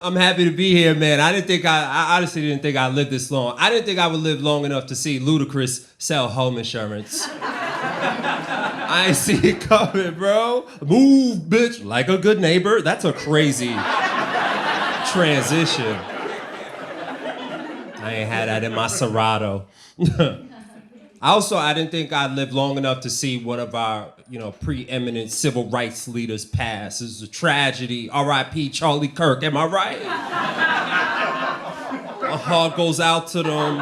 I'm happy to be here, man. I honestly didn't think I'd live this long. I didn't think I would live long enough to see Ludacris sell home insurance. I ain't see it coming, bro. Move, bitch, like a good neighbor. That's a crazy transition. I ain't had that in my Serato. I didn't think I'd live long enough to see one of our, preeminent civil rights leaders pass. It's a tragedy. R.I.P. Charlie Kirk. Am I right? My heart goes out to them.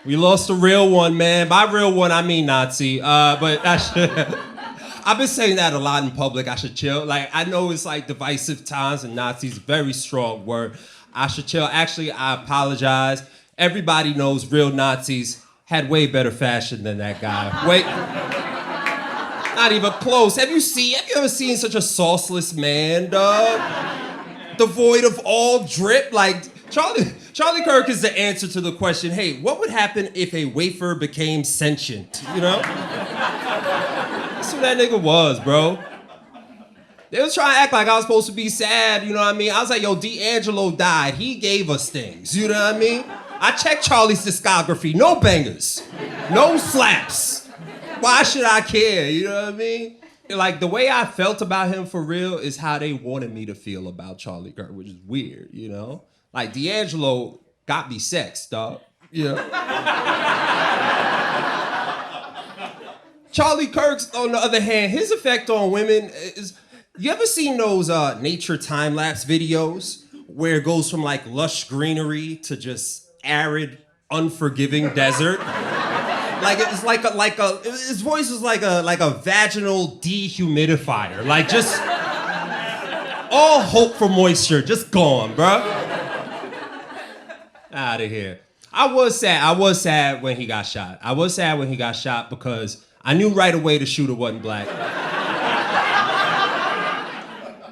We lost a real one, man. By real one, I mean Nazi. But I've been saying that a lot in public. I should chill. Like, I know it's like divisive times, and Nazi's a very strong word. I should chill. Actually, I apologize. Everybody knows real Nazis had way better fashion than that guy. Wait, not even close. Have you ever seen such a sauceless man, dog? Devoid of all drip? Like, Charlie Kirk is the answer to the question, hey, what would happen if a wafer became sentient, That's who that nigga was, bro. They was trying to act like I was supposed to be sad, you know what I mean? I was like, yo, D'Angelo died. He gave us things, you know what I mean? I checked Charlie's discography. No bangers. No slaps. Why should I care, you know what I mean? Like, the way I felt about him for real is how they wanted me to feel about Charlie Kirk, which is weird, Like, D'Angelo got me sex, dog. Charlie Kirk's, on the other hand, his effect on women is... You ever seen those nature time-lapse videos where it goes from like lush greenery to just arid, unforgiving desert? Like it's his voice is like a vaginal dehumidifier. Like just all hope for moisture just gone, bro. Out of here. I was sad when he got shot. I was sad when he got shot because I knew right away the shooter wasn't black.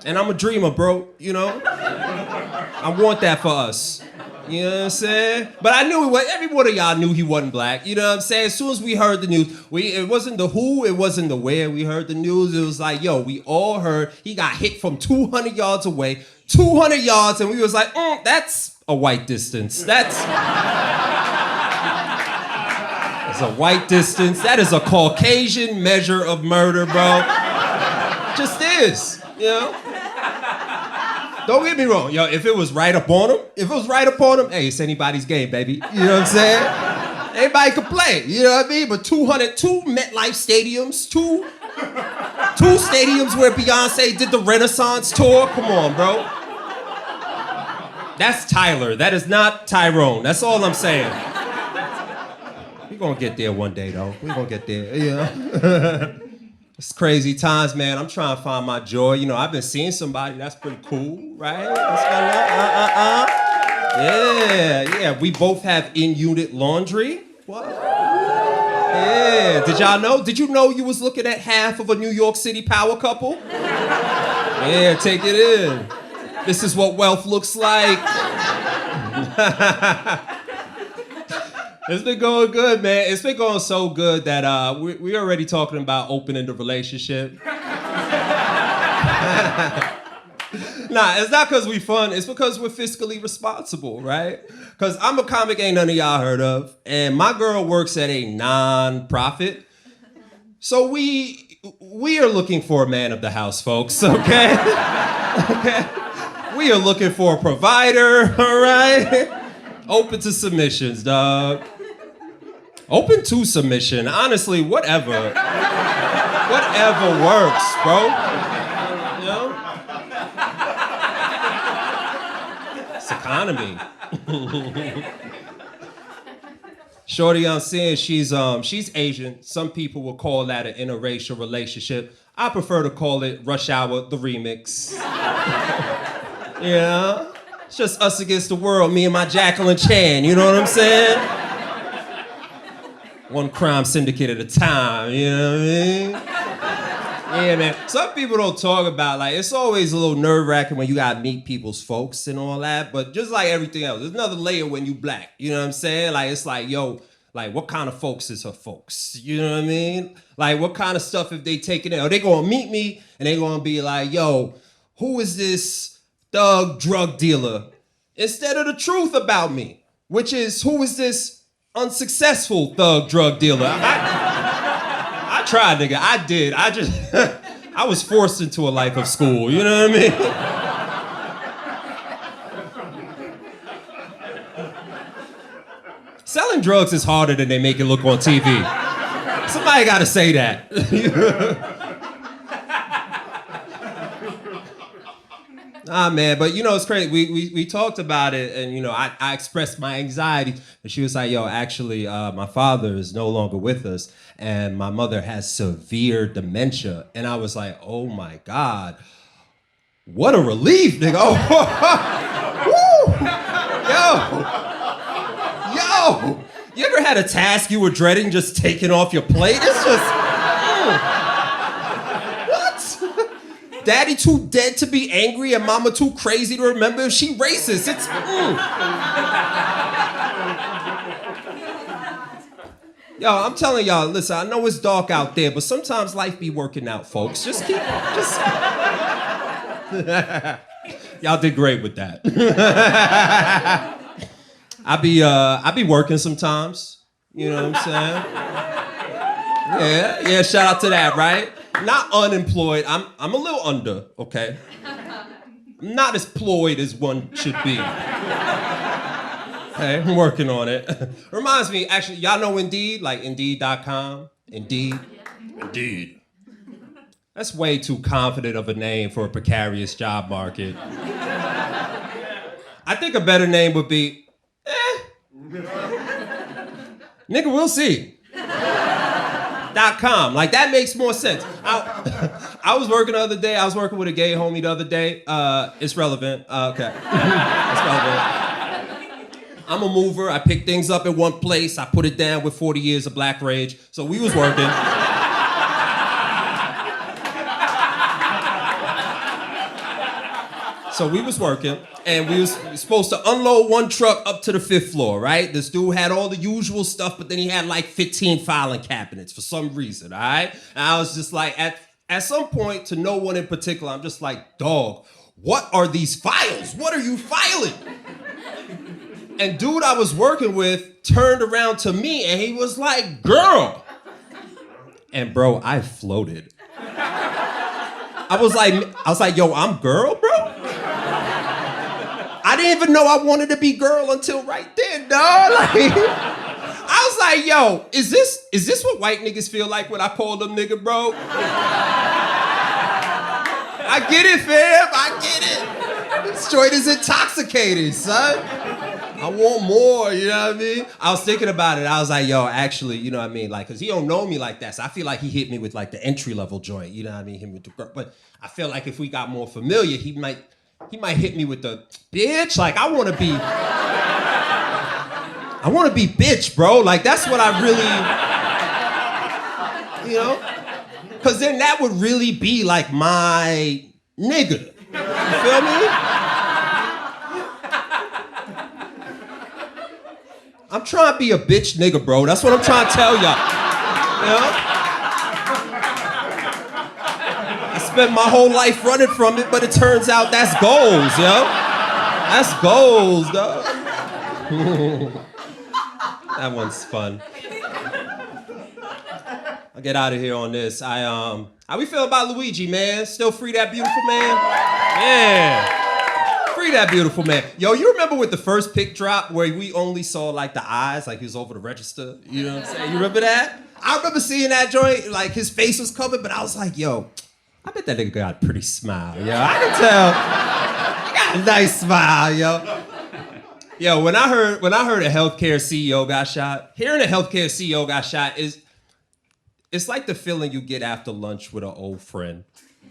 And I'm a dreamer, bro, I want that for us. You know what I'm saying? But I knew every one of y'all knew he wasn't black. You know what I'm saying? As soon as we heard the news, it wasn't the who, it wasn't the where we heard the news. It was like, yo, we all heard he got hit from 200 yards away, 200 yards, and we was like, that's a white distance. That's a white distance. That is a Caucasian measure of murder, bro. Just is, Don't get me wrong, yo, if it was right up on him, hey, it's anybody's game, baby. You know what I'm saying? Anybody can play, you know what I mean? But 2 MetLife stadiums, two stadiums where Beyonce did the Renaissance tour. Come on, bro. That's Tyler. That is not Tyrone. That's all I'm saying. We're gonna get there one day, though. We're gonna get there, It's crazy times, man. I'm trying to find my joy. I've been seeing somebody. That's pretty cool, right? Yeah. We both have in-unit laundry. What? Yeah. Did y'all know? Did you know you was looking at half of a New York City power couple? Yeah, take it in. This is what wealth looks like. It's been going good, man. It's been going so good that we're already talking about opening the relationship. Nah, it's not because we fun. It's because we're fiscally responsible, right? Because I'm a comic ain't none of y'all heard of, and my girl works at a non-profit. So we are looking for a man of the house, folks, okay? Okay? We are looking for a provider, all right? Open to submissions, dog. Open to submission. Honestly, whatever. Whatever works, bro. It's economy. Shorty I'm seeing, she's Asian. Some people will call that an interracial relationship. I prefer to call it Rush Hour, the remix. It's just us against the world, me and my Jacqueline Chan, you know what I'm saying? One crime syndicate at a time, you know what I mean? Yeah, man. Some people don't talk about, it's always a little nerve-wracking when you gotta meet people's folks and all that, but just like everything else, there's another layer when you black, you know what I'm saying? It's like, yo, what kind of folks is her folks? You know what I mean? What kind of stuff have they taken in? Are they gonna meet me and they gonna be like, yo, who is this thug drug dealer, instead of the truth about me, which is, who is this unsuccessful thug drug dealer? I tried, nigga. I did. I was forced into a life of school. You know what I mean? Selling drugs is harder than they make it look on TV. Somebody gotta say that. Nah, man, but you know, it's crazy. We talked about it, and you know, I expressed my anxiety, and she was like, yo, actually, my father is no longer with us, and my mother has severe dementia. And I was like, oh my God, what a relief, nigga. Oh, woo! Yo, you ever had a task you were dreading just taking off your plate? It's just, what? Daddy too dead to be angry and mama too crazy to remember if she racist. It's, Yo, I'm telling y'all, listen, I know it's dark out there, but sometimes life be working out, folks. Just keep, Y'all did great with that. I be working sometimes. You know what I'm saying? Yeah, shout out to that, right? Not unemployed. I'm a little under, okay? I'm not as ployed as one should be. Okay, I'm working on it. Reminds me, actually, y'all know Indeed? Like Indeed.com? Indeed? Indeed. That's way too confident of a name for a precarious job market. I think a better name would be, nigga, we'll see. .com. Like, that makes more sense. I was working the other day. I was working with a gay homie the other day. It's relevant. Okay. It's relevant. I'm a mover. I pick things up in one place. I put it down with 40 years of black rage. So we was working. And we was supposed to unload one truck up to the 5th floor, right? This dude had all the usual stuff, but then he had like 15 filing cabinets for some reason, all right? And I was just like, at some point, to no one in particular, I'm just like, dog, what are these files? What are you filing? And dude I was working with turned around to me and he was like, girl. And bro, I floated. I was like, yo, I'm girl, bro? I didn't even know I wanted to be girl until right then, dog. Like, I was like, yo, is this what white niggas feel like when I call them nigga, bro? I get it, fam. I get it. This joint is intoxicating, son. I want more, you know what I mean? I was thinking about it. I was like, yo, actually, you know what I mean? Like, because he don't know me like that. So I feel like he hit me with like the entry-level joint, you know what I mean? Him with the girl. But I feel like if we got more familiar, he might hit me with the bitch. Like, I want to be bitch, bro. Like, that's what I really, you know? Because then that would really be like my nigga. You feel me? I'm trying to be a bitch nigga, bro. That's what I'm trying to tell y'all. You know? I spent my whole life running from it, but it turns out that's goals, yo. That's goals, dog. That one's fun. I'll get out of here on this. How we feel about Luigi, man? Still free that beautiful man? Yeah. Free that beautiful man. Yo, you remember with the first pick drop where we only saw like the eyes, like he was over the register? You know what I'm saying? You remember that? I remember seeing that joint, like his face was covered, but I was like, yo, I bet that nigga got a pretty smile, yo. I can tell. He got a nice smile, yo. Yo, when I heard a healthcare CEO got shot, hearing a healthcare CEO got shot it's like the feeling you get after lunch with an old friend.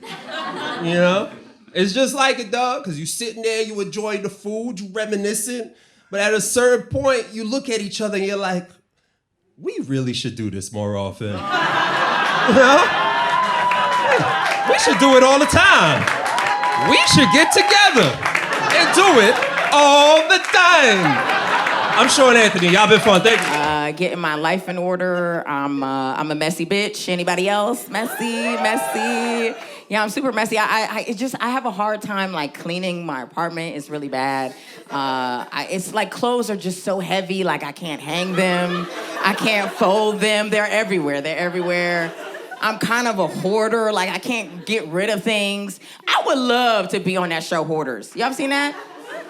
You know? It's just like it, dog, because you sitting there, you enjoying the food, you reminiscing, but at a certain point, you look at each other and you're like, we really should do this more often. You know? We should do it all the time. We should get together and do it all the time. I'm Shaun Anthony. Y'all been fun. Thank you. Getting my life in order. I'm a messy bitch. Anybody else? Messy. Yeah, I'm super messy. I have a hard time like cleaning my apartment. It's really bad. It's like clothes are just so heavy. Like I can't hang them. I can't fold them. They're everywhere. I'm kind of a hoarder. Like I can't get rid of things. I would love to be on that show Hoarders. Y'all seen that?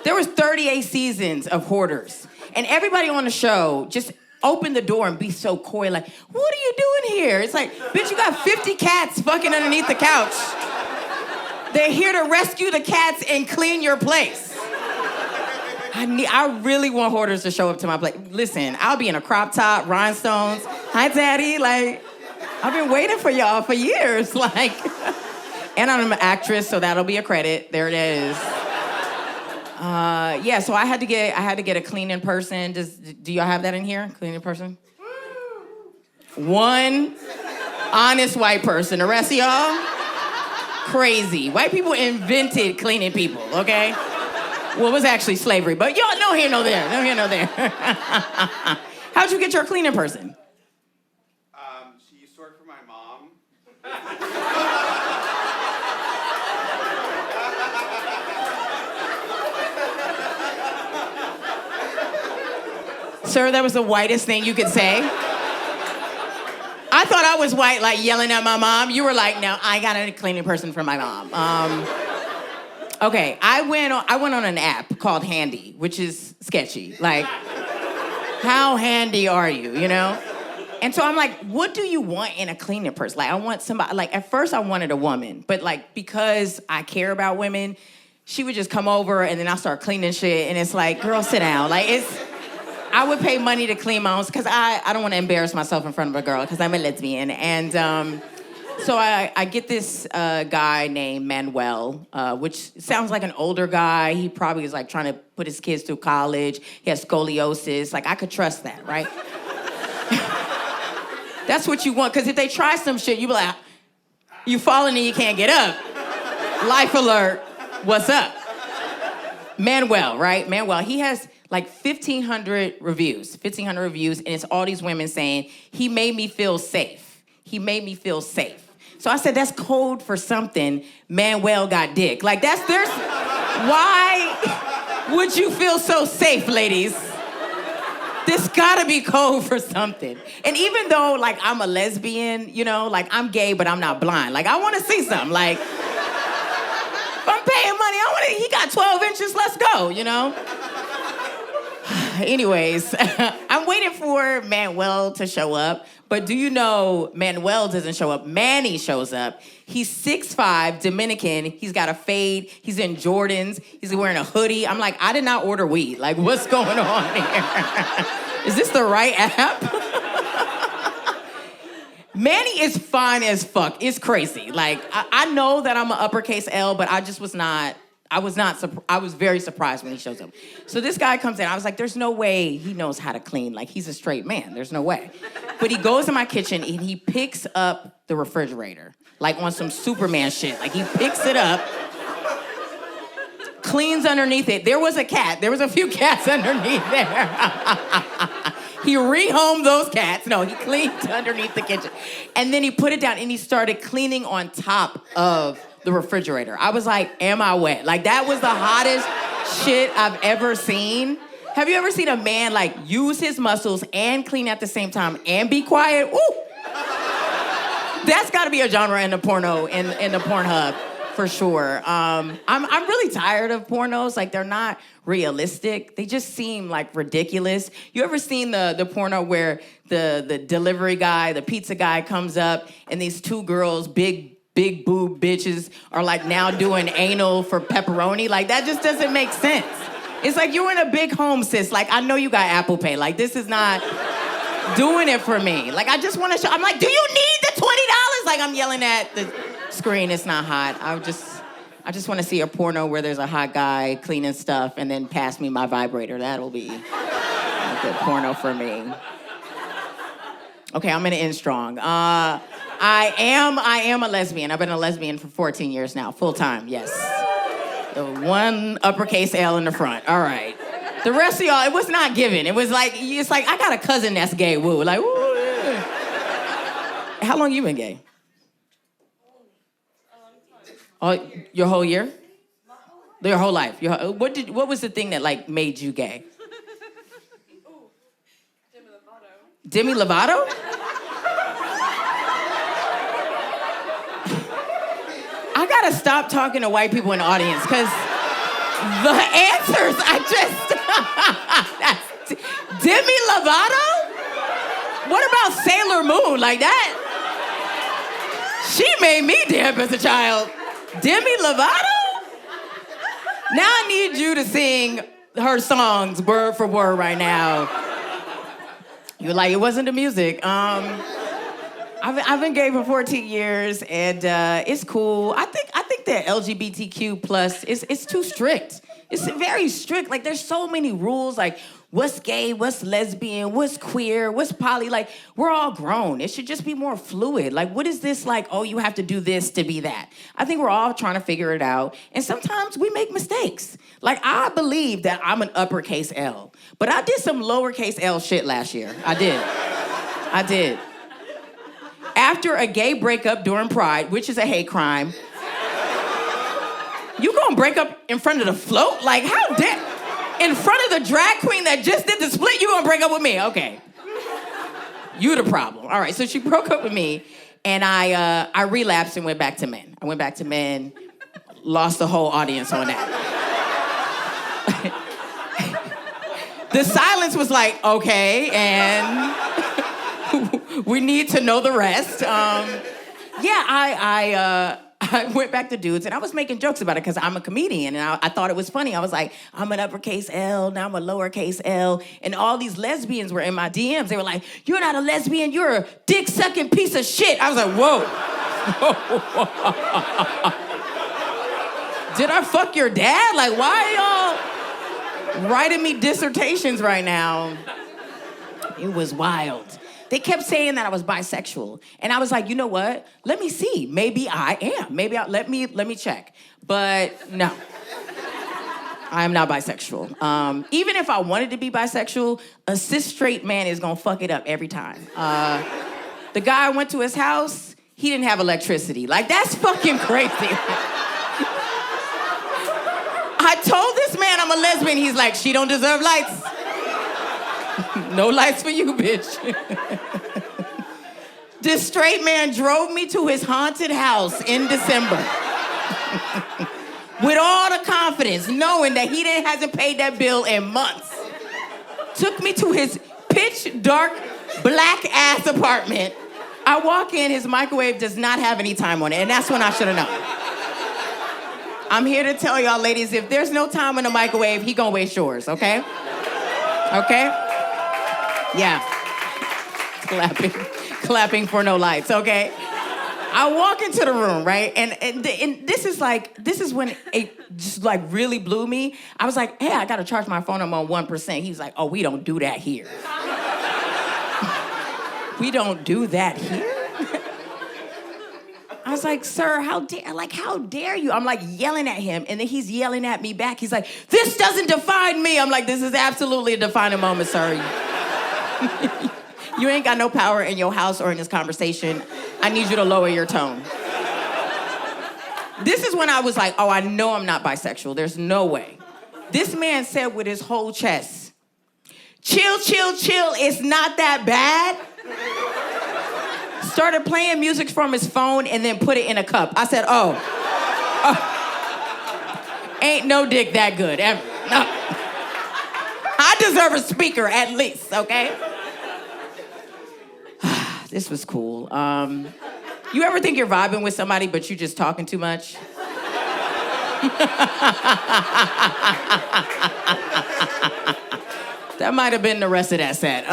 There was 38 seasons of Hoarders. And everybody on the show just open the door and be so coy, like, what are you doing here? It's like, bitch, you got 50 cats fucking underneath the couch. They're here to rescue the cats and clean your place. I really want Hoarders to show up to my place. Listen, I'll be in a crop top, rhinestones. Hi, Daddy. Like, I've been waiting for y'all for years. Like, and I'm an actress, so that'll be a credit. There it is. Yeah, so I had to get a cleaning person. Do y'all have that in here? Cleaning person? One honest white person. The rest of y'all, crazy. White people invented cleaning people, okay? Well, it was actually slavery, but y'all, no here, no there. No here, no there. How'd you get your cleaning person? She used to work for my mom. Sir, that was the whitest thing you could say. I thought I was white, like yelling at my mom. You were like, no, I got a cleaning person for my mom. Okay, I went on an app called Handy, which is sketchy. Like, how handy are you, you know? And so I'm like, what do you want in a cleaning person? Like, I want somebody, like, at first I wanted a woman, but like, because I care about women, she would just come over and then I'll start cleaning shit, and it's like, girl, sit down. Like, I would pay money to clean my own, because I don't want to embarrass myself in front of a girl, because I'm a lesbian. And so I get this guy named Manuel, which sounds like an older guy. He probably is like trying to put his kids through college. He has scoliosis. Like, I could trust that, right? That's what you want, because if they try some shit, you be like, you falling and you can't get up. Life alert, what's up? Manuel, right? Manuel, he has like 1,500 reviews, and it's all these women saying, he made me feel safe. He made me feel safe. So I said, that's code for something. Manuel got dick. Like, why would you feel so safe, ladies? This gotta be code for something. And even though, like, I'm a lesbian, you know, like, I'm gay, but I'm not blind. Like, I wanna see something. Like, if I'm paying money, he got 12 inches, let's go, you know? Anyways, I'm waiting for Manuel to show up, but do you know Manuel doesn't show up? Manny shows up. He's 6'5", Dominican. He's got a fade. He's in Jordans. He's wearing a hoodie. I'm like, I did not order weed. Like, what's going on here? Is this the right app? Manny is fine as fuck. It's crazy. Like, I know that I'm an uppercase L, but I was very surprised when he shows up. So this guy comes in. I was like, there's no way he knows how to clean. Like, he's a straight man. There's no way. But he goes in my kitchen and he picks up the refrigerator, like on some Superman shit. Like, he picks it up, cleans underneath it. There was a cat. There was a few cats underneath there. He rehomed those cats. No, he cleaned underneath the kitchen. And then he put it down and he started cleaning on top of the refrigerator. I was like, am I wet? Like, that was the hottest shit I've ever seen. Have you ever seen a man, like, use his muscles and clean at the same time and be quiet? Ooh! That's gotta be a genre in the porno, in the Pornhub, for sure. I'm really tired of pornos. Like, they're not realistic. They just seem, like, ridiculous. You ever seen the porno where the delivery guy, the pizza guy comes up and these two girls, big boob bitches, are like now doing anal for pepperoni? Like, that just doesn't make sense. It's like, you're in a big home, sis. Like, I know you got Apple Pay. Like, this is not doing it for me. Like, I just want to show. I'm like, do you need the $20? Like, I'm yelling at the screen. It's not hot. I just want to see a porno where there's a hot guy cleaning stuff and then pass me my vibrator. That'll be a good porno for me. Okay, I'm gonna end strong. I am a lesbian. I've been a lesbian for 14 years now, full time, yes. The one uppercase L in the front, all right. The rest of y'all, it was not given. It's like, I got a cousin that's gay, woo. Like, woo, yeah. How long you been gay? Oh, your whole year? Your whole life. What was the thing that like made you gay? Demi Lovato? I gotta stop talking to white people in the audience because the answers Demi Lovato? What about Sailor Moon? Like that? She made me damp as a child. Demi Lovato? Now I need you to sing her songs word for word right now. You're like, it wasn't the music. I've been gay for 14 years, and it's cool. I think that LGBTQ plus it's too strict. It's very strict. Like, there's so many rules. Like, what's gay? What's lesbian? What's queer? What's poly? Like, we're all grown. It should just be more fluid. Like, what is this? Like, oh, you have to do this to be that. I think we're all trying to figure it out, and sometimes we make mistakes. Like, I believe that I'm an uppercase L, but I did some lowercase L shit last year. I did. After a gay breakup during Pride, which is a hate crime, you gonna break up in front of the float? Like, how dare? In front of the drag queen that just did the split, you gonna break up with me? Okay. You the problem. All right, so she broke up with me, and I relapsed and went back to men. I went back to men, lost the whole audience on that. The silence was like, okay, and we need to know the rest. I went back to dudes, and I was making jokes about it because I'm a comedian, and I thought it was funny. I was like, I'm an uppercase L, now I'm a lowercase L, and all these lesbians were in my DMs. They were like, you're not a lesbian, you're a dick-sucking piece of shit. I was like, whoa. Did I fuck your dad? Like, why are y'all writing me dissertations right now? It was wild. They kept saying that I was bisexual. And I was like, you know what? Let me see. Maybe I am. Let me check. But no. I am not bisexual. Even if I wanted to be bisexual, a cis straight man is gonna fuck it up every time. The guy I went to his house, he didn't have electricity. Like, that's fucking crazy. I told this man I'm a lesbian. He's like, she don't deserve lights. No lights for you, bitch. This straight man drove me to his haunted house in December. With all the confidence, knowing that he hasn't paid that bill in months. Took me to his pitch dark, black ass apartment. I walk in, his microwave does not have any time on it, and that's when I should have known. I'm here to tell y'all, ladies, if there's no time in the microwave, he gonna waste yours, okay? Okay? Yeah. Clapping for no lights, okay? I walk into the room, right? And this is when it just like really blew me. I was like, hey, I gotta charge my phone, I'm on 1%. He was like, oh, we don't do that here. We don't do that here? I was like, sir, how dare you? I'm like yelling at him, and then he's yelling at me back. He's like, this doesn't define me. I'm like, this is absolutely a defining moment, sir. You ain't got no power in your house or in this conversation. I need you to lower your tone. This is when I was like, oh, I know I'm not bisexual. There's no way. This man said with his whole chest, chill, chill, chill, it's not that bad. Started playing music from his phone and then put it in a cup. I said, oh. Ain't no dick that good ever. No. I deserve a speaker at least, okay? This was cool. You ever think you're vibing with somebody, but you just talking too much? That might have been the rest of that set.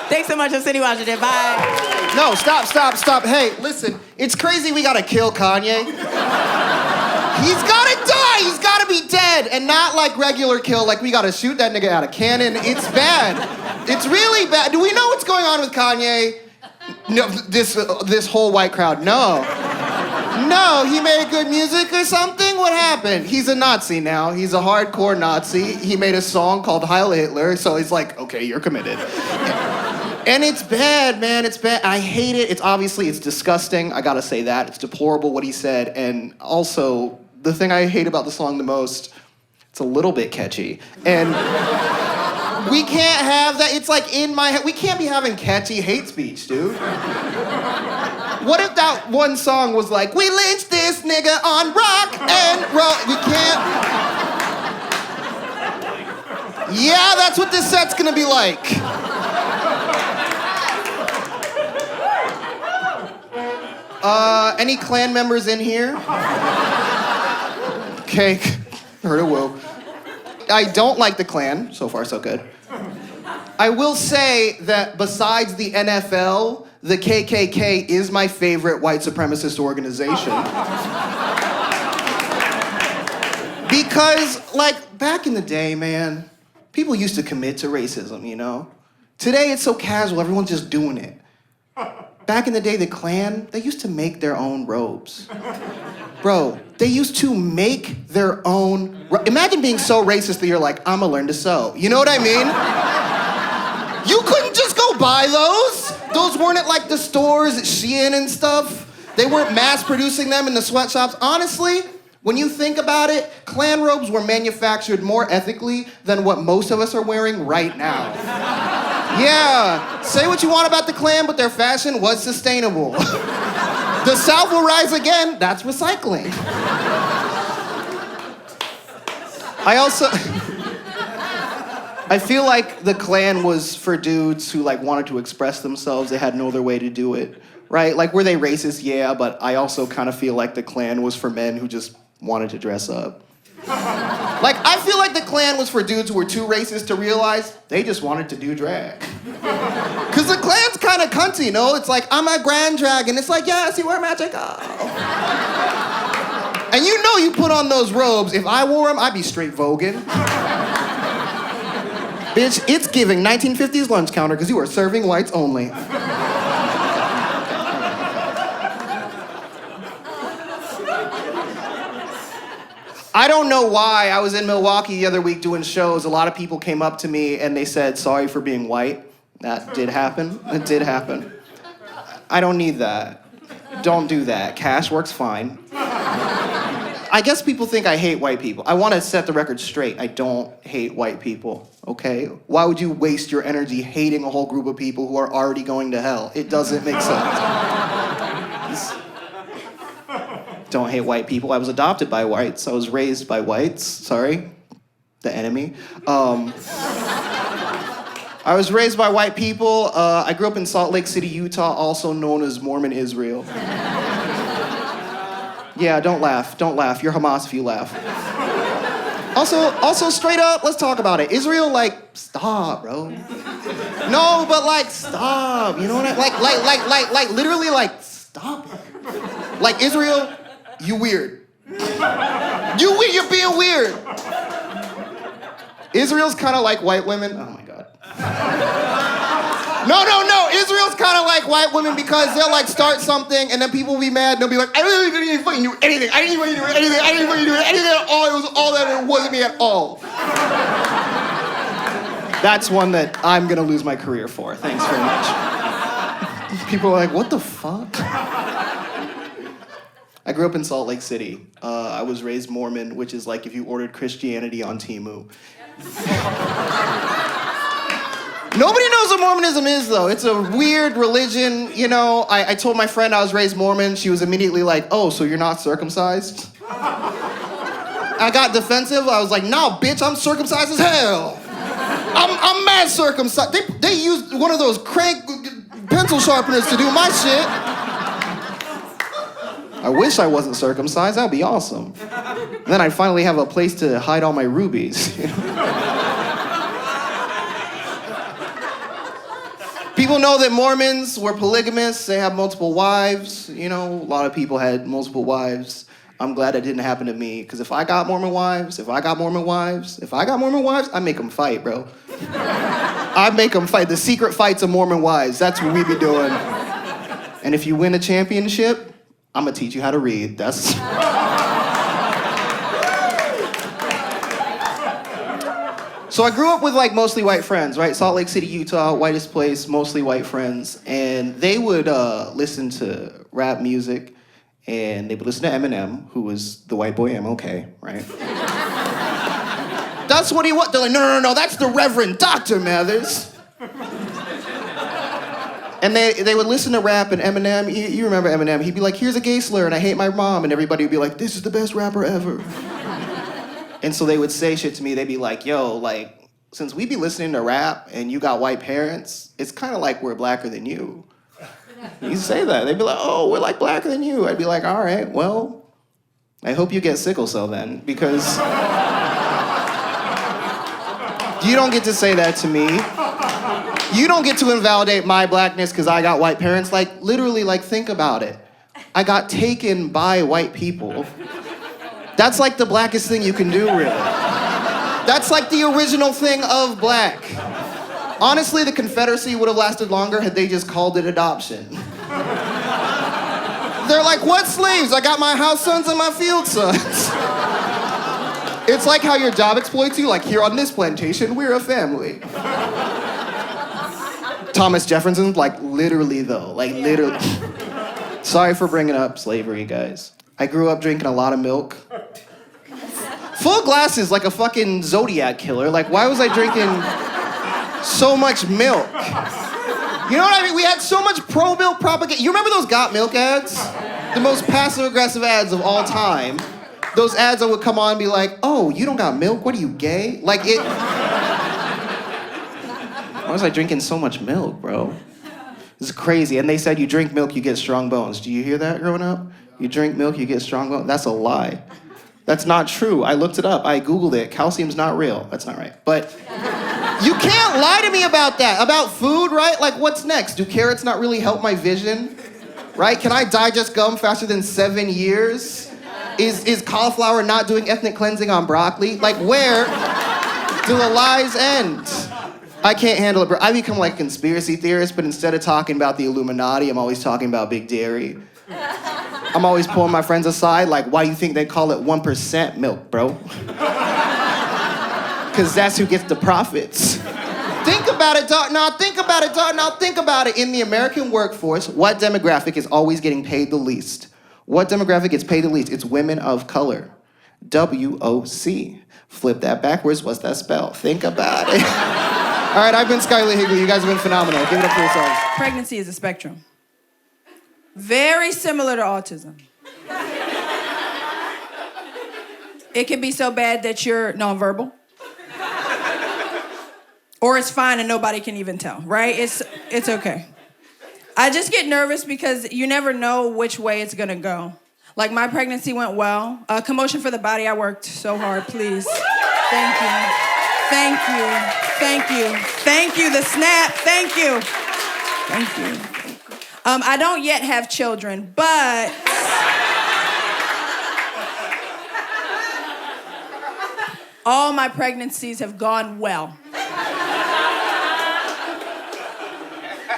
Thanks so much, Sydnee Washington. Bye. No, stop. Hey, listen, it's crazy we gotta kill Kanye. He's gotta die, he's gotta be dead, and not like regular kill, like we gotta shoot that nigga out of cannon. It's bad. It's really bad. Do we know what's going on with Kanye? No, this whole white crowd, no. No, he made good music or something? What happened? He's a Nazi now. He's a hardcore Nazi. He made a song called Heil Hitler, so he's like, okay, you're committed. And it's bad, man. It's bad. I hate it. It's disgusting. I gotta say that. It's deplorable what he said. And also, the thing I hate about the song the most, it's a little bit catchy. And we can't have that. It's like in my head. We can't be having catchy hate speech, dude. What if that one song was like, we lynched this nigga on rock and roll? We can't. Yeah, that's what this set's gonna be like. Any Klan members in here? Okay, heard a woo. I don't like the Klan. So far, so good. I will say that besides the NFL, the KKK is my favorite white supremacist organization. Because, like, back in the day, man, people used to commit to racism, you know? Today, it's so casual, everyone's just doing it. Back in the day, the Klan, they used to make their own robes. Bro, they used to make their own... Imagine being so racist that you're like, I'ma learn to sew. You know what I mean? You couldn't just go buy those. Those weren't at like the stores at Shein and stuff. They weren't mass producing them in the sweatshops. Honestly, when you think about it, Klan robes were manufactured more ethically than what most of us are wearing right now. Yeah, say what you want about the Klan, but their fashion was sustainable. The South will rise again, that's recycling. I feel like the Klan was for dudes who like wanted to express themselves, they had no other way to do it, right? Like, were they racist? Yeah, but I also kind of feel like the Klan was for men who just wanted to dress up. Like, I feel like the Klan was for dudes who were too racist to realize they just wanted to do drag. Cause the Klan's kind of cunty, you know? It's like, I'm a grand dragon. It's like, yes, you wear magic. Oh. And you know you put on those robes. If I wore them, I'd be straight voguing. Bitch, it's giving 1950s lunch counter because you are serving whites only. I don't know why. I was in Milwaukee the other week doing shows. A lot of people came up to me and they said, sorry for being white. That did happen. It did happen. I don't need that. Don't do that. Cash works fine. I guess people think I hate white people. I want to set the record straight. I don't hate white people, okay? Why would you waste your energy hating a whole group of people who are already going to hell? It doesn't make sense. Don't hate white people. I was adopted by whites. I was raised by whites. Sorry, the enemy. I was raised by white people. I grew up in Salt Lake City, Utah, also known as Mormon Israel. Yeah, don't laugh. Don't laugh. You're Hamas if you laugh. Also, straight up, let's talk about it. Israel, like, stop, bro. No, but like, stop. You know what I like, literally, like, stop. Like, Israel, you weird. You're being weird. Israel's kind of like white women. Oh my God. No. Israel's kind of like white women because they'll like start something and then people will be mad and they'll be like, I really didn't even fucking do anything. I didn't even do anything. I didn't even do anything at all. It was all that. It wasn't me at all. That's one that I'm gonna lose my career for. Thanks very much. People are like, what the fuck? I grew up in Salt Lake City. I was raised Mormon, which is like if you ordered Christianity on Temu. Nobody knows what Mormonism is, though. It's a weird religion, you know. I told my friend I was raised Mormon. She was immediately like, oh, so you're not circumcised? I got defensive. I was like, nah, bitch, I'm circumcised as hell. I'm mad circumcised. They used one of those crank pencil sharpeners to do my shit. I wish I wasn't circumcised. That'd be awesome. Then I'd finally have a place to hide all my rubies. You know? People know that Mormons were polygamists. They have multiple wives. You know, a lot of people had multiple wives. I'm glad that didn't happen to me, because if I got Mormon wives, I make them fight, bro. I make them fight. The secret fights of Mormon wives. That's what we be doing. And if you win a championship, I'm gonna teach you how to read. That's... So I grew up with like mostly white friends, right? Salt Lake City, Utah, whitest place, mostly white friends. And they would listen to rap music, and they would listen to Eminem, who was the white boy MLK, right? That's what he was. They're like, no, that's the Reverend Dr. Mathers. And they would listen to rap, and Eminem, you remember Eminem, he'd be like, here's a gay slur, and I hate my mom, and everybody would be like, this is the best rapper ever. And so they would say shit to me, they'd be like, yo, like, since we be listening to rap, and you got white parents, it's kind of like we're blacker than you. You say that, they'd be like, oh, we're like blacker than you. I'd be like, all right, well, I hope you get sickle cell then, because you don't get to say that to me. You don't get to invalidate my blackness because I got white parents. Like, literally, like, think about it. I got taken by white people. That's like the blackest thing you can do, really. That's like the original thing of black. Honestly, the Confederacy would have lasted longer had they just called it adoption. They're like, what slaves? I got my house sons and my field sons. It's like how your job exploits you, like here on this plantation, we're a family. Thomas Jefferson, like literally though, like literally. Sorry for bringing up slavery, guys. I grew up drinking a lot of milk. Full glasses like a fucking Zodiac killer. Like, why was I drinking so much milk? You know what I mean? We had so much pro-milk propaganda. You remember those Got Milk ads? The most passive-aggressive ads of all time. Those ads that would come on and be like, oh, you don't got milk? What are you, gay? Like, it... Why was I drinking so much milk, bro? This is crazy. And they said you drink milk, you get strong bones. Do you hear that growing up? You drink milk, you get strong bones? That's a lie. That's not true. I looked it up. I Googled it. Calcium's not real. That's not right. But you can't lie to me about that. About food, right? Like, what's next? Do carrots not really help my vision? Right? Can I digest gum faster than 7 years? Is cauliflower not doing ethnic cleansing on broccoli? Like, where do the lies end? I can't handle it, bro. I become like a conspiracy theorist, but instead of talking about the Illuminati, I'm always talking about Big Dairy. I'm always pulling my friends aside, like, why do you think they call it 1% milk, bro? Because that's who gets the profits. Think about it, dog. Now think about it, dog. Now think about it. In the American workforce, what demographic is always getting paid the least? What demographic gets paid the least? It's women of color. WOC. Flip that backwards. What's that spell? Think about it. All right, I've been Skyler Higley. You guys have been phenomenal. Give it up for yourselves. Pregnancy is a spectrum. Very similar to autism. It can be so bad that you're nonverbal. Or it's fine and nobody can even tell, right? It's okay. I just get nervous because you never know which way it's gonna go. Like, my pregnancy went well. Commotion for the body, I worked so hard, please. Thank you. Thank you. Thank you. Thank you, the snap, thank you. Thank you. I don't yet have children, but all my pregnancies have gone well.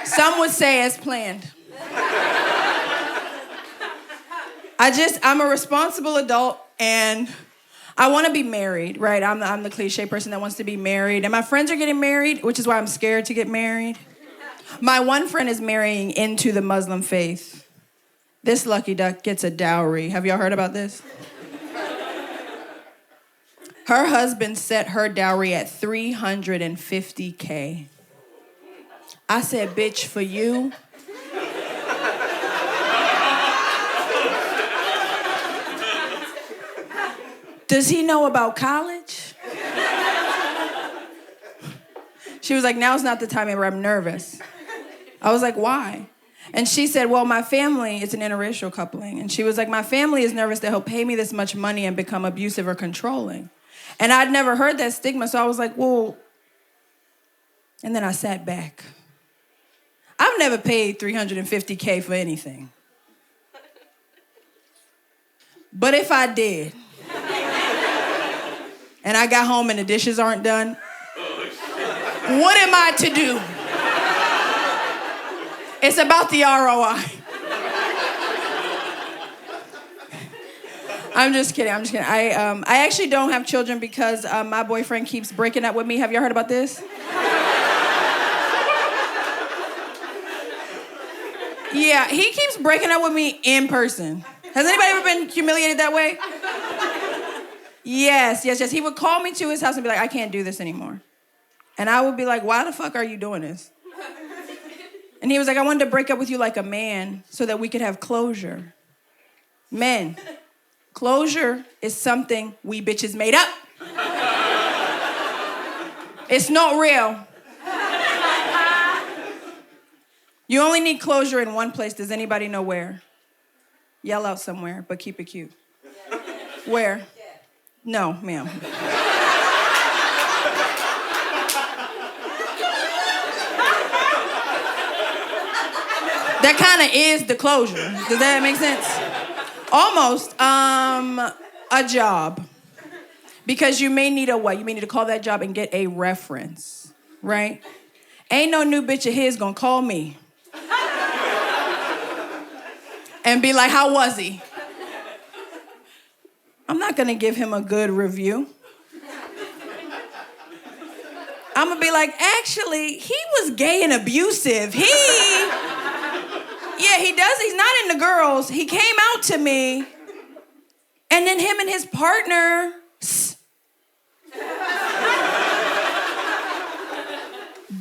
Some would say as planned. I'm a responsible adult and I want to be married, right? I'm the cliche person that wants to be married. And my friends are getting married, which is why I'm scared to get married. My one friend is marrying into the Muslim faith. This lucky duck gets a dowry. Have y'all heard about this? Her husband set her dowry at $350K. I said, bitch, for you. Does he know about college? She was like, now's not the time, I'm nervous. I was like, why? And she said, well, my family, it's an interracial coupling. And she was like, my family is nervous that he'll pay me this much money and become abusive or controlling. And I'd never heard that stigma, so I was like, well, and then I sat back. I've never paid $350K for anything. But if I did, and I got home and the dishes aren't done, what am I to do? It's about the ROI. I'm just kidding. I actually don't have children because my boyfriend keeps breaking up with me. Have y'all heard about this? Yeah, he keeps breaking up with me in person. Has anybody ever been humiliated that way? Yes. He would call me to his house and be like, I can't do this anymore. And I would be like, why the fuck are you doing this? And he was like, I wanted to break up with you like a man so that we could have closure. Men, closure is something we bitches made up. It's not real. You only need closure in one place. Does anybody know where? Yell out somewhere, but keep it cute. Where? No, ma'am. That kind of is the closure. Does that make sense? Almost. A job. Because you may need a what? You may need to call that job and get a reference, right? Ain't no new bitch of his gonna call me and be like, how was he? I'm not gonna give him a good review. I'm gonna be like, actually, he was gay and abusive. Yeah, he does. He's not into girls. He came out to me, and then him and his partner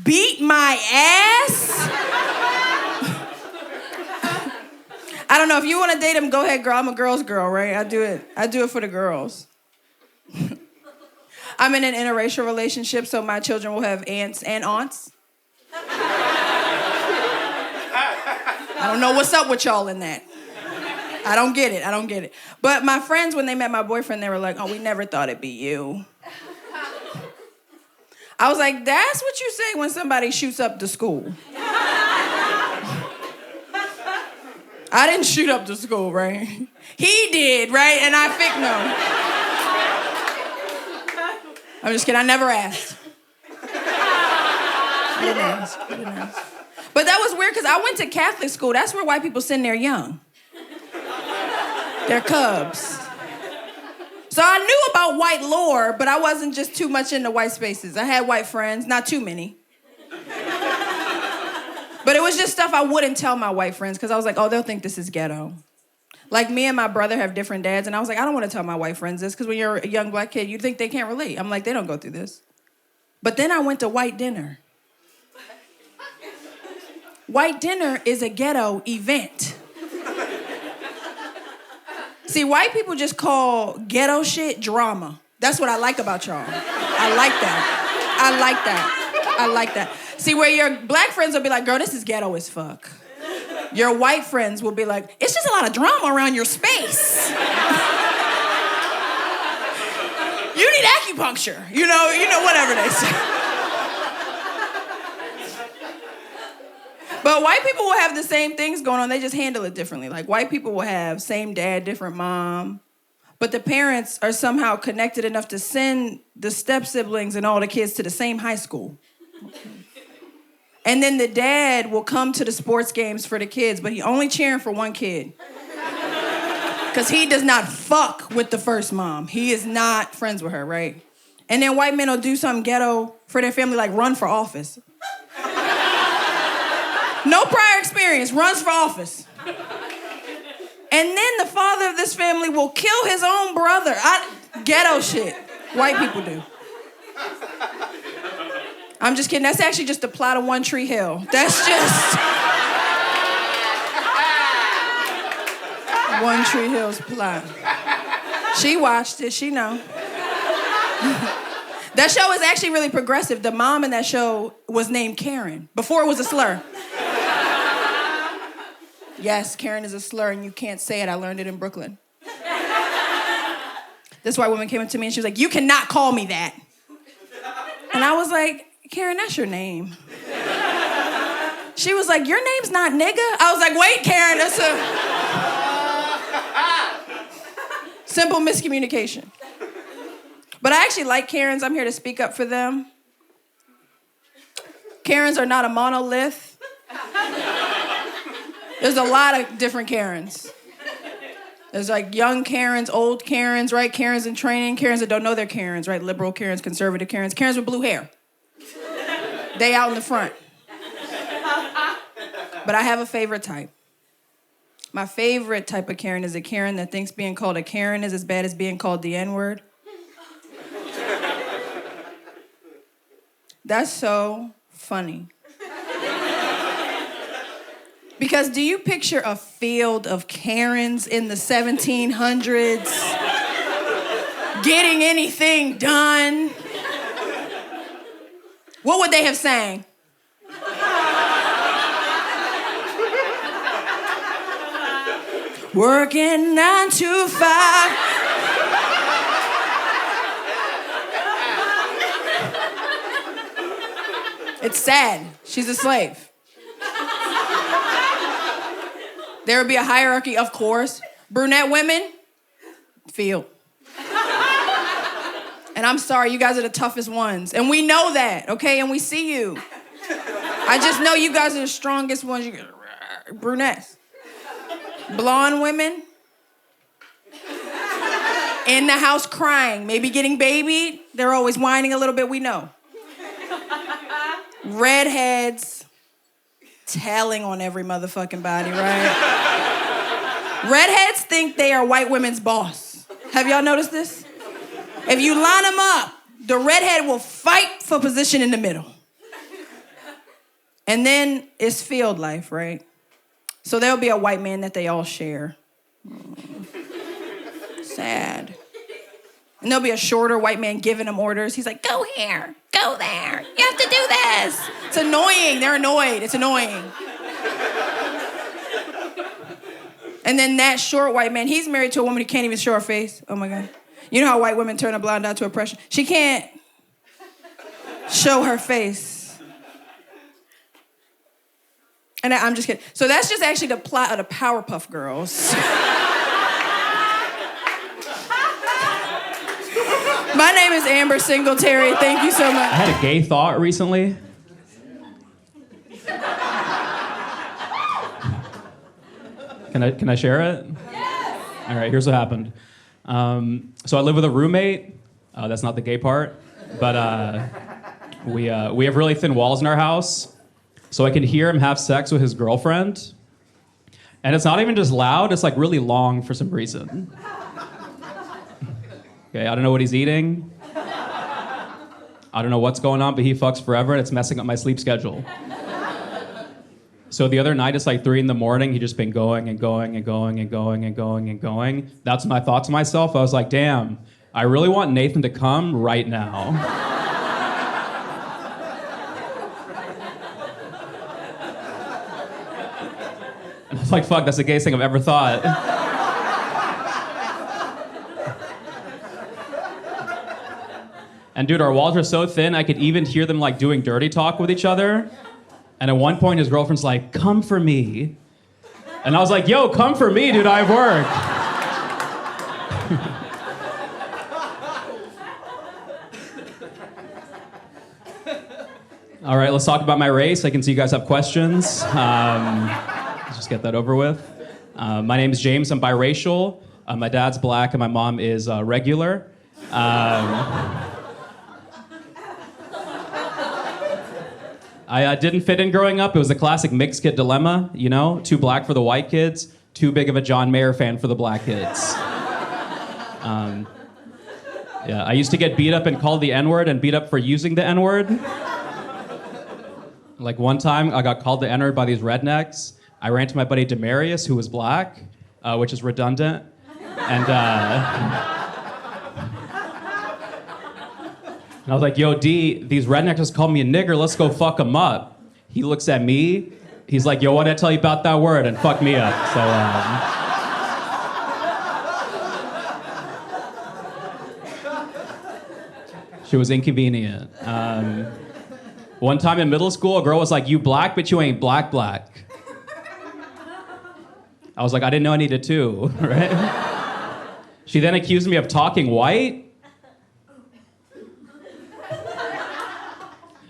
beat my ass. I don't know, if you want to date him, go ahead, girl. I'm a girl's girl, right? I do it for the girls. I'm in an interracial relationship, so my children will have aunts and aunts. I don't know what's up with y'all in that. I don't get it. But my friends, when they met my boyfriend, they were like, oh, we never thought it'd be you. I was like, that's what you say when somebody shoots up the school. I didn't shoot up the school, right? He did, right? And I no. I'm just kidding, I never asked. I didn't ask. But that was weird because I went to Catholic school. That's where white people send their young. They're cubs. So I knew about white lore, but I wasn't just too much into white spaces. I had white friends, not too many. But it was just stuff I wouldn't tell my white friends because I was like, oh, they'll think this is ghetto. Like me and my brother have different dads, and I was like, I don't want to tell my white friends this because when you're a young black kid, you think they can't relate. I'm like, they don't go through this. But then I went to white dinner. White dinner is a ghetto event. See, white people just call ghetto shit drama. That's what I like about y'all. I like that. See, where your black friends will be like, girl, this is ghetto as fuck. Your white friends will be like, it's just a lot of drama around your space. You need acupuncture. You know, whatever they say. But white people will have the same things going on. They just handle it differently. Like, white people will have same dad, different mom. But the parents are somehow connected enough to send the step-siblings and all the kids to the same high school. And then the dad will come to the sports games for the kids, but he only cheering for one kid. Because he does not fuck with the first mom. He is not friends with her, right? And then white men will do something ghetto for their family, like run for office. No prior experience, runs for office. And then the father of this family will kill his own brother. Ghetto shit. White people do. I'm just kidding. That's actually just the plot of One Tree Hill. That's just One Tree Hill's plot. She watched it. She know. That show is actually really progressive. The mom in that show was named Karen before it was a slur. Yes, Karen is a slur and you can't say it. I learned it in Brooklyn. This white woman came up to me and she was like, you cannot call me that. And I was like, Karen, that's your name. She was like, your name's not nigga? I was like, wait, Karen, that's a simple miscommunication. But I actually like Karens. I'm here to speak up for them. Karens are not a monolith. There's a lot of different Karens. There's like young Karens, old Karens, right? Karens in training, Karens that don't know they're Karens, right? Liberal Karens, conservative Karens, Karens with blue hair. They out in the front. But I have a favorite type. My favorite type of Karen is a Karen that thinks being called a Karen is as bad as being called the N-word. That's so funny. Because do you picture a field of Karens in the 1700s getting anything done? What would they have sang? Working 9 to 5. It's sad. She's a slave. There would be a hierarchy, of course. Brunette women, field. And I'm sorry, you guys are the toughest ones. And we know that, okay? And we see you. I just know you guys are the strongest ones. Brunettes. Blonde women. In the house crying, maybe getting babied. They're always whining a little bit, we know. Redheads. Telling on every motherfucking body, right? Redheads think they are white women's boss. Have y'all noticed this? If you line them up, the redhead will fight for position in the middle. And then it's field life, right? So there'll be a white man that they all share. Sad. And there'll be a shorter white man giving them orders. He's like, go here, go there. You have to do this. It's annoying. They're annoyed. It's annoying. And then that short white man, he's married to a woman who can't even show her face. Oh my God. You know how white women turn a blind eye to oppression? She can't show her face. And I'm just kidding. So that's just actually the plot of the Powerpuff Girls. My name is Amber Singletary. Thank you so much. I had a gay thought recently. Can I share it? Yes. All right, here's what happened. So I live with a roommate. That's not the gay part. But we have really thin walls in our house. So I can hear him have sex with his girlfriend. And it's not even just loud, it's like really long for some reason. Okay, I don't know what he's eating. I don't know what's going on, but he fucks forever and it's messing up my sleep schedule. So the other night, it's like 3 a.m. He just been going and going and going and going and going and going. That's when I thought to myself, I was like, damn, I really want Nathan to come right now. And I was like, fuck, that's the gayest thing I've ever thought. And dude, our walls are so thin, I could even hear them like doing dirty talk with each other. And at one point, his girlfriend's like, come for me. And I was like, yo, come for me, dude, I have work. All right, let's talk about my race. I can see you guys have questions. Let's just get that over with. My name is James, I'm biracial. My dad's black and my mom is regular. I didn't fit in growing up. It was a classic mixed kid dilemma, you know? Too black for the white kids, too big of a John Mayer fan for the black kids. Yeah, I used to get beat up and called the N-word and beat up for using the N-word. Like one time, I got called the N-word by these rednecks. I ran to my buddy Demarius, who was black, which is redundant. And I was like, yo, D, these rednecks just called me a nigger, let's go fuck them up. He looks at me, he's like, yo, what did I tell you about that word? And fuck me up. So, she was inconvenient. One time in middle school, a girl was like, you black, but you ain't black. I was like, I didn't know I needed to, right? She then accused me of talking white.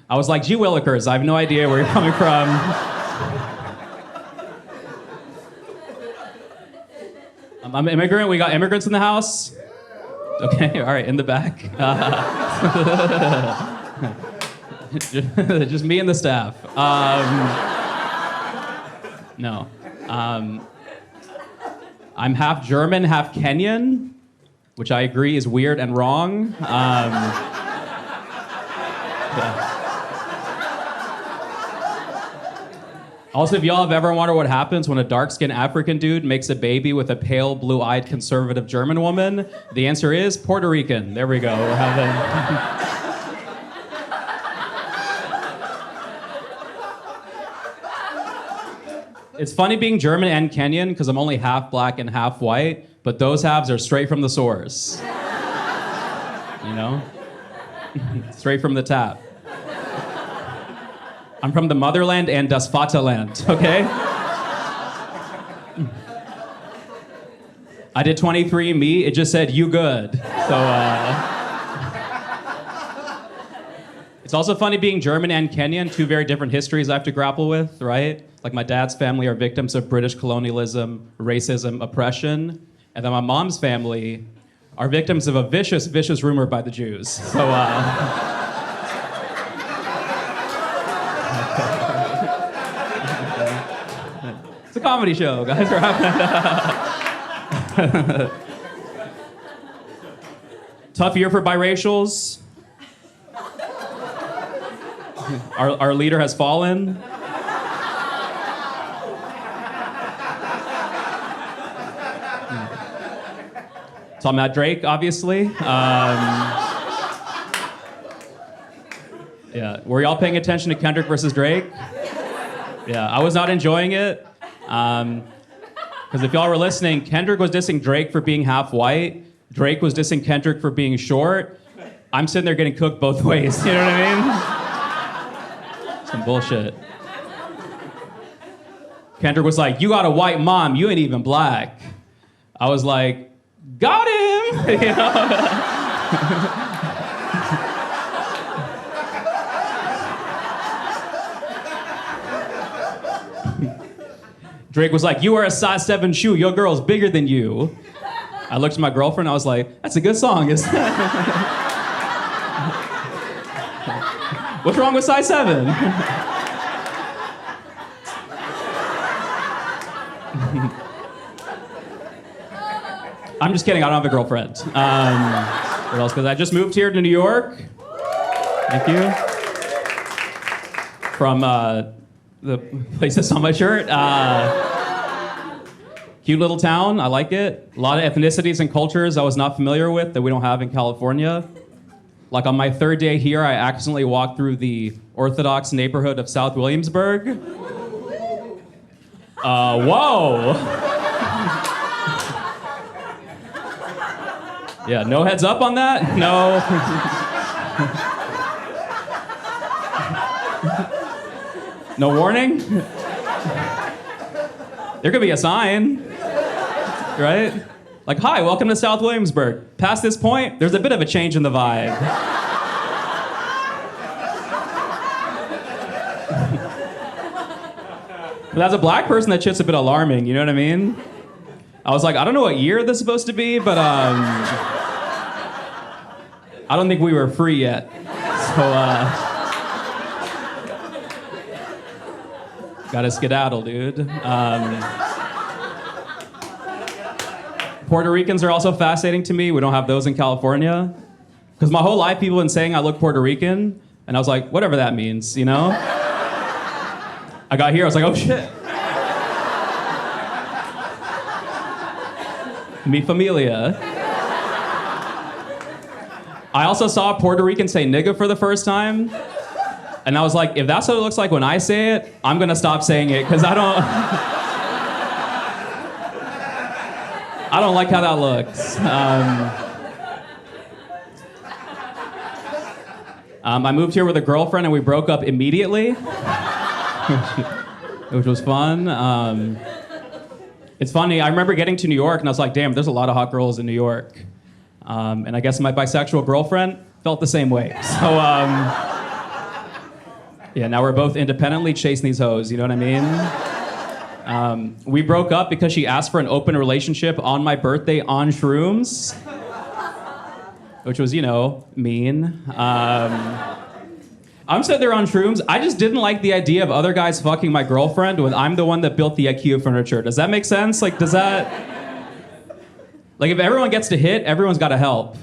I was like, gee willikers, I have no idea where you're coming from. I'm an immigrant. We got immigrants in the house. Okay, all right, in the back. Just me and the staff. No. I'm half German, half Kenyan, which I agree is weird and wrong. Yeah. Also, if y'all have ever wondered what happens when a dark-skinned African dude makes a baby with a pale, blue-eyed, conservative German woman, the answer is Puerto Rican. There we go. We're having... It's funny being German and Kenyan because I'm only half black and half white, but those halves are straight from the source. You know? Straight from the tap. I'm from the motherland and das Vaterland, okay? I did 23andMe, it just said, you good. So, It's also funny being German and Kenyan, two very different histories I have to grapple with, right? Like my dad's family are victims of British colonialism, racism, oppression. And then my mom's family are victims of a vicious, vicious rumor by the Jews. So, It's a comedy show, guys. We're having Tough year for biracials. Our leader has fallen. So I'm at Drake, obviously. Yeah, were y'all paying attention to Kendrick versus Drake? Yeah, I was not enjoying it. Because if y'all were listening, Kendrick was dissing Drake for being half white. Drake was dissing Kendrick for being short. I'm sitting there getting cooked both ways. You know what I mean? Some bullshit. Kendrick was like, you got a white mom, you ain't even black. I was like, got him! You know? Drake was like, you wear a size 7 shoe, your girl's bigger than you. I looked at my girlfriend, I was like, that's a good song, isn't it? What's wrong with size 7? I'm just kidding, I don't have a girlfriend. What else? Because I just moved here to New York. Thank you. From the place that's on my shirt. Cute little town, I like it. A lot of ethnicities and cultures I was not familiar with that we don't have in California. Like on my 3rd day here, I accidentally walked through the Orthodox neighborhood of South Williamsburg. Whoa! Yeah, no heads up on that? No. No warning? There could be a sign, right? Like, hi, welcome to South Williamsburg. Past this point, there's a bit of a change in the vibe. But as a black person, that shit's a bit alarming, you know what I mean? I was like, I don't know what year this is supposed to be, but I don't think we were free yet. So, gotta skedaddle, dude. Puerto Ricans are also fascinating to me. We don't have those in California. Because my whole life, people have been saying I look Puerto Rican, and I was like, whatever that means, you know? I got here, I was like, oh shit. Mi familia. I also saw a Puerto Rican say nigga for the first time. And I was like, if that's what it looks like when I say it, I'm gonna stop saying it, because I don't like how that looks. I moved here with a girlfriend and we broke up immediately, which was fun. It's funny, I remember getting to New York and I was like, damn, there's a lot of hot girls in New York. And I guess my bisexual girlfriend felt the same way. So, yeah, now we're both independently chasing these hoes, you know what I mean? We broke up because she asked for an open relationship on my birthday on shrooms, which was, mean. I'm sitting there on shrooms. I just didn't like the idea of other guys fucking my girlfriend when I'm the one that built the IKEA furniture. Does that make sense? Like, if everyone gets to hit, everyone's got to help,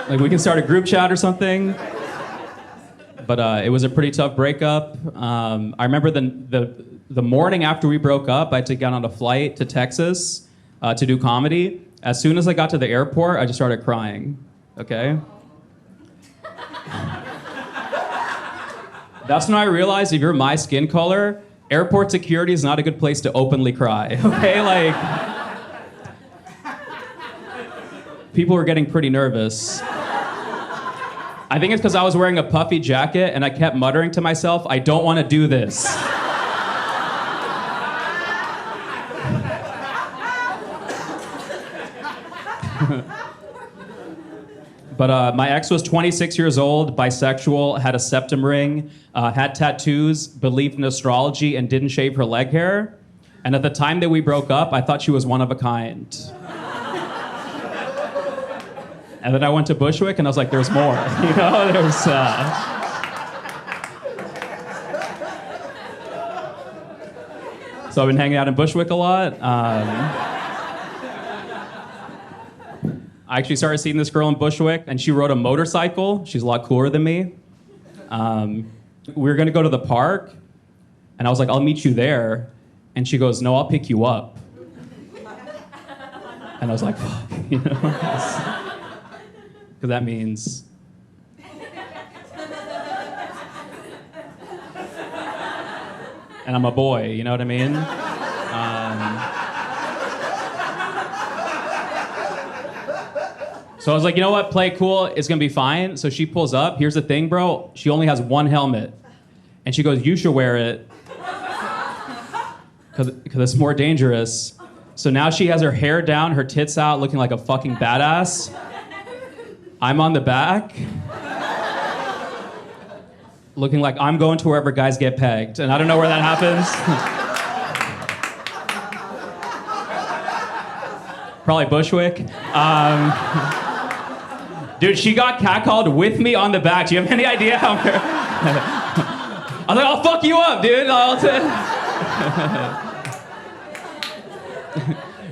Like, we can start a group chat or something. But it was a pretty tough breakup. I remember the morning after we broke up, I had to get on a flight to Texas to do comedy. As soon as I got to the airport, I just started crying, okay? That's when I realized if you're my skin color, airport security is not a good place to openly cry, okay? Like, people were getting pretty nervous. I think it's because I was wearing a puffy jacket and I kept muttering to myself, I don't want to do this. But my ex was 26 years old, bisexual, had a septum ring, had tattoos, believed in astrology, and didn't shave her leg hair. And at the time that we broke up, I thought she was one of a kind. And then I went to Bushwick, and I was like, there's more. So I've been hanging out in Bushwick a lot. I actually started seeing this girl in Bushwick, and she rode a motorcycle. She's a lot cooler than me. We were gonna go to the park, and I was like, I'll meet you there. And she goes, no, I'll pick you up. And I was like, fuck, Because that means... And I'm a boy, you know what I mean? So I was like, you know what, play cool, it's gonna be fine. So she pulls up, here's the thing, bro, she only has one helmet. And she goes, you should wear it, because it's more dangerous. So now she has her hair down, her tits out, looking like a fucking badass. I'm on the back, looking like I'm going to wherever guys get pegged. And I don't know where that happens. Probably Bushwick. Dude, she got catcalled with me on the back. Do you have any idea how... I was like, I'll fuck you up, dude.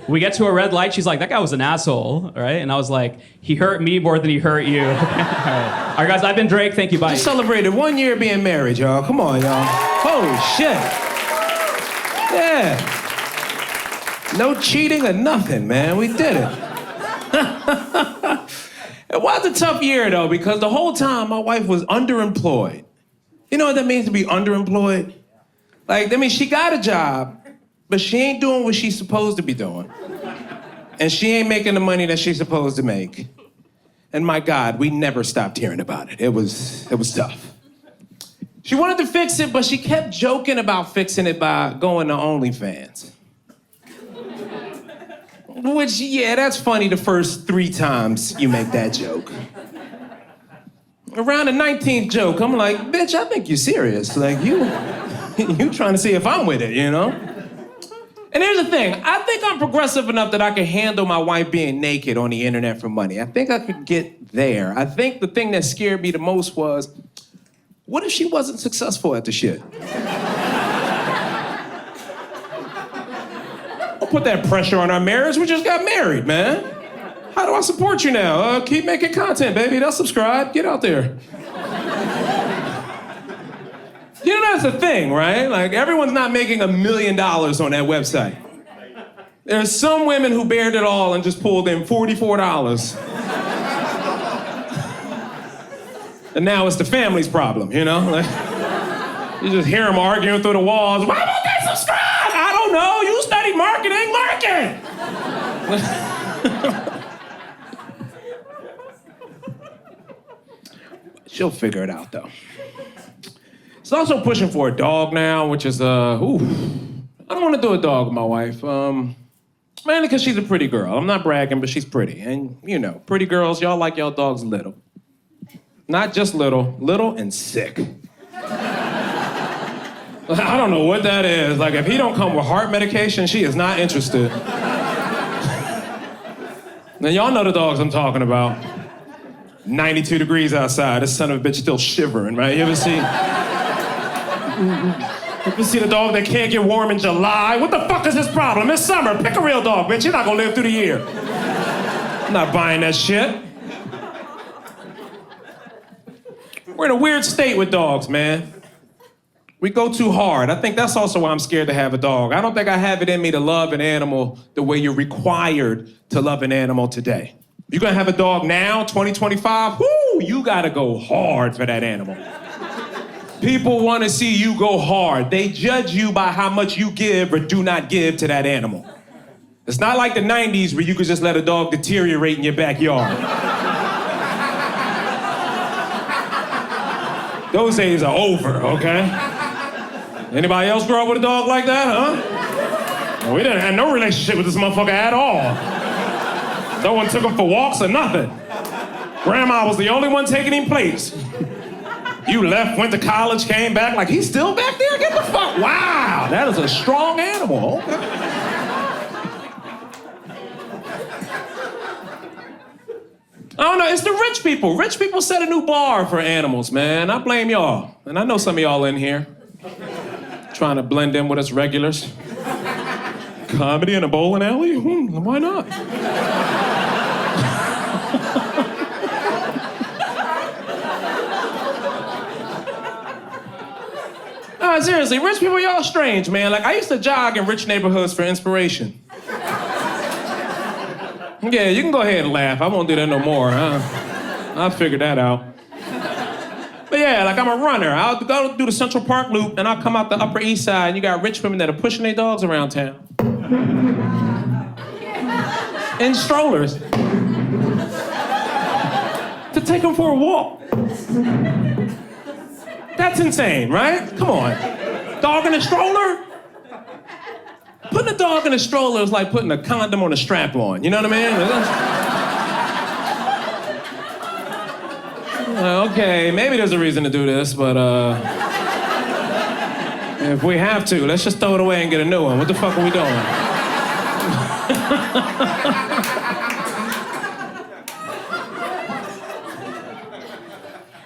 We get to a red light. She's like, that guy was an asshole, right? And I was like, he hurt me more than he hurt you. All right, guys, I've been Drake. Thank you, bye. We celebrated 1 year being married, y'all. Come on, y'all. Holy shit. Yeah. No cheating or nothing, man. We did it. It was a tough year, though, because the whole time my wife was underemployed. You know what that means to be underemployed? Like, that means she got a job, but she ain't doing what she's supposed to be doing. And she ain't making the money that she's supposed to make. And my God, we never stopped hearing about it. It was tough. She wanted to fix it, but she kept joking about fixing it by going to OnlyFans. Which, yeah, that's funny the first 3 times you make that joke. Around the 19th joke, I'm like, bitch, I think you're serious. Like, you trying to see if I'm with it, you know? And here's the thing. I think I'm progressive enough that I can handle my wife being naked on the internet for money. I think I could get there. I think the thing that scared me the most was, what if she wasn't successful at the shit? Don't put that pressure on our marriage. We just got married, man. How do I support you now? Keep making content, baby. They'll subscribe. Get out there. You know, that's the thing, right? Like, everyone's not making $1 million on that website. There's some women who bared it all and just pulled in $44. And now it's the family's problem, you know? Like, you just hear them arguing through the walls. Why won't they subscribe? I don't know. You study marketing. She'll figure it out, though. She's also pushing for a dog now, which is, I don't want to do a dog with my wife. Mainly because she's a pretty girl. I'm not bragging, but she's pretty. And, you know, pretty girls, y'all like y'all dogs little. Not just little, little and sick. I don't know what that is. Like, if he don't come with heart medication, she is not interested. Now, y'all know the dogs I'm talking about. 92 degrees outside. This son of a bitch still shivering, right? You ever see the dog that can't get warm in July? What the fuck is his problem? It's summer. Pick a real dog, bitch. You're not gonna live through the year. I'm not buying that shit. We're in a weird state with dogs, man. We go too hard. I think that's also why I'm scared to have a dog. I don't think I have it in me to love an animal the way you're required to love an animal today. You're gonna have a dog now, 2025, whoo, you gotta go hard for that animal. People wanna see you go hard. They judge you by how much you give or do not give to that animal. It's not like the 90s where you could just let a dog deteriorate in your backyard. Those days are over, okay? Anybody else grow up with a dog like that, huh? Well, we didn't have no relationship with this motherfucker at all. No one took him for walks or nothing. Grandma was the only one taking him plates. You left, went to college, came back, like, he's still back there? Get the fuck, wow, that is a strong animal, okay. I don't know, it's the rich people. Rich people set a new bar for animals, man. I blame y'all. And I know some of y'all in here trying to blend in with us regulars. Comedy in a bowling alley? Why not? No, seriously, rich people, y'all strange, man. Like, I used to jog in rich neighborhoods for inspiration. Yeah, you can go ahead and laugh. I won't do that no more. I'll figure that out. But yeah, like, I'm a runner. I'll go do the Central Park loop, and I'll come out the Upper East Side, and you got rich women that are pushing their dogs around town. In strollers. To take them for a walk. That's insane, right? Come on. Dog in a stroller? Putting a dog in a stroller is like putting a condom on a strap-on. You know what I mean? Okay, maybe there's a reason to do this, but if we have to, let's just throw it away and get a new one. What the fuck are we doing?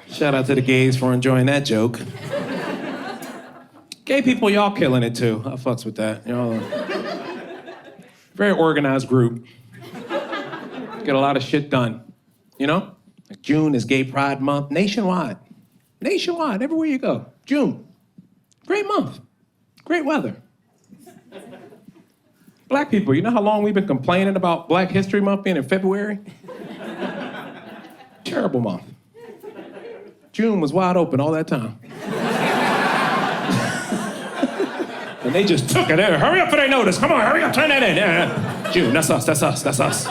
Shout out to the gays for enjoying that joke. Gay people, y'all killing it too. I fucks with that. Y'all very organized group. Get a lot of shit done. You know? Like June is Gay Pride Month nationwide. Nationwide, everywhere you go. June. Great month. Great weather. Black people, you know how long we've been complaining about Black History Month being in February? Terrible month. June was wide open all that time. And they just took it. Hurry up for their notice. Come on, hurry up, turn that in. Yeah. June, that's us, that's us, that's us.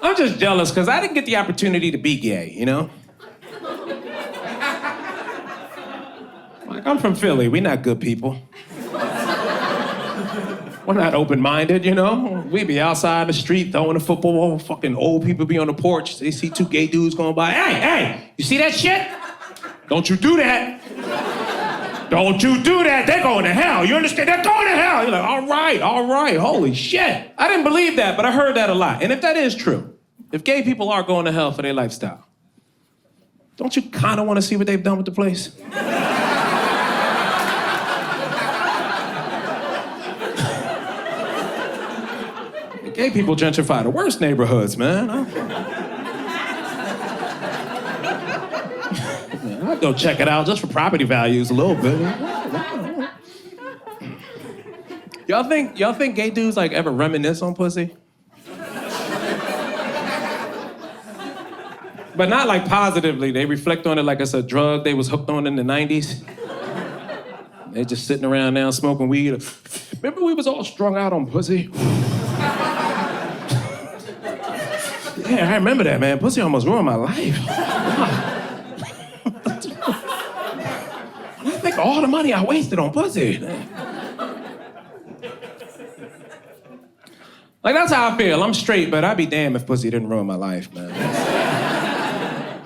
I'm just jealous because I didn't get the opportunity to be gay, you know? Like, I'm from Philly. We're not good people. We're not open-minded, you know? We be outside the street throwing a football. Fucking old people be on the porch. They see two gay dudes going by. Hey, you see that shit? Don't you do that. Don't you do that. They're going to hell. You understand? They're going to hell. You're like, all right. Holy shit. I didn't believe that, but I heard that a lot. And if that is true, if gay people are going to hell for their lifestyle, don't you kind of want to see what they've done with the place? Gay people gentrify the worst neighborhoods, man. I'll go check it out just for property values a little bit. Y'all think gay dudes like ever reminisce on pussy? But not like positively. They reflect on it like it's a drug they was hooked on in the 90s. They just sitting around now smoking weed. Remember we was all strung out on pussy? Yeah, I remember that, man. Pussy almost ruined my life. I think all the money I wasted on pussy. Like, that's how I feel. I'm straight, but I'd be damned if pussy didn't ruin my life, man.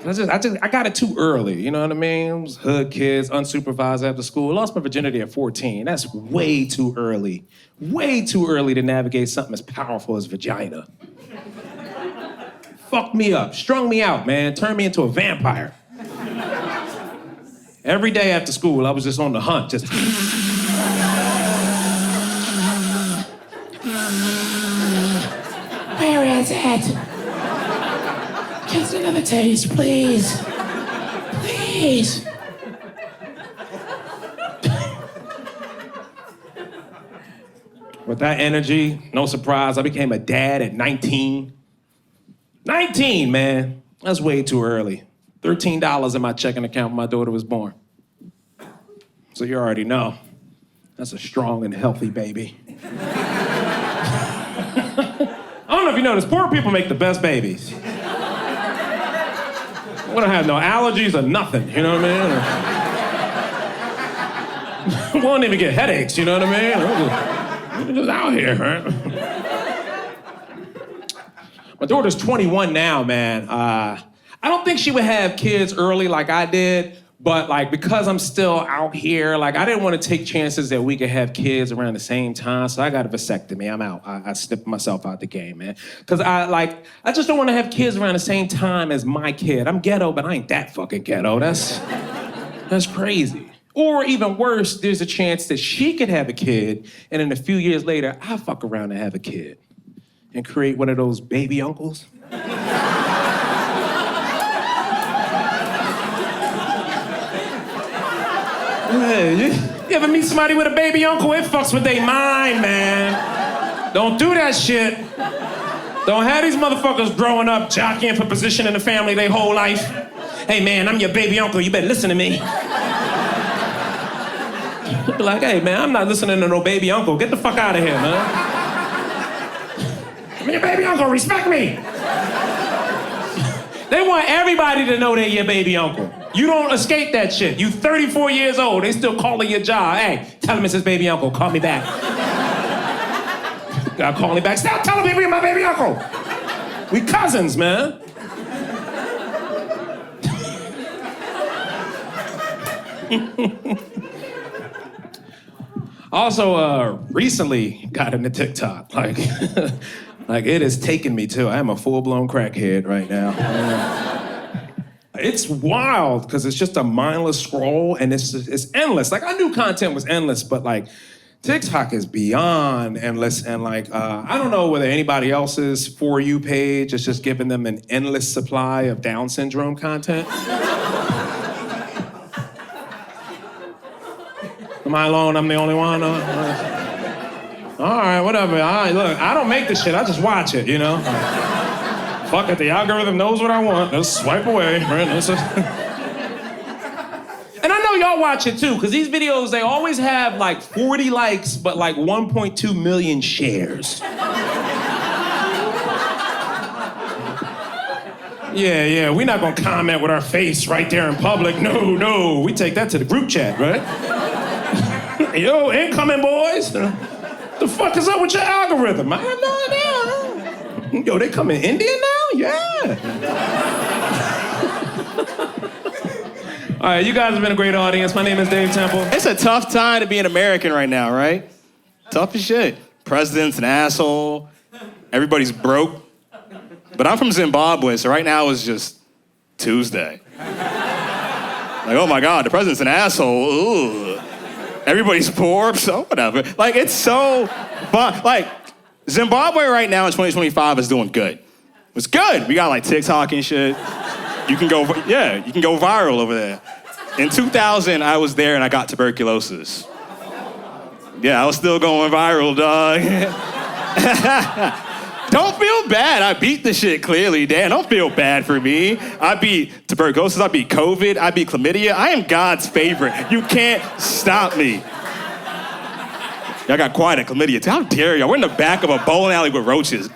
I got it too early, you know what I mean? I was hood kids, unsupervised after school. Lost my virginity at 14. That's way too early. Way too early to navigate something as powerful as vagina. Fucked me up, strung me out, man. Turned me into a vampire. Every day after school, I was just on the hunt, just... Where is it? Just another taste, please. Please. With that energy, no surprise, I became a dad at 19. 19, man. That's way too early. $13 in my checking account when my daughter was born. So you already know. That's a strong and healthy baby. I don't know if you noticed, poor people make the best babies. We don't have no allergies or nothing, you know what I mean? We won't even get headaches, you know what I mean? We're just out here, right? My daughter's 21 now, man. I don't think she would have kids early like I did, but like because I'm still out here, like I didn't want to take chances that we could have kids around the same time, so I got a vasectomy. I'm out. I snipped myself out the game, man. Because I just don't want to have kids around the same time as my kid. I'm ghetto, but I ain't that fucking ghetto. That's crazy. Or even worse, there's a chance that she could have a kid, and then a few years later, I fuck around and have a kid and create one of those baby uncles. Hey, you ever meet somebody with a baby uncle? It fucks with their mind, man. Don't do that shit. Don't have these motherfuckers growing up jockeying for position in the family their whole life. Hey, man, I'm your baby uncle. You better listen to me. Be like, hey, man, I'm not listening to no baby uncle. Get the fuck out of here, man. I'm your baby uncle. Respect me. They want everybody to know they're your baby uncle. You don't escape that shit. You 34 years old, they still calling your job. Hey, tell him it's his baby uncle, call me back. Gotta call me back. Stop telling me we're my baby uncle. We cousins, man. Also, recently got into TikTok. Like it has taken me to. I am a full-blown crackhead right now. It's wild because it's just a mindless scroll and it's endless. Like I knew content was endless, but like TikTok is beyond endless. And like I don't know whether anybody else's For You page is just giving them an endless supply of Down syndrome content. Am I alone? I'm the only one? All right, whatever. All right, look, I don't make this shit. I just watch it, you know? Fuck it, the algorithm knows what I want. Let's swipe away. Right? And I know y'all watch it too, because these videos, they always have like 40 likes, but like 1.2 million shares. Yeah, we're not gonna comment with our face right there in public. No, we take that to the group chat, right? Yo, incoming boys. The fuck is up with your algorithm? I have no idea. Yo, they come in India now? Yeah. All right, you guys have been a great audience. My name is Dave Temple. It's a tough time to be an American right now, right? Tough as shit. President's an asshole. Everybody's broke. But I'm from Zimbabwe, so right now is just Tuesday. Like, oh my God, the president's an asshole. Ooh. Everybody's poor, so whatever. Like, it's so fun. Like, Zimbabwe right now in 2025 is doing good. It's good. We got like TikTok and shit. You can go viral over there. In 2000, I was there and I got tuberculosis. Yeah, I was still going viral, dog. Don't feel bad. I beat the shit clearly, Dan. Don't feel bad for me. I beat tuberculosis. I beat COVID. I beat chlamydia. I am God's favorite. You can't stop me. Y'all got quiet at chlamydia. How dare y'all? We're in the back of a bowling alley with roaches.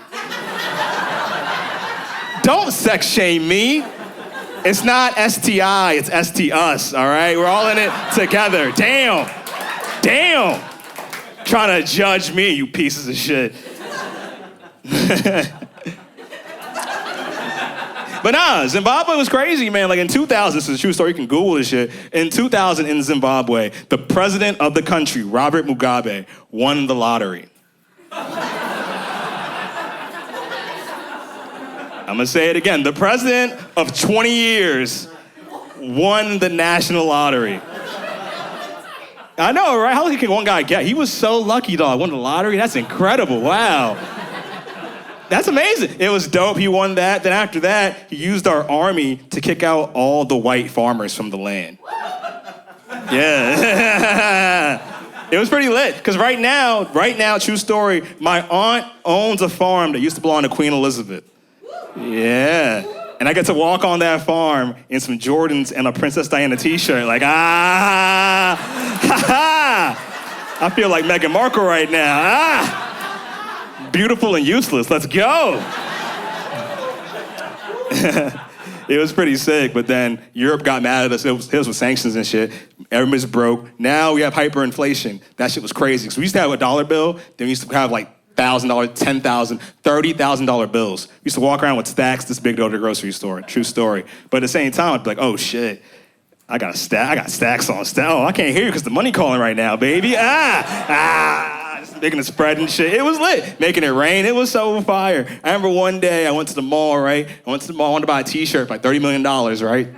Don't sex shame me. It's not STI, it's ST-us, all right? We're all in it together. Damn. Trying to judge me, you pieces of shit. But nah, Zimbabwe was crazy, man. Like in 2000, this is a true story, you can Google this shit. In 2000 in Zimbabwe, the president of the country, Robert Mugabe, won the lottery. I'm gonna say it again. The president of 20 years won the national lottery. I know, right? How lucky can one guy get? He was so lucky, dog. Won the lottery? That's incredible. Wow. That's amazing. It was dope. He won that. Then after that, he used our army to kick out all the white farmers from the land. Yeah. It was pretty lit. Because right now, true story, my aunt owns a farm that used to belong to Queen Elizabeth. Yeah. And I get to walk on that farm in some Jordans and a Princess Diana t-shirt. Like, ha ha. I feel like Meghan Markle right now. Beautiful and useless. Let's go. It was pretty sick, but then Europe got mad at us. It was with sanctions and shit. Everybody's broke. Now we have hyperinflation. That shit was crazy. So we used to have a dollar bill, then we used to have like $1,000, $10,000, $30,000 bills. We used to walk around with stacks this big to go to the grocery store. True story. But at the same time, I'd be like, oh shit, I got stacks on stack. Oh, I can't hear you because the money calling right now, baby. Just making a spread and shit. It was lit. Making it rain. It was so fire. I remember one day I went to the mall, right? I wanted to buy a t-shirt for like $30 million, right?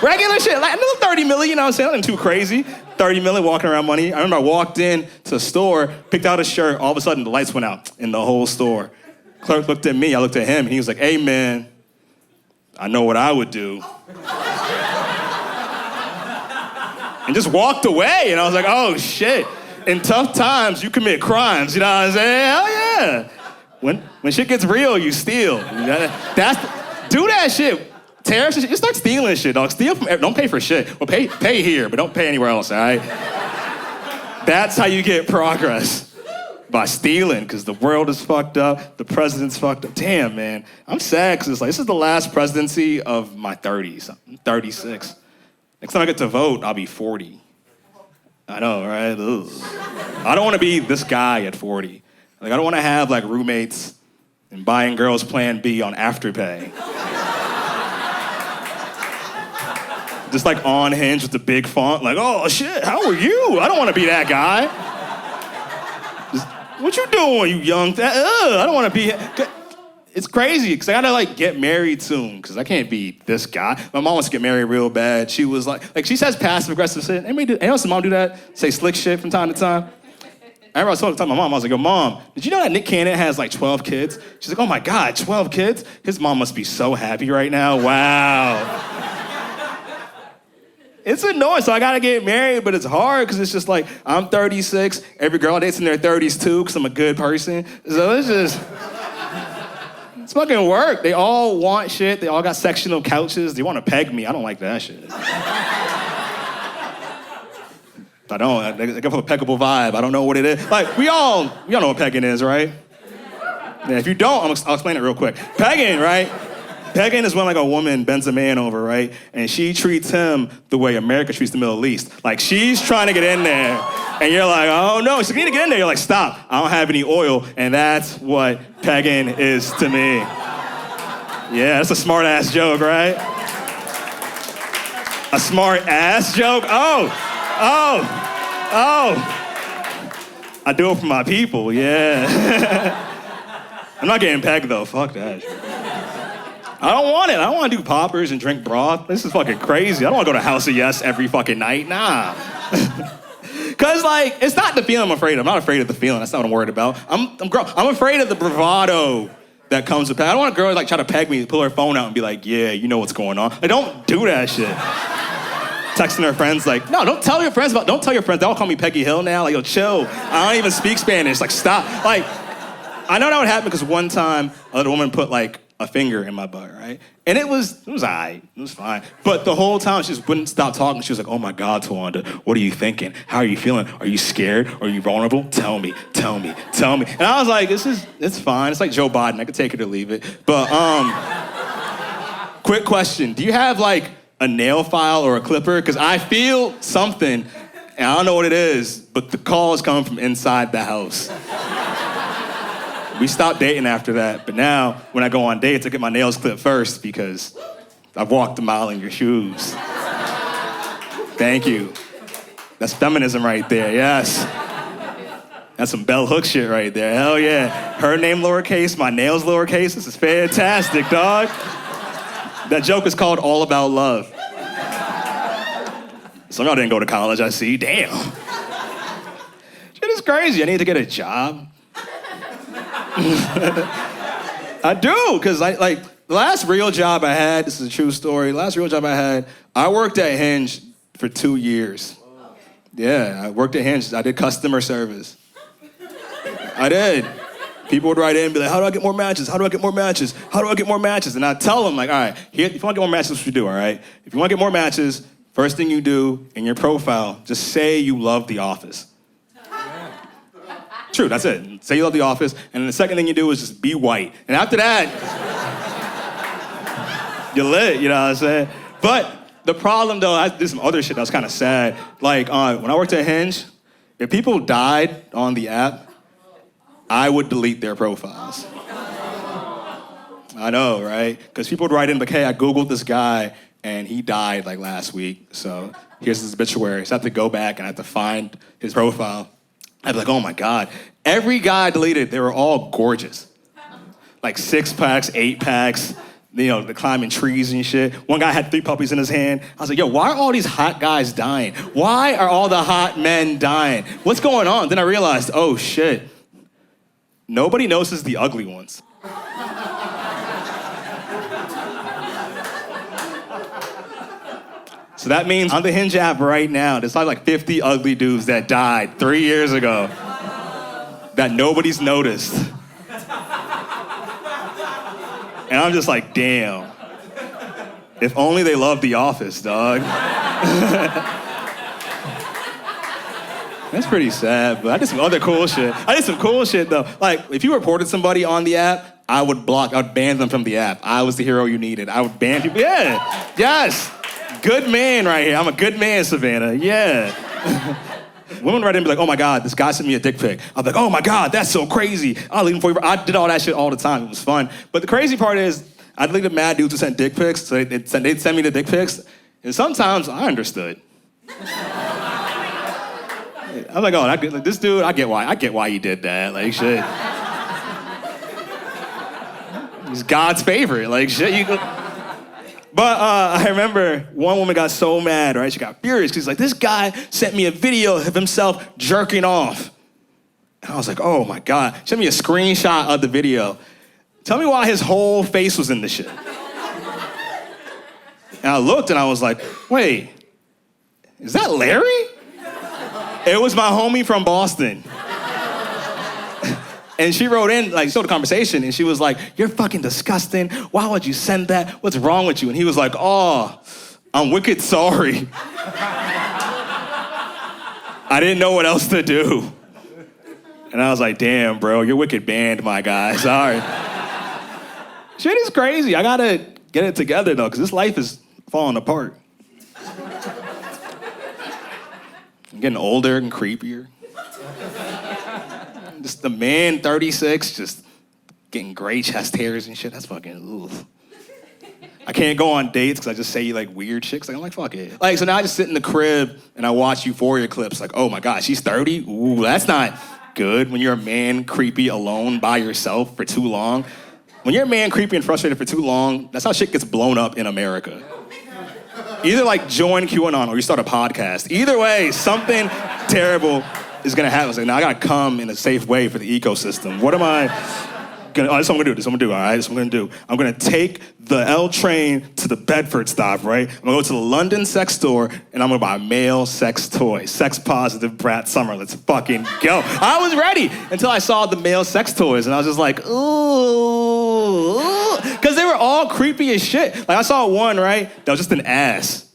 Regular shit, like another 30 million, you know what I'm saying? Nothing too crazy. 30 million walking around money. I remember I walked in to the store, picked out a shirt, all of a sudden the lights went out in the whole store. Clerk looked at me, I looked at him, and he was like, hey man, I know what I would do. And just walked away, and I was like, oh shit. In tough times, you commit crimes, you know what I'm saying? Hell yeah. When shit gets real, you steal. Do that shit. Tariffs and shit, you start stealing shit, dog. Steal from, don't pay for shit. Well, pay here, but don't pay anywhere else, all right? That's how you get progress. By stealing, because the world is fucked up, the president's fucked up. Damn, man. I'm sad, because it's like, this is the last presidency of my 30s. I'm 36. Next time I get to vote, I'll be 40. I know, right? Ugh. I don't want to be this guy at 40. Like, I don't want to have, like, roommates and buying girls Plan B on Afterpay. Just like on Hinge with the big font, like, oh shit, how are you? I don't want to be that guy. Just, what you doing, you young? I don't want to be. It's crazy because I gotta like get married soon because I can't be this guy. My mom wants to get married real bad. She was like she says passive aggressive shit. Anyone else mom do that? Say slick shit from time to time. I remember I was talking to my mom. I was like, yo, mom, did you know that Nick Cannon has like 12 kids? She's like, oh my God, 12 kids? His mom must be so happy right now. Wow. It's annoying, so I gotta get married, but it's hard because it's just like, I'm 36, every girl I date's in their 30s too because I'm a good person. So it's fucking work. They all want shit, they all got sectional couches, they wanna peg me. I don't like that shit. I don't, they give a peggable vibe. I don't know what it is. Like, we all know what pegging is, right? Yeah, if you don't, I'll explain it real quick. Pegging, right? Pegging is when like a woman bends a man over, right? And she treats him the way America treats the Middle East. Like she's trying to get in there. And you're like, oh no, she's like, you need to get in there. You're like, stop, I don't have any oil. And that's what pegging is to me. Yeah, that's a smart ass joke, right? A smart ass joke? Oh. I do it for my people, yeah. I'm not getting pegged though, fuck that. I don't want it. I don't want to do poppers and drink broth. This is fucking crazy. I don't want to go to House of Yes every fucking night. Nah. Cause like, it's not the feeling I'm afraid of. I'm not afraid of the feeling. That's not what I'm worried about. I'm afraid of the bravado that comes with that. I don't want a girl to like try to peg me, pull her phone out and be like, yeah, you know what's going on. Like, don't do that shit. Texting her friends like, no, don't tell your friends. They all call me Peggy Hill now. Like, yo, chill. I don't even speak Spanish. Like, stop. Like, I know that would happen because one time a little woman put like a finger in my butt, right? And it was all right. It was fine. But the whole time, she just wouldn't stop talking. She was like, oh my God, Tawanda, what are you thinking? How are you feeling? Are you scared? Are you vulnerable? Tell me. And I was like, it's fine. It's like Joe Biden. I could take it or leave it. But, quick question. Do you have like a nail file or a clipper? Because I feel something, and I don't know what it is, but the call is coming from inside the house. We stopped dating after that, but now when I go on dates, I get my nails clipped first because I've walked a mile in your shoes. Thank you. That's feminism right there, yes. That's some bell hook shit right there, hell yeah. Her name lowercase, my nails lowercase, this is fantastic, dog. That joke is called All About Love. Some of y'all didn't go to college, I see, damn. Shit is crazy, I need to get a job. I do, because the last real job I had, this is a true story, I worked at Hinge for 2 years. Yeah, I worked at Hinge, I did customer service. I did. People would write in and be like, how do I get more matches? How do I get more matches? How do I get more matches? And I'd tell them, like, all right, here, if you want to get more matches, this is what you do, all right? If you want to get more matches, first thing you do in your profile, just say you love The Office. True, that's it. Say you love The Office, and then the second thing you do is just be white. And after that, you're lit, you know what I'm saying? But the problem, though, I did some other shit that was kind of sad. Like, when I worked at Hinge, if people died on the app, I would delete their profiles. I know, right? Because people would write in, like, hey, I Googled this guy, and he died, like, last week, so here's his obituary. So I have to go back, and I have to find his profile. I'd be like, oh, my God. Every guy I deleted, they were all gorgeous. Like 6-packs, 8-packs, you know, climbing trees and shit. One guy had 3 puppies in his hand. I was like, yo, why are all these hot guys dying? Why are all the hot men dying? What's going on? Then I realized, oh, shit. Nobody notices the ugly ones. So that means on the Hinge app right now, there's like 50 ugly dudes that died 3 years ago that nobody's noticed. And I'm just like, damn. If only they loved The Office, dog. That's pretty sad, but I did some other cool shit. I did some cool shit, though. Like, if you reported somebody on the app, I would ban them from the app. I was the hero you needed. I would ban people. Yeah, yes. Good man right here. I'm a good man, Savannah. Yeah. Women write in and be like, oh my God, this guy sent me a dick pic. I'm like, oh my God, that's so crazy. I'll leave him for you. I did all that shit all the time. It was fun. But the crazy part is, I deleted mad dudes who sent dick pics, so they'd send me the dick pics, and sometimes I understood. I'm like, oh, this dude, I get why he did that. Like, shit. He's God's favorite. Like, shit, But I remember one woman got so mad, right? She got furious. She's like, this guy sent me a video of himself jerking off. And I was like, oh my God. She sent me a screenshot of the video. Tell me why his whole face was in the shit. And I looked and I was like, wait, is that Larry? It was my homie from Boston. And she wrote in, like, started the conversation, and she was like, you're fucking disgusting. Why would you send that? What's wrong with you? And he was like, oh, I'm wicked sorry. I didn't know what else to do. And I was like, damn, bro, you're wicked banned, my guy. Sorry. Shit is crazy. I gotta get it together, though, because this life is falling apart. I'm getting older and creepier. Just the man, 36, just getting gray chest hairs and shit. That's fucking, oof. I can't go on dates because I just say like weird shit. Like, I'm like, fuck it. Like, so now I just sit in the crib and I watch Euphoria clips. Like, oh my God, she's 30? Ooh, that's not good when you're a man creepy alone by yourself for too long. When you're a man creepy and frustrated for too long, that's how shit gets blown up in America. Either like join QAnon or you start a podcast. Either way, something terrible is gonna happen. It's like, now I gotta come in a safe way for the ecosystem. What am I gonna, this is what I'm gonna do, this is what I'm gonna do, all right? This is what I'm gonna do. I'm gonna take the L train to the Bedford stop, right? I'm gonna go to the London sex store and I'm gonna buy a male sex toy. Sex positive Brat Summer, let's fucking go. I was ready until I saw the male sex toys and I was just like, ooh, because they were all creepy as shit. Like I saw one, right, that was just an ass.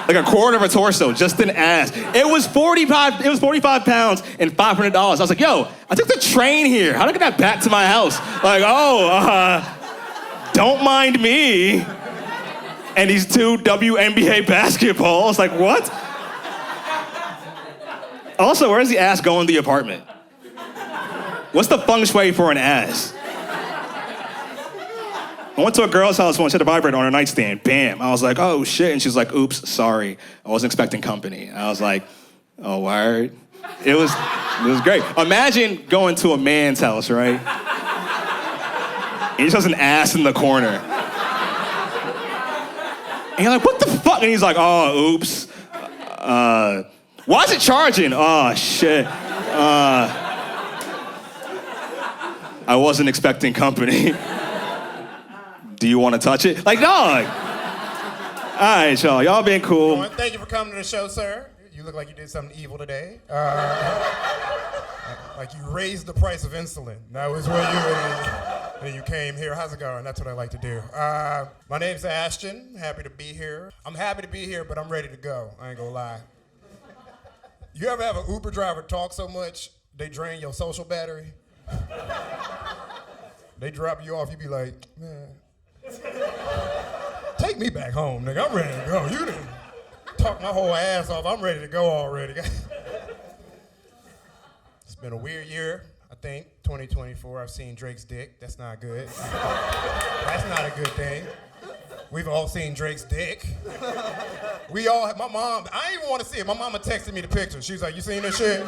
Like a quarter of a torso, just an ass. It was 45 pounds and $500. I was like, yo, I took the train here. How do I get that back to my house? Like, don't mind me. And these 2 WNBA basketballs. Like, what? Also, where's the ass going in the apartment? What's the feng shui for an ass? I went to a girl's house once, she had a vibrator on her nightstand. Bam. I was like, oh shit. And she's like, oops, sorry. I wasn't expecting company. I was like, oh, word. It was great. Imagine going to a man's house, right? And he just has an ass in the corner. And you're like, what the fuck? And he's like, oh, oops. Why is it charging? Oh, shit. I wasn't expecting company. Do you want to touch it? Like, dog. All right, y'all been cool. Thank you for coming to the show, sir. You look like you did something evil today. Like you raised the price of insulin. That was when you came here. How's it going? That's what I like to do. My name's Ashton. Happy to be here. I'm happy to be here, but I'm ready to go. I ain't gonna lie. You ever have an Uber driver talk so much they drain your social battery? They drop you off, you be like, man, take me back home, nigga. I'm ready to go. You done talk my whole ass off. I'm ready to go already. It's been a weird year, I think. 2024, I've seen Drake's dick. That's not good. That's not a good thing. We've all seen Drake's dick. We all, my mom, I didn't even want to see it. My mama texted me the picture. She was like, you seen this shit?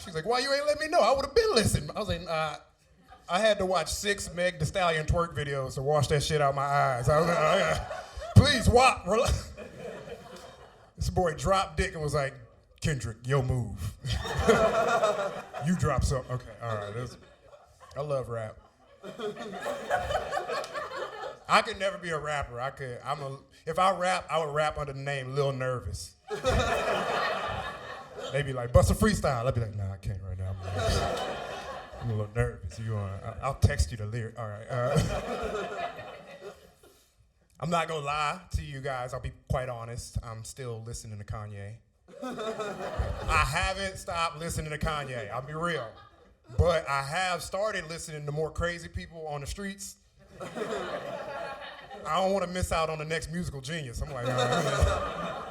She's like, why you ain't let me know? I would have been listening. I was like, I had to watch 6 Meg Thee Stallion twerk videos to wash that shit out my eyes. I was like, please, what? This boy dropped dick and was like, Kendrick, yo move. You drop something. Okay, all right. I love rap. I could never be a rapper. If I rap, I would rap under the name Lil Nervous. They be like, bust a freestyle. I'd be like, nah, I can't right now. I'm a little nervous. I'll text you the lyric. All right. I'm not gonna lie to you guys. I'll be quite honest. I'm still listening to Kanye. I haven't stopped listening to Kanye. I'll be real. But I have started listening to more crazy people on the streets. I don't want to miss out on the next musical genius. I'm like, all right.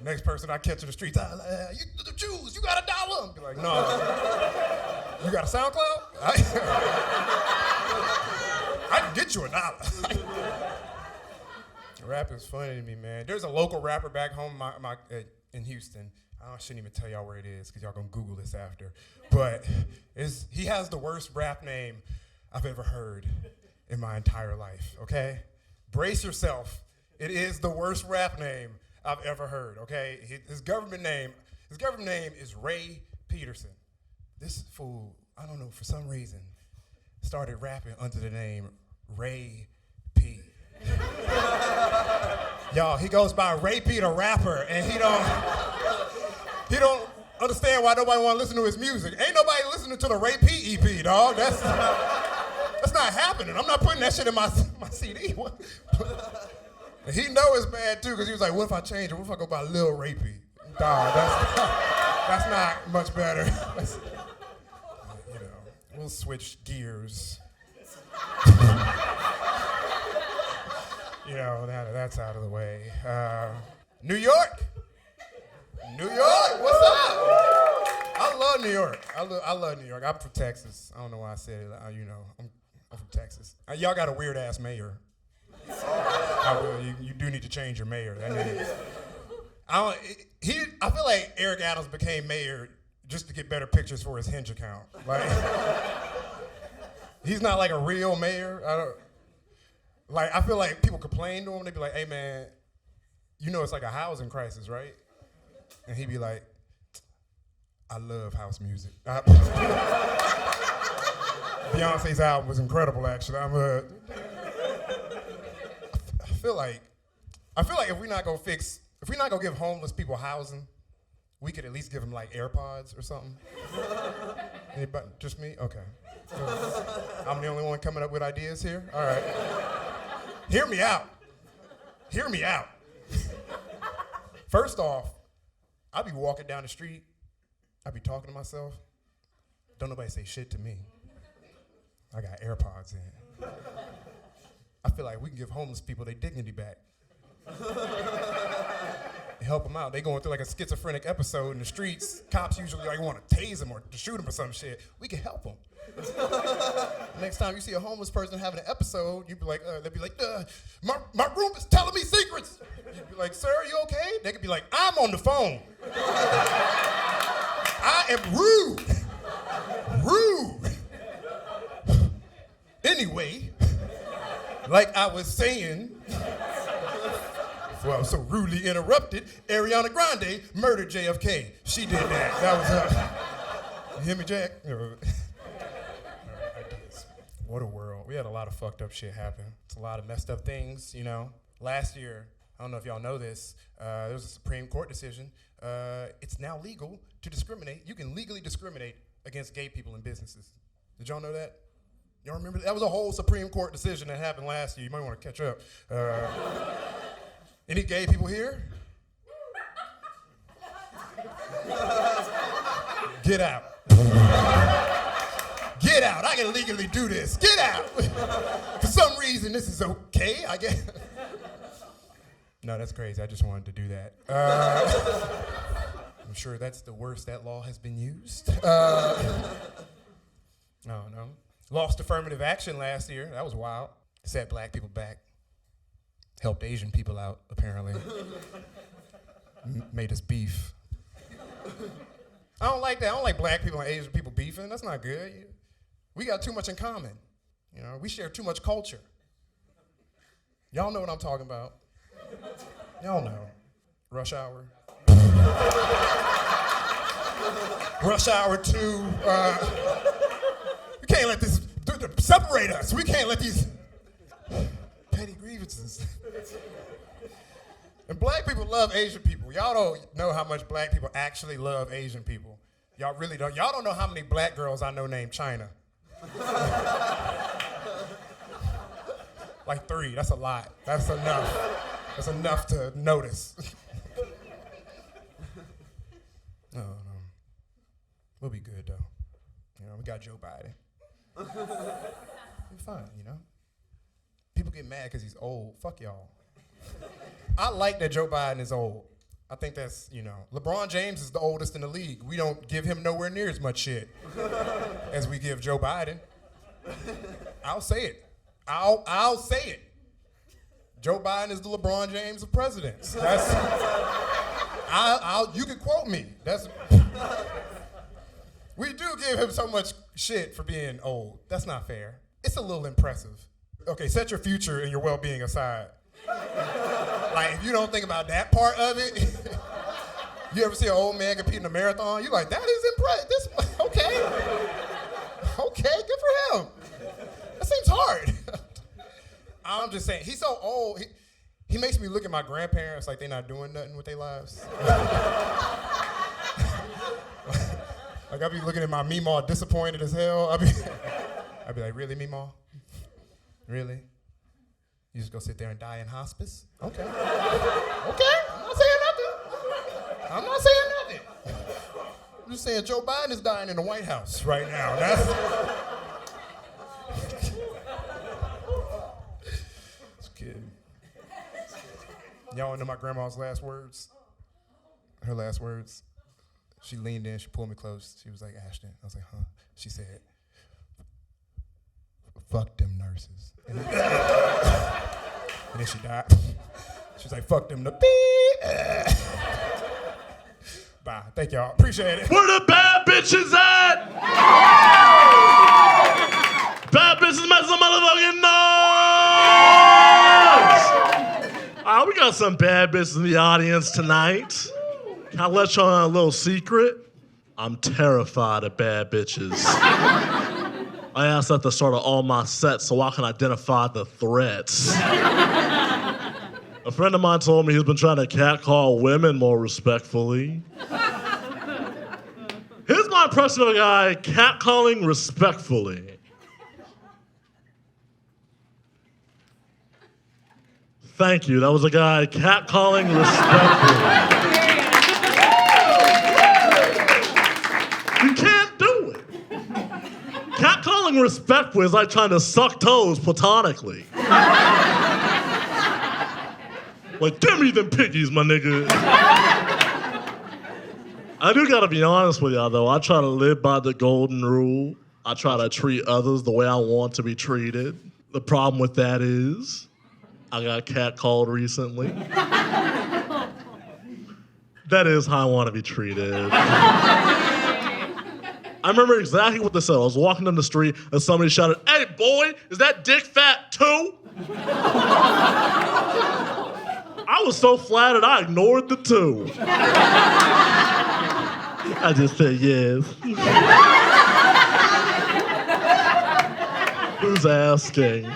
Next person I catch in the streets, you the Jews, you got $1. I'm be like, no. You got a SoundCloud? I can get you $1. Rap is funny to me, man. There's a local rapper back home in Houston. I shouldn't even tell y'all where it is because y'all gonna Google this after. But he has the worst rap name I've ever heard in my entire life, okay? Brace yourself. It is the worst rap name I've ever heard, okay? His government name is Ray Peterson. This fool, I don't know, for some reason, started rapping under the name Ray P. Y'all, he goes by Ray P the rapper, and he don't understand why nobody want to listen to his music. Ain't nobody listening to the Ray P EP, dog. That's not happening. I'm not putting that shit in my CD. He know it's bad too, because he was like, what if I change it? What if I go by Lil Rapey? Dog, that's not much better. We'll switch gears. That's out of the way. New York? New York, what's up? I love New York. I love New York. I'm from Texas. I don't know why I said it. I'm from Texas. Y'all got a weird ass mayor. You do need to change your mayor. I feel like Eric Adams became mayor just to get better pictures for his Hinge account. Like, he's not like a real mayor. I feel like people complain to him. They be like, hey man, it's like a housing crisis, right? And he'd be like, I love house music. Beyonce's album was incredible, actually. I feel like if we're not gonna give homeless people housing, we could at least give them like AirPods or something. Anybody? Just me? Okay. So, I'm the only one coming up with ideas here? All right. Hear me out. Hear me out. First off, I be walking down the street, I be talking to myself. Don't nobody say shit to me. I got AirPods in. I feel like we can give homeless people their dignity back. help them out. They going through like a schizophrenic episode in the streets. Cops usually like want to tase them or to shoot them or some shit. We can help them. Next time you see a homeless person having an episode, you'd be like, they'd be like, my room is telling me secrets. You'd be like, sir, are you okay? They could be like, I'm on the phone. I am rude. Anyway, like I was saying, before I was so rudely interrupted, Ariana Grande murdered JFK. She did that. That was her. You hear me, Jack? What a world. We had a lot of fucked up shit happen. It's a lot of messed up things, you know. Last year, I don't know if y'all know this, there was a Supreme Court decision. It's now legal to discriminate. You can legally discriminate against gay people in businesses. Did y'all know that? Y'all remember that? That was a whole Supreme Court decision that happened last year. You might want to catch up. Any gay people here? Get out. Get out. I can legally do this. Get out. For some reason, this is okay, I guess. No, that's crazy. I just wanted to do that. I'm sure that's the worst that law has been used. No. Lost affirmative action last year. That was wild. Set black people back. Helped Asian people out, apparently. Made us beef. I don't like that. I don't like black people and Asian people beefing. That's not good. We got too much in common. You know, we share too much culture. Y'all know what I'm talking about. Y'all know. Rush Hour. Rush Hour 2. We can't let this separate us. We can't let these petty grievances. And black people love Asian people. Y'all don't know how much black people actually love Asian people. Y'all really don't. Y'all don't know how many black girls I know named China. Like 3, that's a lot. That's enough. That's enough to notice. No. We'll be good though. You know, we got Joe Biden. We're fine, you know? People get mad because he's old. Fuck y'all. I like that Joe Biden is old. I think that's, you know, LeBron James is the oldest in the league. We don't give him nowhere near as much shit as we give Joe Biden. I'll say it. I'll say it. Joe Biden is the LeBron James of presidents. That's, you can quote me. We do give him so much shit for being old. That's not fair. It's a little impressive. Okay, set your future and your well-being aside. Like, if you don't think about that part of it, you ever see an old man compete in a marathon? You're like, that is impressive. Okay. Okay, good for him. That seems hard. I'm just saying, he's so old. He makes me look at my grandparents like they're not doing nothing with their lives. Like, I'll be looking at my Meemaw disappointed as hell. I'll be like, really, Meemaw? Really? You just go sit there and die in hospice? Okay. Okay, I'm not saying nothing. I'm just saying Joe Biden is dying in the White House right now. It's kidding. Y'all know my grandma's last words? Her last words? She leaned in, she pulled me close. She was like, Ashton. I was like, huh? She said, fuck them nurses. And then she died. She was like, fuck them the Bye. Thank y'all. Appreciate it. Where the bad bitches at? Bad bitches make some motherfucking noise! We got some bad bitches in the audience tonight. Can I let y'all know a little secret? I'm terrified of bad bitches. I asked at the start of all my sets so I can identify the threats. A friend of mine told me he's been trying to catcall women more respectfully. Here's my impression of a guy catcalling respectfully. Thank you. That was a guy catcalling respectfully. You can't do it. Catcalling respectfully is like trying to suck toes platonically. Like, give me them piggies, my nigga. I do gotta be honest with y'all, though. I try to live by the golden rule. I try to treat others the way I want to be treated. The problem with that is I got catcalled recently. That is how I want to be treated. I remember exactly what they said. I was walking down the street and somebody shouted, "Hey, boy, is that dick fat too?" I was so flattered, I ignored the two. I just said yes. Who's asking?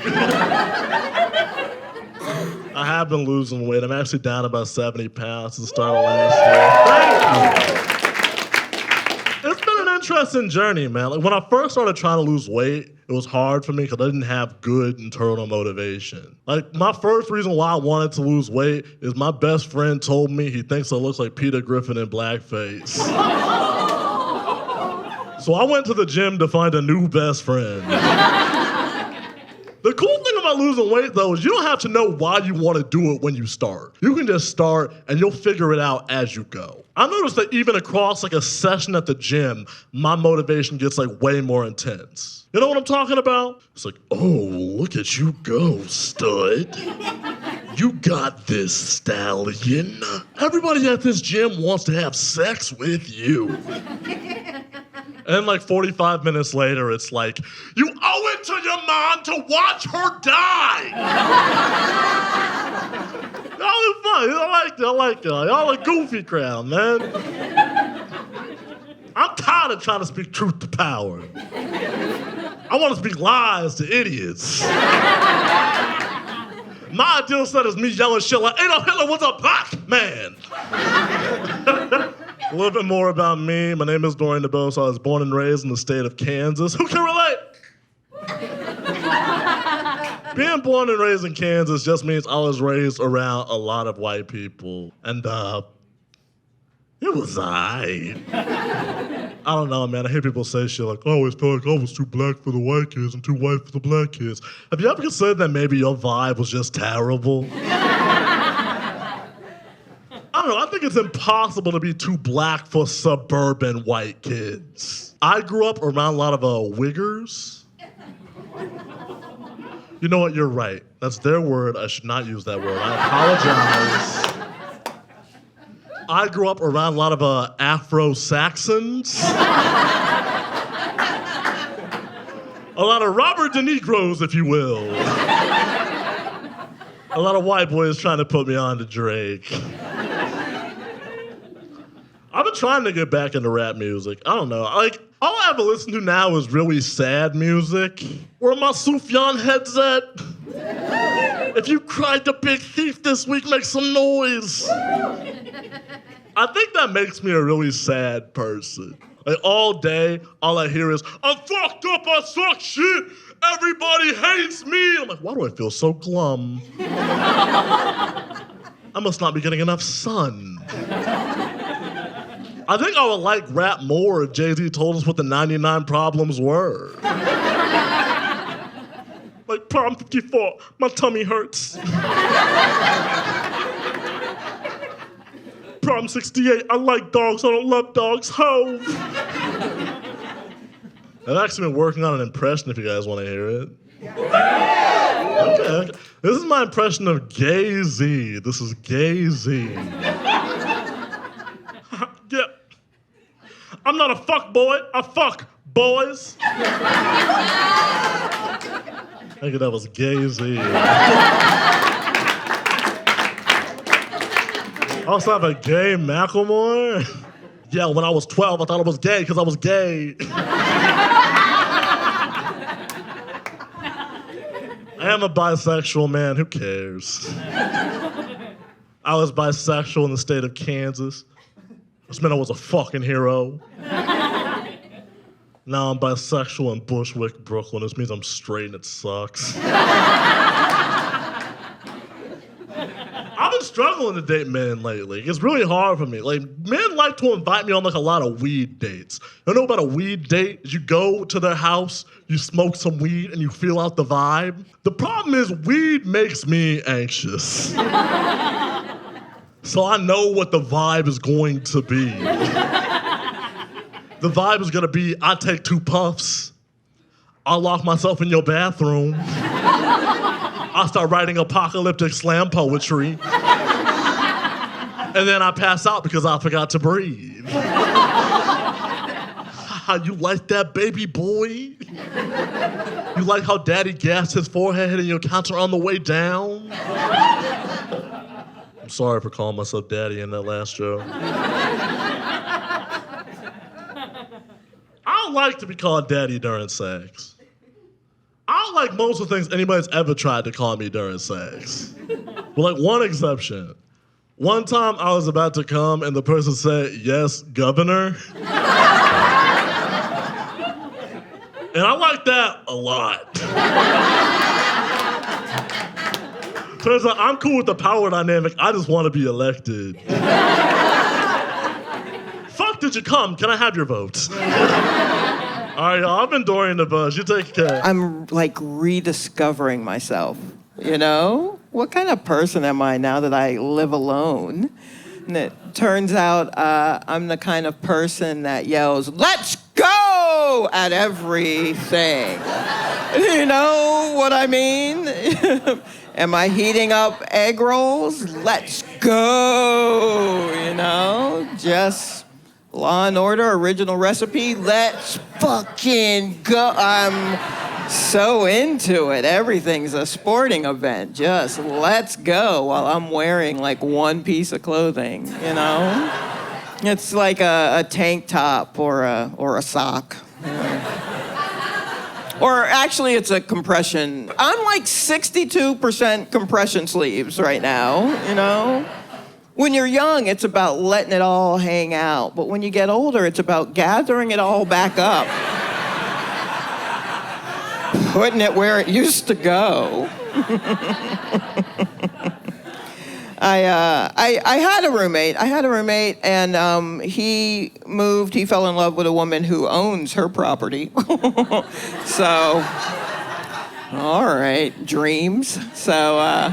I have been losing weight. I'm actually down about 70 pounds since the start of last year. Thank you. It's been an interesting journey, man. Like when I first started trying to lose weight, it was hard for me because I didn't have good internal motivation. Like my first reason why I wanted to lose weight is my best friend told me he thinks I look like Peter Griffin in blackface. So I went to the gym to find a new best friend. The cool thing about losing weight, though, is you don't have to know why you want to do it when you start. You can just start, and you'll figure it out as you go. I noticed that even across, like, a session at the gym, my motivation gets, like, way more intense. You know what I'm talking about? It's like, oh, look at you go, stud. You got this, stallion. Everybody at this gym wants to have sex with you. And like 45 minutes later, it's like, you owe it to your mom to watch her die. Y'all are funny. I like y'all. Y'all a goofy crowd, man. I'm tired of trying to speak truth to power. I want to speak lies to idiots. My ideal set is me yelling shit like, Adolf Hitler was a black man. A little bit more about me. My name is Dorian Debose. I was born and raised in the state of Kansas. Who can relate? Being born and raised in Kansas just means I was raised around a lot of white people. And, it was I don't know, man. I hear people say shit like, I always felt like I was too black for the white kids and too white for the black kids. Have you ever considered that maybe your vibe was just terrible? I don't know, I think it's impossible to be too black for suburban white kids. I grew up around a lot of wiggers. You know what, you're right. That's their word, I should not use that word. I apologize. I grew up around a lot of Afro-Saxons. A lot of Robert De Negros, if you will. A lot of white boys trying to put me on to Drake. I've been trying to get back into rap music. I don't know. Like, all I ever listen to now is really sad music. Where my Sufjan heads at? If you cried the big thief this week, make some noise. I think that makes me a really sad person. Like, all day, all I hear is, I'm fucked up, I suck shit, everybody hates me. I'm like, why do I feel so glum? I must not be getting enough sun. I think I would like rap more if Jay-Z told us what the 99 problems were. Like, problem 54, my tummy hurts. Problem 68, I like dogs, I don't love dogs, ho. I've actually been working on an impression if you guys want to hear it. Okay. This is my impression of Gay Z. This is Gay Z. Yeah. I'm not a fuck boy, I fuck boys. I think that was Gay Z. I also have a gay Macklemore. Yeah, when I was 12, I thought I was gay because I was gay. I am a bisexual man, who cares? I was bisexual in the state of Kansas. This meant I was a fucking hero. Now I'm bisexual in Bushwick, Brooklyn. This means I'm straight and it sucks. I've been struggling to date men lately. It's really hard for me. Like, men like to invite me on like a lot of weed dates. You know about a weed date? Is you go to their house, you smoke some weed, and you feel out the vibe. The problem is weed makes me anxious. So I know what the vibe is going to be. The vibe is gonna be, I take 2 puffs, I'll lock myself in your bathroom, I'll start writing apocalyptic slam poetry, and then I pass out because I forgot to breathe. How you like that, baby boy? You like how daddy gassed his forehead hitting your counter on the way down? I'm sorry for calling myself daddy in that last joke. I don't like to be called daddy during sex. I don't like most of the things anybody's ever tried to call me during sex. With like one exception. One time I was about to come and the person said, "Yes, governor." And I like that a lot. Turns out I'm cool with the power dynamic. I just want to be elected. Fuck, did you come? Can I have your vote? All right, y'all, I've been Dorian Debose. You take care. I'm like rediscovering myself, you know? What kind of person am I now that I live alone? And it turns out I'm the kind of person that yells, "Let's go!" at everything. You know what I mean? Am I heating up egg rolls? Let's go, you know? Just Law and Order, original recipe, let's fucking go. I'm so into it. Everything's a sporting event. Just let's go while I'm wearing like one piece of clothing, you know? It's like a tank top or a sock. Or actually, it's a compression. I'm like 62% compression sleeves right now, you know? When you're young, it's about letting it all hang out. But when you get older, it's about gathering it all back up. Putting it where it used to go. I had a roommate. And he moved. He fell in love with a woman who owns her property. So, all right, dreams. So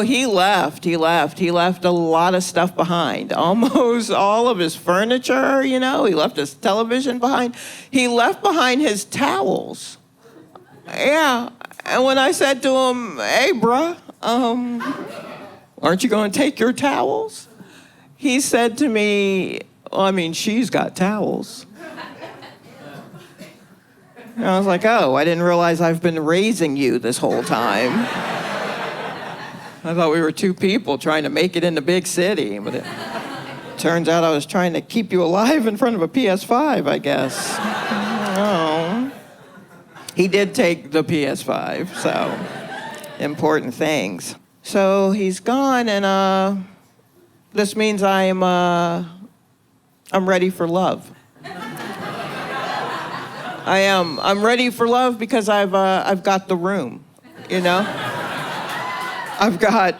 he left. He left a lot of stuff behind. Almost all of his furniture, you know. He left his television behind. He left behind his towels. Yeah. And when I said to him, "Hey, bruh, aren't you going to take your towels?" He said to me, "Well, I mean, she's got towels." And I was like, "Oh, I didn't realize I've been raising you this whole time. I thought we were 2 people trying to make it in the big city, but it turns out I was trying to keep you alive in front of a PS5, I guess." Oh. He did take the PS5, so important things. So he's gone, and this means I'm ready for love. I am. I'm ready for love because I've got the room, you know. I've got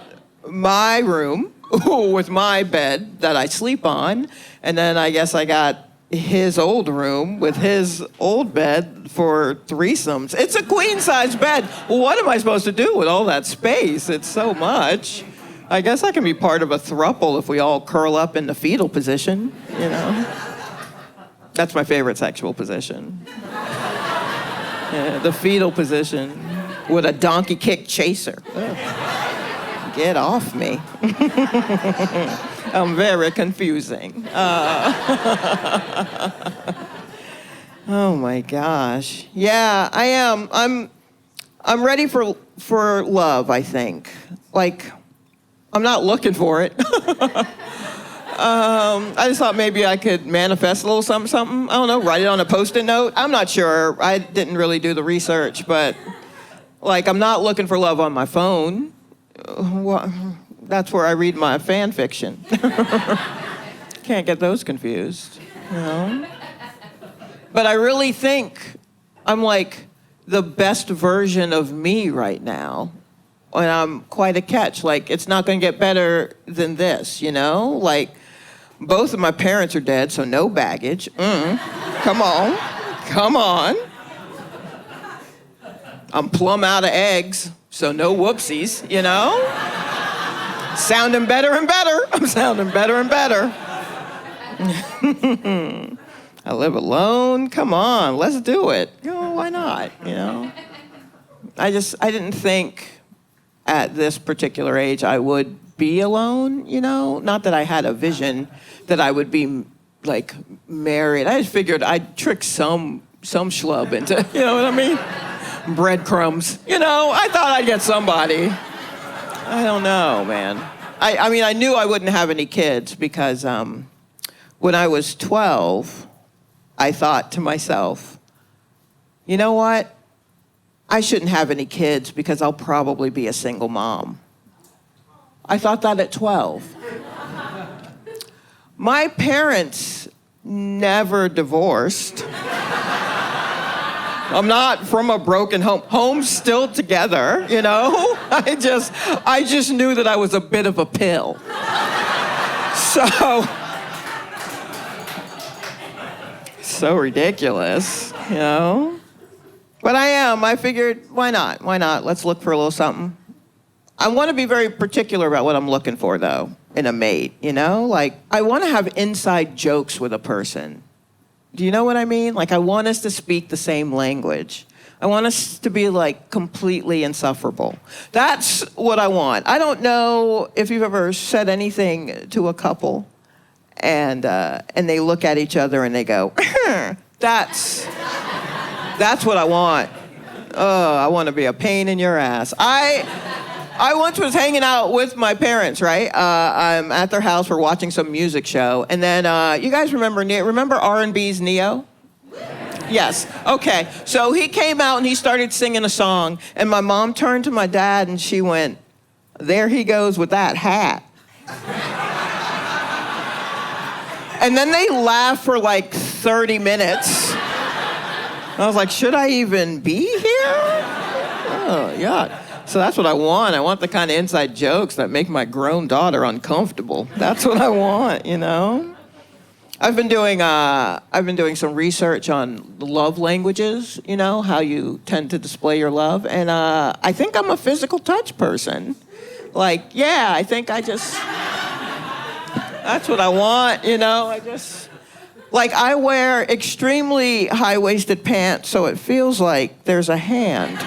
my room with my bed that I sleep on, and then I guess I got his old room with his old bed for threesomes. It's a queen-size bed. What am I supposed to do with all that space? It's so much. I guess I can be part of a throuple if we all curl up in the fetal position, you know? That's my favorite sexual position. Yeah, the fetal position with a donkey kick chaser. Ugh. Get off me. I'm very confusing. Oh my gosh. Yeah, I am. I'm ready for love, I think. Like, I'm not looking for it. I just thought maybe I could manifest a little something. I don't know, write it on a Post-it note. I'm not sure. I didn't really do the research, but like, I'm not looking for love on my phone. Well, that's where I read my fan fiction. Can't get those confused, you know? But I really think I'm like the best version of me right now. And I'm quite a catch. Like, it's not gonna get better than this, you know? Like, both of my parents are dead, so no baggage. Come on. I'm plumb out of eggs, so no whoopsies, you know? Sounding better and better. I'm sounding better and better. I live alone. Come on, let's do it. Why not? I didn't think at this particular age I would be alone. Not that I had a vision that I would be like married. I just figured I'd trick some schlub into, you know what I mean? Breadcrumbs. I thought I'd get somebody. I don't know, man. I mean, I knew I wouldn't have any kids because when I was 12, I thought to myself, you know what? I shouldn't have any kids because I'll probably be a single mom. I thought that at 12. My parents never divorced. I'm not from a broken home. Home's still together, I just knew that I was a bit of a pill. So ridiculous, But I am. I figured, why not? Why not? Let's look for a little something. I want to be very particular about what I'm looking for, though, in a mate, Like, I want to have inside jokes with a person. Do you know what I mean? Like, I want us to speak the same language. I want us to be, like, completely insufferable. That's what I want. I don't know if you've ever said anything to a couple and they look at each other and they go, that's what I want. Oh, I want to be a pain in your ass. I once was hanging out with my parents, right? I'm at their house, we're watching some music show, and then you guys remember R&B's Neo? Yes, okay. So he came out and he started singing a song, and my mom turned to my dad and she went, there he goes with that hat. And then they laughed for like 30 minutes. I was like, should I even be here? Oh, yeah. So that's what I want. I want the kind of inside jokes that make my grown daughter uncomfortable. That's what I want, I've been doing some research on love languages, how you tend to display your love, and I think I'm a physical touch person. Like, yeah, I think that's what I want, I wear extremely high-waisted pants, so it feels like there's a hand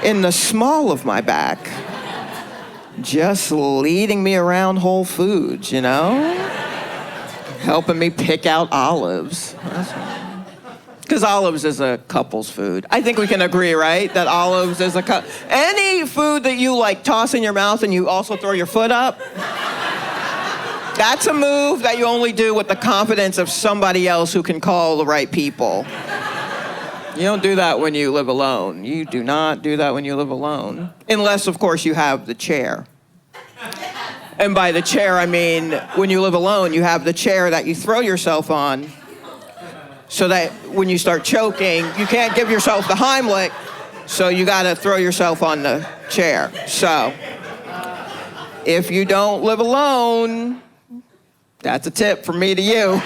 in the small of my back, just leading me around Whole Foods, helping me pick out olives. Because olives is a couple's food. I think we can agree, right? That olives is any food that you like toss in your mouth and you also throw your foot up, that's a move that you only do with the confidence of somebody else who can call the right people. You don't do that when you live alone. You do not do that when you live alone. Unless, of course, you have the chair. And by the chair, I mean, when you live alone, you have the chair that you throw yourself on so that when you start choking, you can't give yourself the Heimlich, so you gotta throw yourself on the chair. So, if you don't live alone, that's a tip from me to you.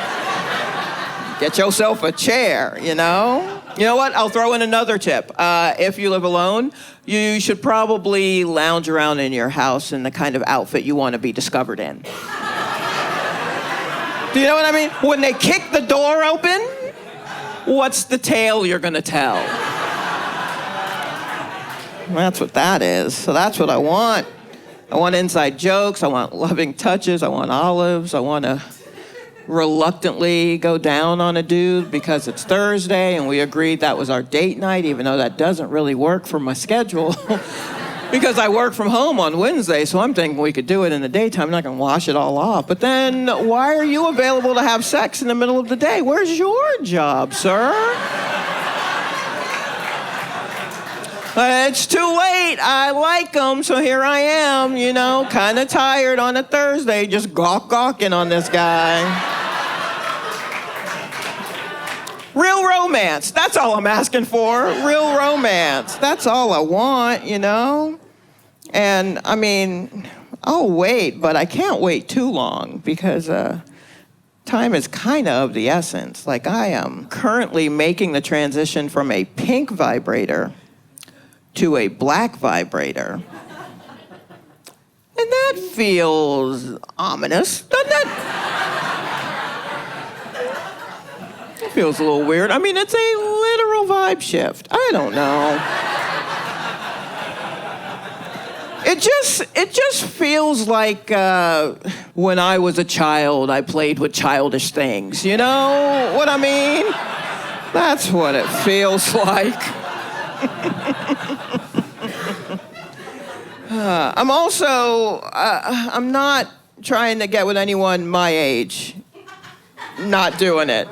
Get yourself a chair, You know what? I'll throw in another tip. If you live alone, you should probably lounge around in your house in the kind of outfit you want to be discovered in. Do you know what I mean? When they kick the door open, what's the tale you're going to tell? That's what that is. So that's what I want. I want inside jokes. I want loving touches. I want olives. I want to reluctantly go down on a dude because it's Thursday and we agreed that was our date night, even though that doesn't really work for my schedule because I work from home on Wednesday, so I'm thinking we could do it in the daytime and I can wash it all off. But then why are you available to have sex in the middle of the day? Where's your job, sir? It's too late. I like them, so here I am, kind of tired on a Thursday, just gawking on this guy. Real romance. That's all I'm asking for. Real romance. That's all I want, And, I mean, I'll wait, but I can't wait too long because time is kind of the essence. Like, I am currently making the transition from a pink vibrator to a black vibrator. It feels ominous, doesn't it? It feels a little weird. I mean, it's a literal vibe shift. I don't know. It just feels like when I was a child, I played with childish things. You know what I mean? That's what it feels like. I'm also, I'm not trying to get with anyone my age. Not doing it.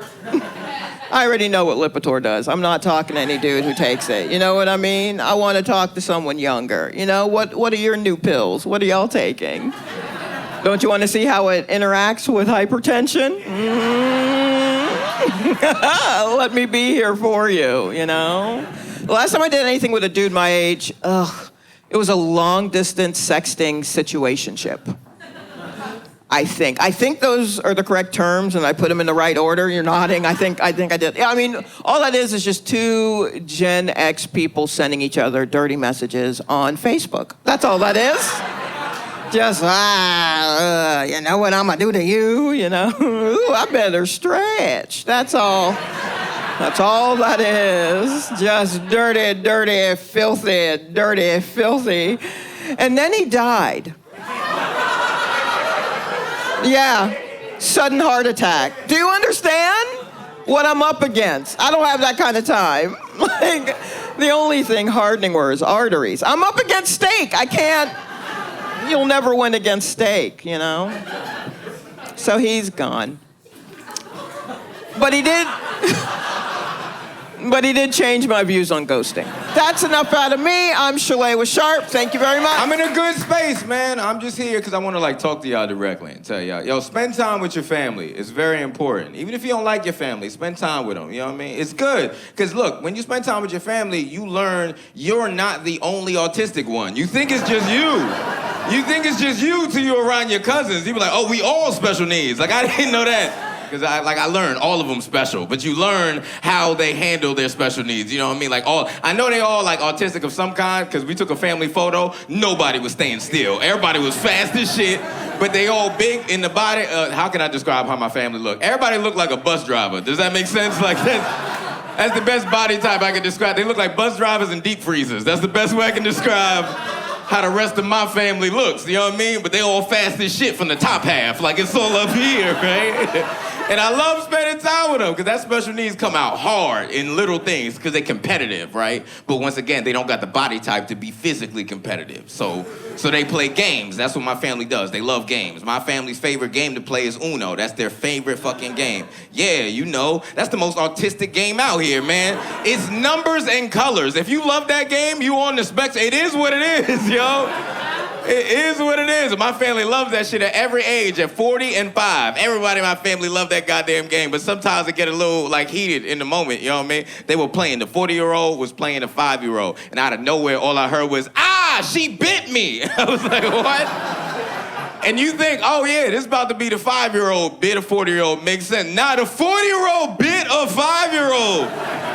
I already know what Lipitor does. I'm not talking to any dude who takes it. You know what I mean? I want to talk to someone younger. You know, what are your new pills? What are y'all taking? Don't you want to see how it interacts with hypertension? Let me be here for you, you know? The last time I did anything with a dude my age, it was a long-distance sexting situationship. I think those are the correct terms, and I put them in the right order. You're nodding. I think I did. Yeah, I mean, all that is just two Gen X people sending each other dirty messages on Facebook. That's all that is. Just, you know what I'm gonna do to you, you know? Ooh, I better stretch. That's all. That's all that is. Just dirty, dirty, filthy, dirty, filthy. And then he died. Yeah, sudden heart attack. Do you understand what I'm up against? I don't have that kind of time. Like, the only thing hardening were his arteries. I'm up against steak. I can't, you'll never win against steak, you know? So he's gone. But he did change my views on ghosting. That's enough out of me. I'm Shalewa Sharpe. Thank you very much. I'm in a good space, man. I'm just here because I want to talk to y'all directly and tell y'all, yo, spend time with your family. It's very important. Even if you don't like your family, spend time with them. You know what I mean? It's good. Because look, when you spend time with your family, you learn you're not the only autistic one. You think it's just you. You think it's just you till you're around your cousins. You be like, oh, we all special needs. Like, I didn't know that. Because I learned all of them special, but you learn how they handle their special needs. You know what I mean? I know they all autistic of some kind, because we took a family photo, nobody was staying still. Everybody was fast as shit, but they all big in the body. How can I describe how my family looked? Everybody looked like a bus driver. Does that make sense? That's the best body type I can describe. They look like bus drivers and deep freezers. That's the best way I can describe how the rest of my family looks, you know what I mean? But they all fast as shit from the top half, it's all up here, right? And I love spending time with them, because that special needs come out hard in little things, because they're competitive, right? But once again, they don't got the body type to be physically competitive. So they play games. That's what my family does. They love games. My family's favorite game to play is Uno. That's their favorite fucking game. Yeah, you know, that's the most autistic game out here, man. It's numbers and colors. If you love that game, you on the spectrum. It is what it is, yo. It is what it is. My family loves that shit at every age, at 40 and 5. Everybody in my family loved that goddamn game, but sometimes it get a little, heated in the moment, you know what I mean? They were playing, the 40-year-old was playing the 5-year-old, and out of nowhere, all I heard was, she bit me. I was like, what? And you think, oh yeah, this is about to be the 5-year-old bit a 40-year-old. Makes sense. Nah, the 40-year-old bit a 5-year-old.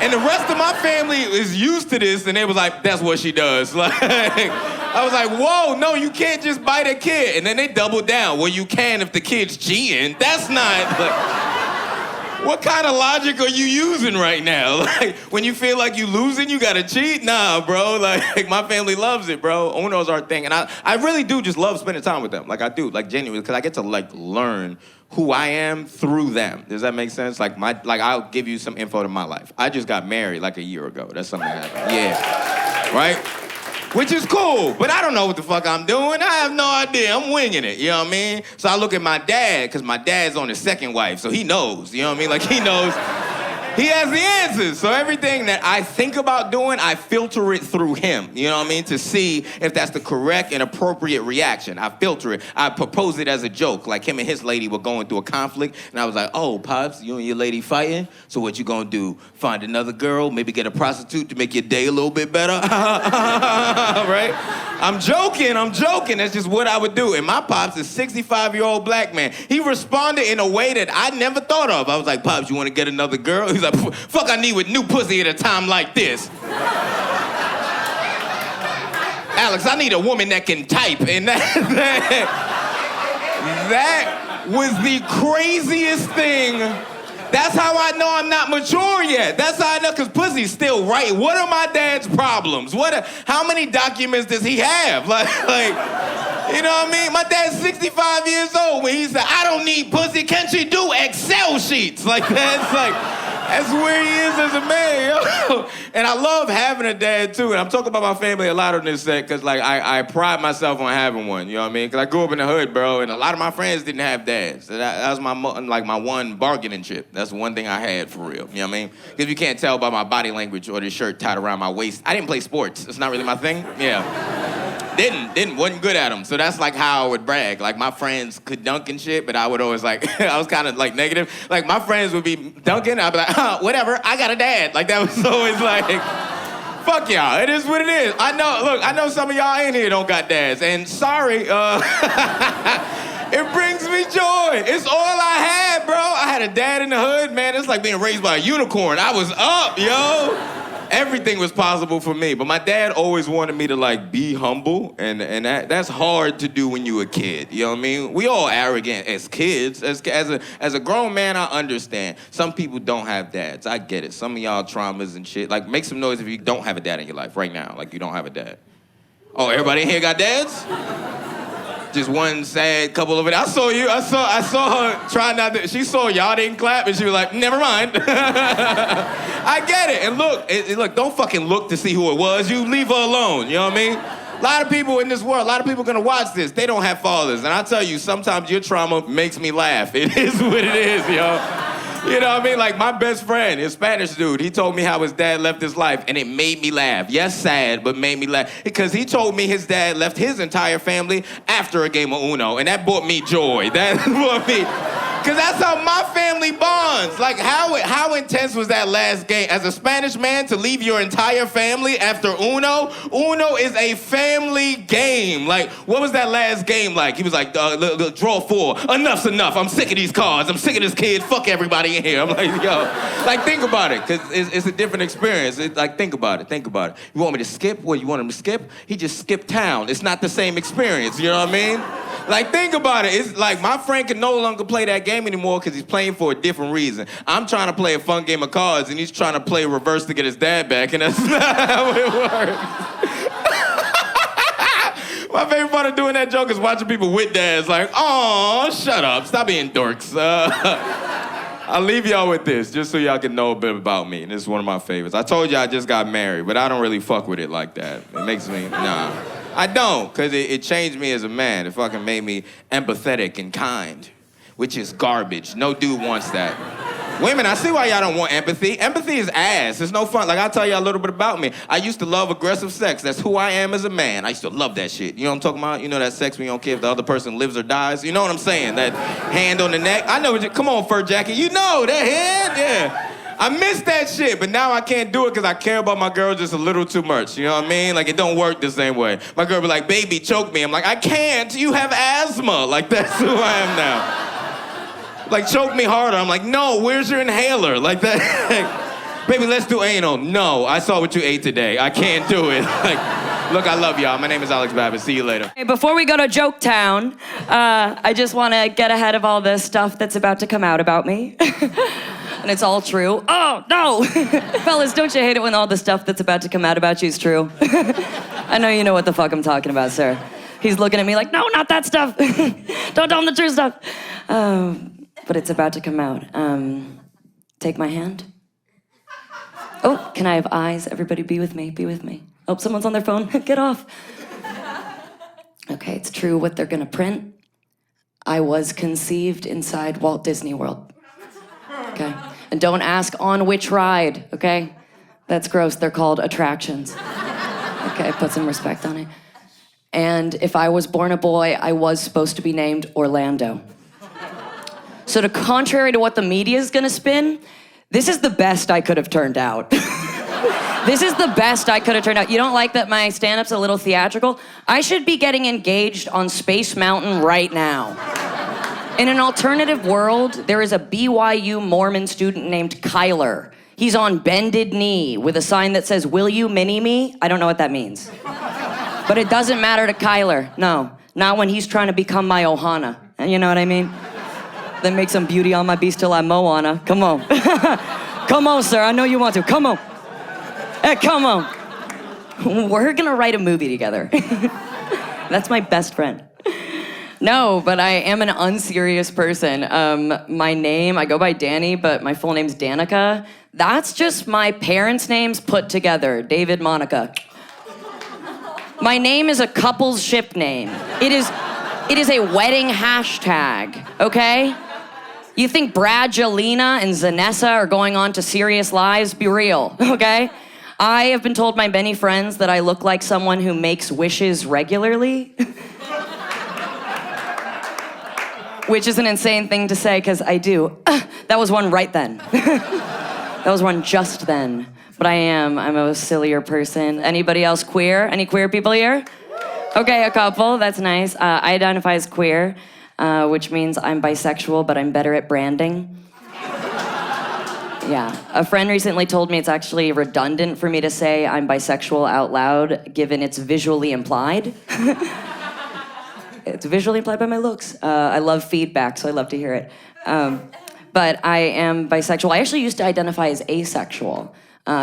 And the rest of my family is used to this, and they was like, that's what she does. I was like, whoa, no, you can't just bite a kid. And then they doubled down. Well, you can if the kid's cheating. That's not, what kind of logic are you using right now? When you feel like you losing, you gotta cheat? Nah, bro, my family loves it, bro. Uno's our thing. And I really do just love spending time with them. I do, genuinely, because I get to, learn who I am through them. Does that make sense? I'll give you some info to my life. I just got married a year ago. That's something that happened. Yeah, right? Which is cool, but I don't know what the fuck I'm doing. I have no idea. I'm winging it, you know what I mean? So I look at my dad, because my dad's on his second wife, so he knows, you know what I mean? He knows. He has the answers. So everything that I think about doing, I filter it through him, you know what I mean? To see if that's the correct and appropriate reaction. I filter it. I propose it as a joke. Him and his lady were going through a conflict, and I was like, oh, Pops, you and your lady fighting? So what you gonna do? Find another girl, maybe get a prostitute to make your day a little bit better? Right? I'm joking. That's just what I would do. And my Pops is a 65-year-old black man. He responded in a way that I never thought of. I was like, Pops, you wanna get another girl? He's like, fuck I need with new pussy at a time like this. Alex, I need a woman that can type. And that was the craziest thing. That's how I know I'm not mature yet. That's how I know, because pussy's still right. What are my dad's problems? How many documents does he have? Like, you know what I mean? My dad's 65 years old when he said, I don't need pussy. Can she do Excel sheets? Like, that's where he is as a man, yo. And I love having a dad, too. And I'm talking about my family a lot on this set, because, like, I pride myself on having one, you know what I mean? Because I grew up in the hood, bro, and a lot of my friends didn't have dads. So that was my one bargaining chip. That's the one thing I had, for real, you know what I mean? Because you can't tell by my body language or this shirt tied around my waist. I didn't play sports. It's not really my thing. Yeah. Wasn't good at them. So that's like how I would brag. Like my friends could dunk and shit, but I would always like, I was kind of like negative. Like my friends would be dunking, I'd be like, whatever, I got a dad. Like that was always like, fuck y'all, it is what it is. I know some of y'all in here don't got dads, and sorry, it brings me joy. It's all I had, bro. I had a dad in the hood, man. It's like being raised by a unicorn. I was up, yo. Everything was possible for me, but my dad always wanted me to like be humble, and that's hard to do when you a kid. You know what I mean? We all arrogant as kids. As a grown man, I understand. Some people don't have dads. I get it. Some of y'all traumas and shit. Like make some noise if you don't have a dad in your life right now. Like you don't have a dad. Oh, everybody in here got dads? Just one sad couple of it. I saw you. I saw her trying not to. She saw y'all didn't clap, and she was like, never mind. I get it. And look, don't fucking look to see who it was. You leave her alone. You know what I mean? A lot of people in this world, a lot of people gonna watch this. They don't have fathers. And I tell you, sometimes your trauma makes me laugh. It is what it is, yo. You know what I mean? Like my best friend, a Spanish dude, he told me how his dad left his life, and it made me laugh. Yes, sad, but made me laugh. Because he told me his dad left his entire family after a game of Uno, and that brought me joy. That brought me... Because that's how my family bonds. Like, how intense was that last game? As a Spanish man, to leave your entire family after Uno? Uno is a family game. Like, what was that last game like? He was like, draw 4. Enough's enough. I'm sick of these cards. I'm sick of this kid. Fuck everybody in here. I'm like, yo. Like, think about it, because it's a different experience. Like, think about it. Think about it. You want me to skip? What, you want him to skip? He just skipped town. It's not the same experience. You know what I mean? Like, think about it. It's like my friend can no longer play that game anymore because he's playing for a different reason. I'm trying to play a fun game of cards, and he's trying to play reverse to get his dad back, and that's not how it works. My favorite part of doing that joke is watching people with dads like, oh, shut up. Stop being dorks. I'll leave y'all with this, just so y'all can know a bit about me, and this is one of my favorites. I told you I just got married, but I don't really fuck with it like that. It makes me, nah. I don't, because it changed me as a man. It fucking made me empathetic and kind, which is garbage. No dude wants that. Women, I see why y'all don't want empathy. Empathy is ass. It's no fun. Like, I'll tell y'all a little bit about me. I used to love aggressive sex. That's who I am as a man. I used to love that shit. You know what I'm talking about? You know that sex when you don't care if the other person lives or dies? You know what I'm saying? That hand on the neck. I know what you... Come on, fur jacket. You know that hand? Yeah. I miss that shit, but now I can't do it because I care about my girl just a little too much. You know what I mean? Like, it don't work the same way. My girl be like, baby, choke me. I'm like, I can't. You have asthma. Like, that's who I am now. Like, choke me harder. I'm like, no, where's your inhaler? Like that. Baby, let's do anal. No, I saw what you ate today. I can't do it. Like, look, I love y'all. My name is Alex Babbitt. See you later. Hey, before we go to Joke Town, I just want to get ahead of all the stuff that's about to come out about me. And it's all true. Oh, no! Fellas, don't you hate it when all the stuff that's about to come out about you is true? I know you know what the fuck I'm talking about, sir. He's looking at me like, no, not that stuff. Don't tell him the true stuff. But it's about to come out. Take my hand. Oh, can I have eyes? Everybody be with me, be with me. Oh, someone's on their phone. Get off. Okay, it's true what they're gonna print. I was conceived inside Walt Disney World. Okay? And don't ask on which ride, okay? That's gross. They're called attractions. Okay, put some respect on it. And if I was born a boy, I was supposed to be named Orlando. So contrary to what the media is gonna spin, this is the best I could have turned out. This is the best I could have turned out. You don't like that my stand-up's a little theatrical? I should be getting engaged on Space Mountain right now. In an alternative world, there is a BYU Mormon student named Kyler. He's on bended knee with a sign that says, will you mini me? I don't know what that means. But it doesn't matter to Kyler. No, not when he's trying to become my Ohana. You know what I mean? Then make some beauty on my beast till I'm Moana. Come on. Come on, sir. I know you want to. Come on. Hey, come on. We're gonna write a movie together. That's my best friend. No, but I am an unserious person. My name, I go by Danny, but my full name's Danika. That's just my parents' names put together. David, Monica. My name is a couple's ship name. It is a wedding hashtag, okay? You think Bradgelina and Zanessa are going on to Serious Lives? Be real, okay? I have been told by many friends that I look like someone who makes wishes regularly. Which is an insane thing to say, because I do. That was one right then. That was one just then. But I'm a sillier person. Anybody else queer? Any queer people here? Okay, a couple, that's nice. I identify as queer, which means I'm bisexual, but I'm better at branding. Yeah, a friend recently told me it's actually redundant for me to say I'm bisexual out loud, given it's visually implied. It's visually implied by my looks. I love feedback, so I love to hear it. But I am bisexual. I actually used to identify as asexual.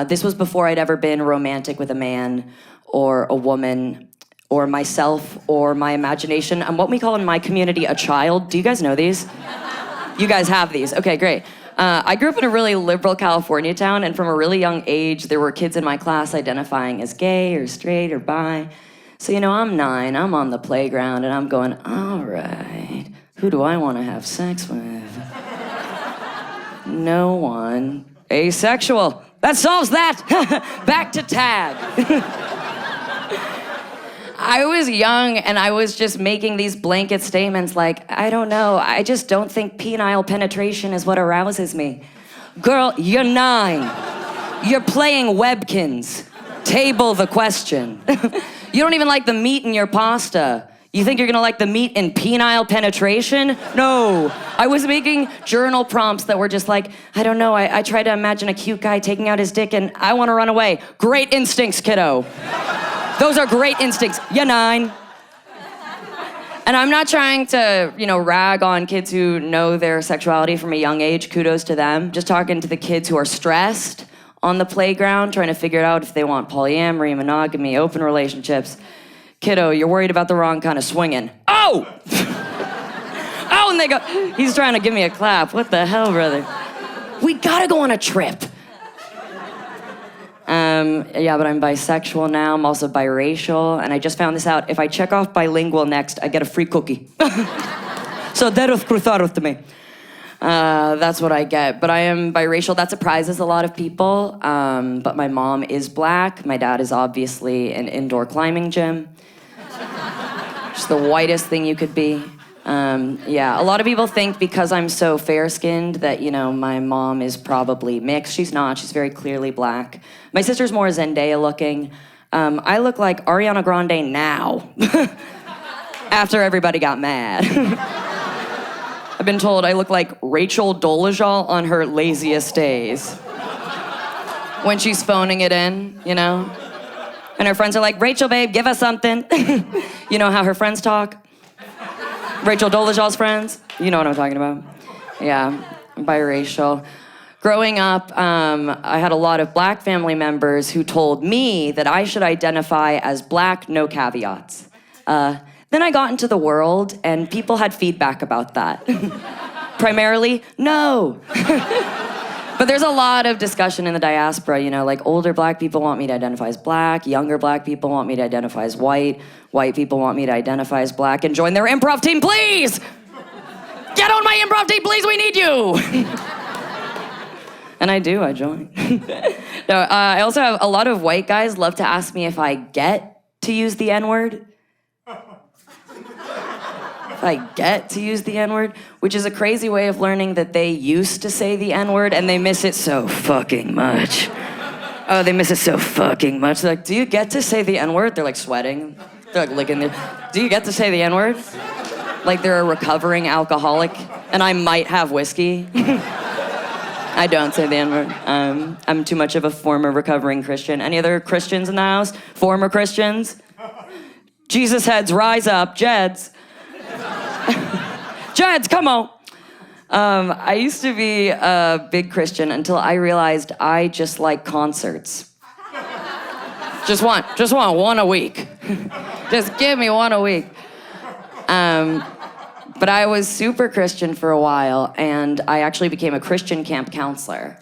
This was before I'd ever been romantic with a man or a woman or myself or my imagination. I'm what we call in my community a child. Do you guys know these? You guys have these. Okay, great. I grew up in a really liberal California town, and from a really young age, there were kids in my class identifying as gay or straight or bi. So, I'm 9, I'm on the playground, and I'm going, all right, who do I want to have sex with? No one. Asexual. That solves that. Back to tag. I was young, and I was just making these blanket statements like, I don't know, I just don't think penile penetration is what arouses me. Girl, you're 9. You're playing Webkins. Table the question. You don't even like the meat in your pasta. You think you're gonna like the meat in penile penetration? No. I was making journal prompts that were just like, I don't know, I try to imagine a cute guy taking out his dick and I wanna run away. Great instincts, kiddo. Those are great instincts. You're 9. And I'm not trying to, rag on kids who know their sexuality from a young age. Kudos to them. Just talking to the kids who are stressed on the playground, trying to figure out if they want polyamory, monogamy, open relationships. Kiddo, you're worried about the wrong kind of swinging. Oh! Oh, and they go, he's trying to give me a clap. What the hell, brother? We gotta go on a trip. Yeah, but I'm bisexual now. I'm also biracial, and I just found this out. If I check off bilingual next, I get a free cookie. So deros cruzados to me. That's what I get. But I am biracial. That surprises a lot of people. But my mom is black. My dad is obviously an indoor climbing gym. Just the whitest thing you could be. Yeah, a lot of people think because I'm so fair-skinned that, my mom is probably mixed. She's not. She's very clearly black. My sister's more Zendaya-looking. I look like Ariana Grande now. After everybody got mad. I've been told I look like Rachel Dolezal on her laziest days. When she's phoning it in, And her friends are like, Rachel, babe, give us something. You know how her friends talk? Rachel Dolezal's friends? You know what I'm talking about. Yeah, biracial. Growing up, I had a lot of black family members who told me that I should identify as black, no caveats. Then I got into the world, and people had feedback about that. Primarily, no. But there's a lot of discussion in the diaspora, like older black people want me to identify as black, younger black people want me to identify as white people want me to identify as black and join their improv team, please! Get on my improv team, please, we need you! And I do, I join. No, I also have a lot of white guys love to ask me if I get to use the N-word. If I get to use the N-word, which is a crazy way of learning that they used to say the N-word and they miss it so fucking much. Oh, they miss it so fucking much. They're like, do you get to say the N-word? They're like sweating. They're like licking their... Do you get to say the N-word? Like they're a recovering alcoholic and I might have whiskey. I don't say the N-word. I'm too much of a former recovering Christian. Any other Christians in the house? Former Christians? Jesus heads, rise up. Jeds. Jeds, come on. I used to be a big Christian until I realized I just like concerts. Just want one a week. Just give me one a week. But I was super Christian for a while, and I actually became a Christian camp counselor.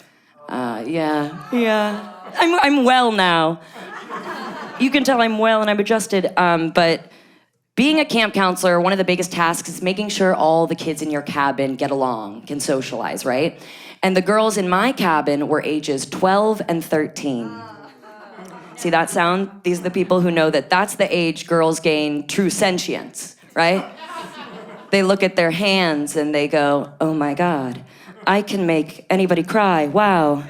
Yeah. I'm well now. You can tell I'm well and I'm adjusted. But being a camp counselor, one of the biggest tasks is making sure all the kids in your cabin get along, can socialize, right? And the girls in my cabin were ages 12 and 13. See that sound? These are the people who know that that's the age girls gain true sentience, right? They look at their hands and they go, oh my God, I can make anybody cry, wow.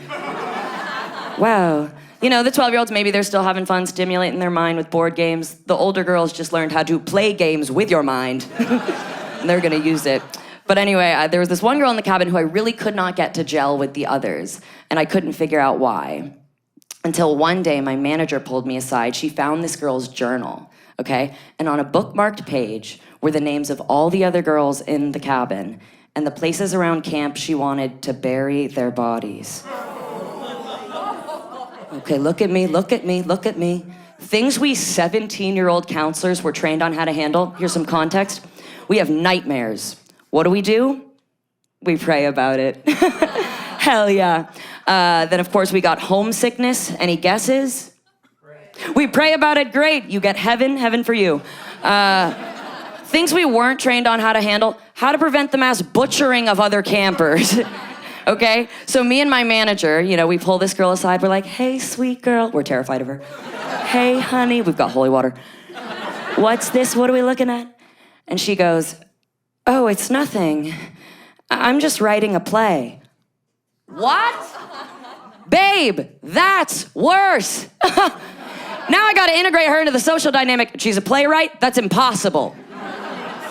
Wow. You know, the 12-year-olds, maybe they're still having fun stimulating their mind with board games. The older girls just learned how to play games with your mind. And they're gonna use it. But anyway, there was this one girl in the cabin who I really could not get to gel with the others, and I couldn't figure out why. Until one day, my manager pulled me aside. She found this girl's journal, okay? And on a bookmarked page were the names of all the other girls in the cabin and the places around camp she wanted to bury their bodies. Okay, look at me. Things we 17-year-old counselors were trained on how to handle. Here's some context. We have nightmares. What do? We pray about it. Hell yeah. Then, of course, we got homesickness. Any guesses? We pray about it. Great. You get heaven for you. Things we weren't trained on how to handle. How to prevent the mass butchering of other campers. Okay? So me and my manager, you know, we pull this girl aside. We're like, hey, sweet girl. We're terrified of her. Hey, honey. We've got holy water. What's this? What are we looking at? And she goes, oh, it's nothing. I'm just writing a play. What? Babe, that's worse. Now I gotta integrate her into the social dynamic. She's a playwright? That's impossible.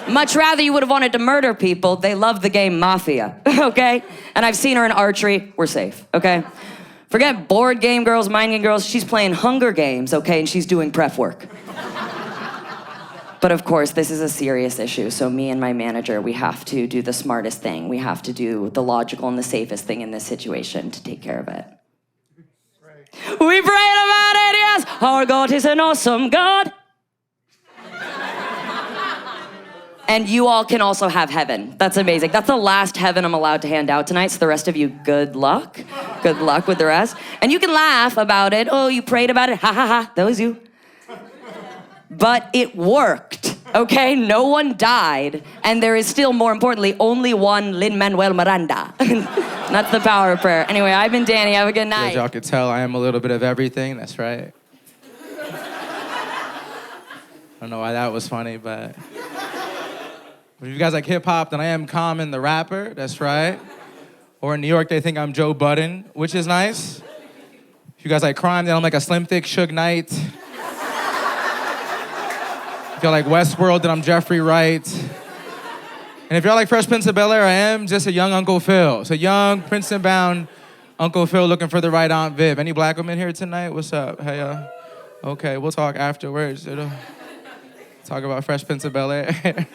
Much rather you would have wanted to murder people. They love the game Mafia, okay? And I've seen her in archery. We're safe, okay? Forget board game girls, mind game girls. She's playing Hunger Games, okay? And she's doing prep work. But of course, this is a serious issue. So me and my manager, we have to do the smartest thing. We have to do the logical and the safest thing in this situation to take care of it. We prayed about it, yes. Our God is an awesome God. And you all can also have heaven. That's amazing. That's the last heaven I'm allowed to hand out tonight. So the rest of you, good luck. Good luck with the rest. And you can laugh about it. Oh, you prayed about it. Ha ha ha. That was you. But it worked, okay? No one died. And there is still, more importantly, only one Lin-Manuel Miranda. That's the power of prayer. Anyway, I've been Danny. Have a good night. As y'all can tell, I am a little bit of everything. That's right. I don't know why that was funny, but... If you guys like hip-hop, then I am Common the rapper. That's right. Or in New York, they think I'm Joe Budden, which is nice. If you guys like crime, then I'm like a Slim Thick Suge Knight. If y'all like Westworld, then I'm Jeffrey Wright. And if y'all like Fresh Prince of Bel-Air, I am just a young Uncle Phil. It's a young, Princeton-bound Uncle Phil looking for the right Aunt Viv. Any black women here tonight? What's up? Hey, okay, we'll talk afterwards. Talk about Fresh Prince of Bel-Air.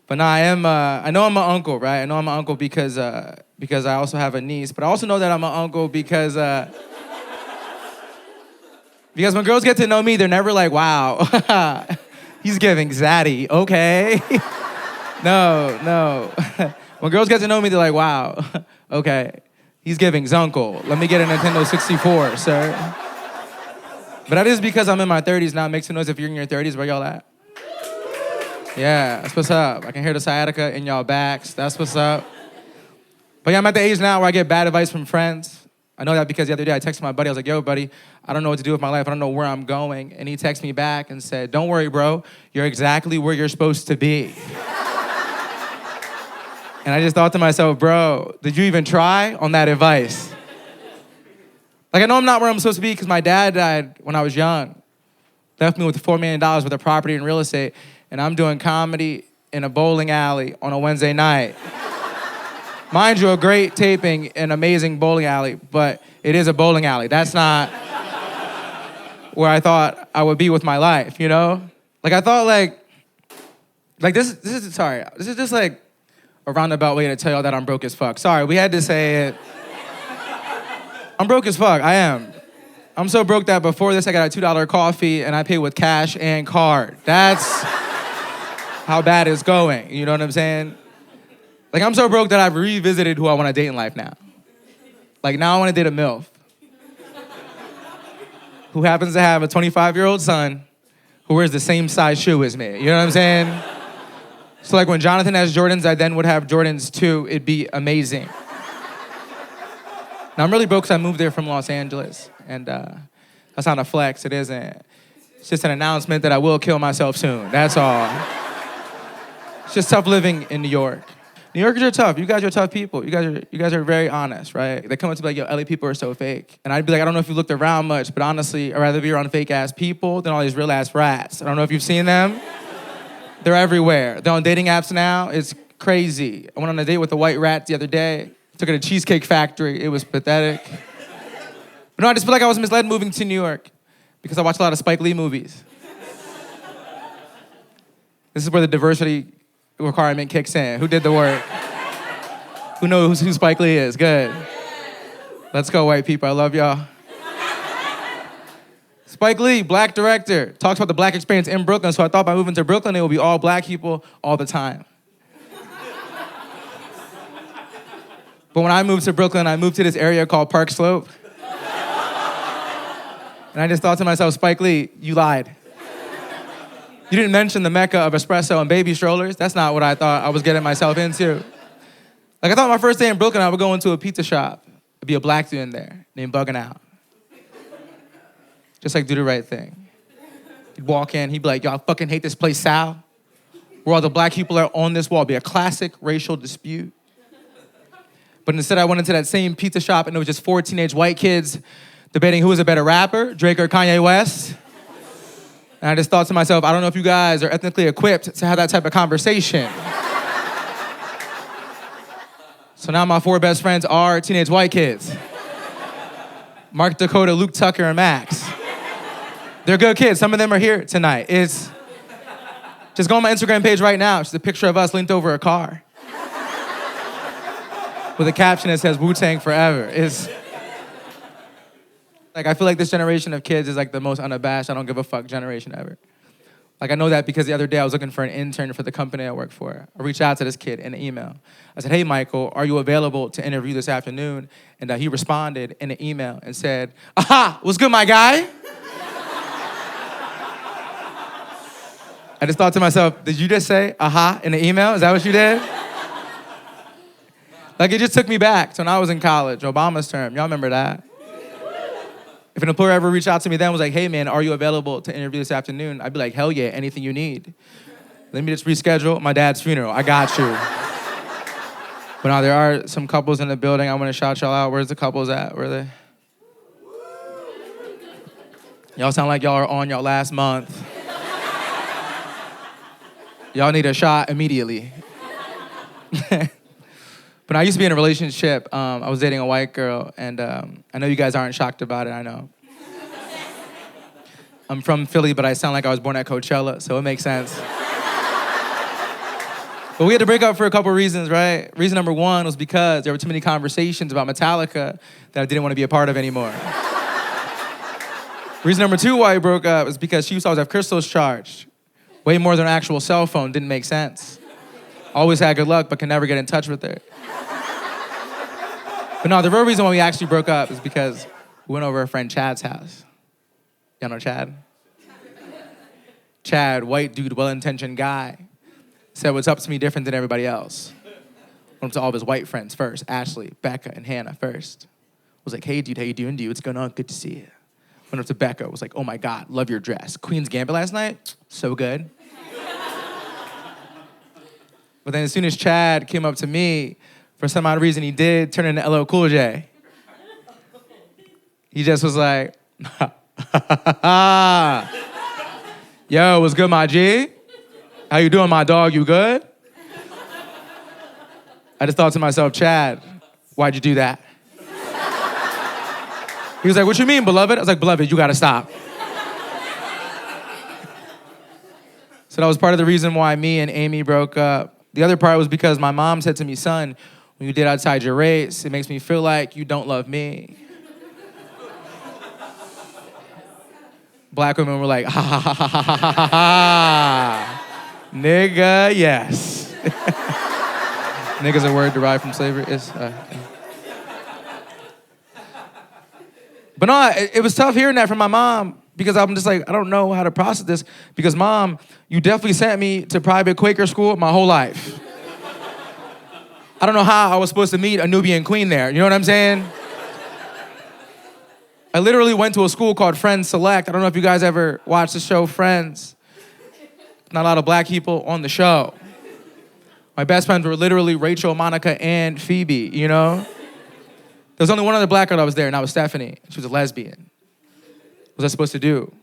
But no, I know I'm an uncle, right? I know I'm an uncle because I also have a niece. But I also know that I'm an uncle because when girls get to know me, they're never like, wow, he's giving zaddy, okay. No. When girls get to know me, they're like, wow, okay, he's giving Zuncle. Let me get a Nintendo 64, sir. But that is because I'm in my 30s now. Make some noise if you're in your 30s. Where y'all at? Yeah, that's what's up. I can hear the sciatica in y'all backs. That's what's up. But yeah, I'm at the age now where I get bad advice from friends. I know that because the other day I texted my buddy. I was like, yo, buddy, I don't know what to do with my life. I don't know where I'm going. And he texted me back and said, don't worry, bro. You're exactly where you're supposed to be. And I just thought to myself, bro, did you even try on that advice? Like, I know I'm not where I'm supposed to be because my dad died when I was young. Left me with $4 million worth of property and real estate. And I'm doing comedy in a bowling alley on a Wednesday night. Mind you, a great taping, an amazing bowling alley, but it is a bowling alley. That's not where I thought I would be with my life, you know? Like I thought this is just like a roundabout way to tell y'all that I'm broke as fuck. Sorry, we had to say it. I'm broke as fuck, I am. I'm so broke that before this I got a $2 coffee and I pay with cash and card. That's how bad it's going, you know what I'm saying? Like I'm so broke that I've revisited who I want to date in life now. Like now I want to date a MILF who happens to have a 25-year-old son who wears the same size shoe as me. You know what I'm saying? So like when Jonathan has Jordans, I then would have Jordans too. It'd be amazing. Now I'm really broke because I moved there from Los Angeles. And that's not a flex, it isn't. It's just an announcement that I will kill myself soon, that's all. It's just tough living in New York. New Yorkers are tough. You guys are tough people. You guys are very honest, right? They come up to me like, yo, LA people are so fake. And I'd be like, I don't know if you looked around much, but honestly, I'd rather be around fake-ass people than all these real-ass rats. I don't know if you've seen them. They're everywhere. They're on dating apps now. It's crazy. I went on a date with a white rat the other day. Took her to Cheesecake Factory. It was pathetic. But no, I just feel like I was misled moving to New York because I watch a lot of Spike Lee movies. This is where the diversity requirement kicks in. Who did the work? Who knows who Spike Lee is? Good. Let's go, white people. I love y'all. Spike Lee, black director, talks about the black experience in Brooklyn, so I thought by moving to Brooklyn, it would be all black people all the time. But when I moved to Brooklyn, I moved to this area called Park Slope. And I just thought to myself, Spike Lee, you lied. You didn't mention the mecca of espresso and baby strollers. That's not what I thought I was getting myself into. Like I thought my first day in Brooklyn, I would go into a pizza shop. There'd be a black dude in there named Buggin' Out. Just like do the right thing. He'd walk in, he'd be like, yo, I fucking hate this place, Sal. Where all the black people are on this wall. It'd be a classic racial dispute. But instead I went into that same pizza shop and it was just 4 teenage white kids debating who was a better rapper, Drake or Kanye West. And I just thought to myself, I don't know if you guys are ethnically equipped to have that type of conversation. So now my 4 best friends are teenage white kids. Mark, Dakota, Luke, Tucker, and Max. They're good kids. Some of them are here tonight. Just go on my Instagram page right now. It's a picture of us leaned over a car with a caption that says Wu-Tang forever. Like, I feel like this generation of kids is like the most unabashed, I don't give a fuck generation ever. Like, I know that because the other day I was looking for an intern for the company I work for. I reached out to this kid in an email. I said, hey, Michael, are you available to interview this afternoon? And he responded in an email and said, aha, what's good, my guy? I just thought to myself, did you just say aha in the email? Is that what you did? Like, it just took me back to when I was in college, Obama's term. Y'all remember that? If an employer ever reached out to me then and was like, hey man, are you available to interview this afternoon? I'd be like, hell yeah, anything you need. Let me just reschedule my dad's funeral. I got you. But now there are some couples in the building. I want to shout y'all out. Where's the couples at? Where are they? Y'all sound like y'all are on y'all last month. Y'all need a shot immediately. But I used to be in a relationship. I was dating a white girl, and I know you guys aren't shocked about it, I know. I'm from Philly, but I sound like I was born at Coachella, so it makes sense. But we had to break up for a couple reasons, right? Reason number 1 was because there were too many conversations about Metallica that I didn't want to be a part of anymore. Reason number 2 why we broke up is because she used to always have crystals charged. Way more than an actual cell phone, didn't make sense. Always had good luck, but can never get in touch with her. But no, the real reason why we actually broke up is because we went over our friend Chad's house. Y'all know Chad? Chad, white dude, well-intentioned guy, said what's up to me different than everybody else. Went up to all of his white friends first, Ashley, Becca, and Hannah first. Was like, hey dude, how you doing, dude? What's going on? Good to see you. Went up to Becca, was like, oh my God, love your dress. Queen's Gambit last night? So good. But then as soon as Chad came up to me, for some odd reason he did turn into LL Cool J. He just was like, yo, what's good, my G? How you doing, my dog? You good? I just thought to myself, Chad, why'd you do that? He was like, what you mean, beloved? I was like, beloved, you gotta stop. So that was part of the reason why me and Amy broke up. The other part was because my mom said to me, son, when you did Outside Your Race, it makes me feel like you don't love me. Black women were like, ha ha ha ha ha ha ha ha. Nigga, yes. Nigga's a word derived from slavery. But no, it was tough hearing that from my mom because I'm just like, I don't know how to process this because Mom, you definitely sent me to private Quaker school my whole life. I don't know how I was supposed to meet a Nubian queen there. You know what I'm saying? I literally went to a school called Friends Select. I don't know if you guys ever watched the show Friends. Not a lot of black people on the show. My best friends were literally Rachel, Monica, and Phoebe, you know? There was only one other black girl that was there, and that was Stephanie. She was a lesbian. What was I supposed to do?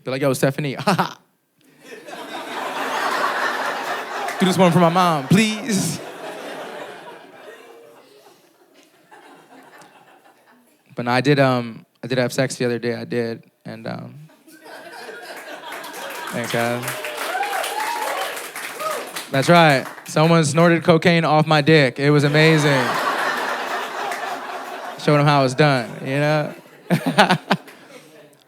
Be like, yo, Stephanie, haha. Do this one for my mom, please. But no, I did have sex the other day, I did, and thanks, guys. That's right. Someone snorted cocaine off my dick. It was amazing. Showed him how it's done, you know?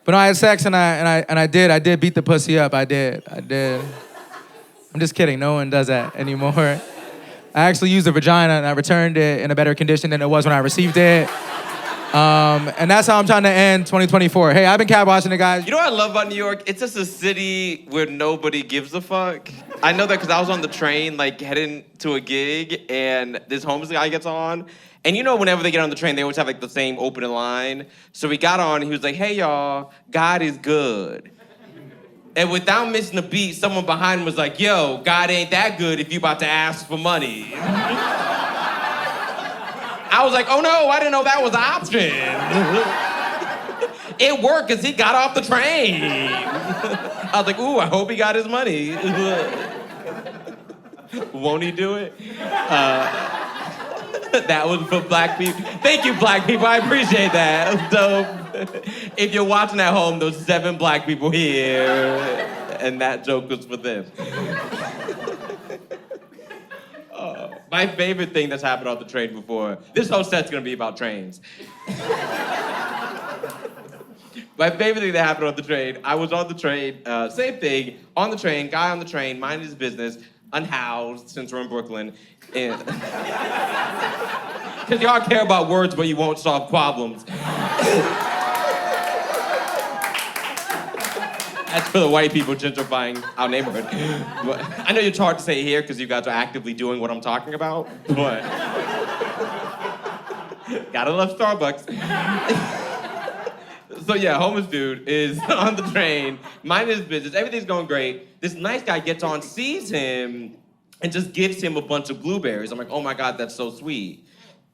But no, I had sex and I did beat the pussy up. I did. I'm just kidding. No one does that anymore. I actually used a vagina and I returned it in a better condition than it was when I received it. And that's how I'm trying to end 2024. Hey, I've been cat watching it, guys. You know what I love about New York? It's just a city where nobody gives a fuck. I know that because I was on the train, like, heading to a gig, and this homeless guy gets on. And you know, whenever they get on the train, they always have, like, the same opening line. So he got on, and he was like, hey, y'all, God is good. And without missing a beat, someone behind him was like, yo, God ain't that good if you about to ask for money. I was like, oh no, I didn't know that was an option. It worked because he got off the train. I was like, ooh, I hope he got his money. Won't he do it? That was for black people. Thank you, black people, I appreciate that. So, if you're watching at home, there's 7 black people here, and that joke was for them. My favorite thing that's happened on the train before, this whole set's gonna be about trains. My favorite thing that happened on the train, I was on the train, same thing, on the train, guy on the train, minding his business, unhoused, since we're in Brooklyn, and because y'all care about words, but you won't solve problems. That's for the white people gentrifying our neighborhood. But I know it's hard to say here because you guys are actively doing what I'm talking about, but gotta love Starbucks. So yeah, homeless dude is on the train, minding his business, everything's going great. This nice guy gets on, sees him, and just gives him a bunch of blueberries. I'm like, oh my God, that's so sweet.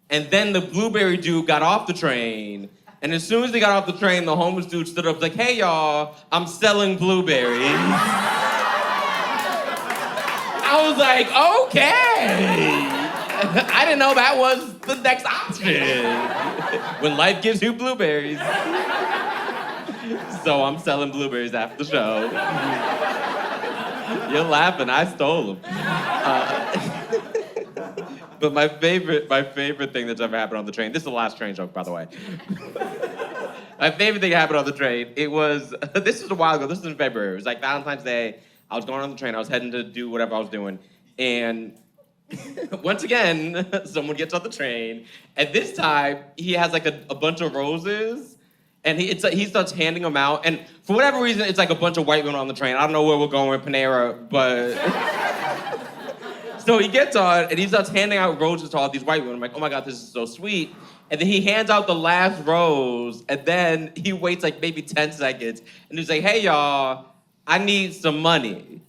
And then the blueberry dude got off the train, and as soon as they got off the train, the homeless dude stood up like, hey y'all, I'm selling blueberries. I was like, okay. I didn't know that was the next option. When life gives you blueberries. So I'm selling blueberries after the show. You're laughing, I stole them. But my favorite thing that's ever happened on the train, this is the last train joke, by the way. My favorite thing that happened on the train, this was a while ago, this was in February. It was like Valentine's Day. I was going on the train, I was heading to do whatever I was doing. And once again, someone gets on the train, and this time, he has like a bunch of roses, and he starts handing them out, and for whatever reason, it's like a bunch of white women on the train. I don't know where we're going with Panera, but... So he gets on, and he starts handing out roses to all these white women. I'm like, oh my God, this is so sweet. And then he hands out the last rose, and then he waits like maybe 10 seconds, and he's like, hey y'all, I need some money.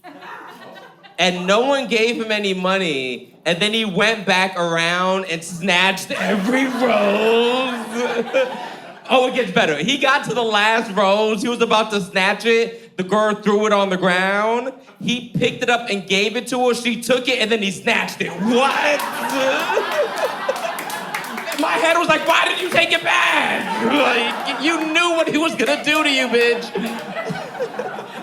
And no one gave him any money, and then he went back around and snatched every rose. Oh, it gets better. He got to the last rose, he was about to snatch it, the girl threw it on the ground, he picked it up and gave it to her, she took it, and then he snatched it. What? My head was like, why did you take it back? Like, you knew what he was gonna do to you, bitch.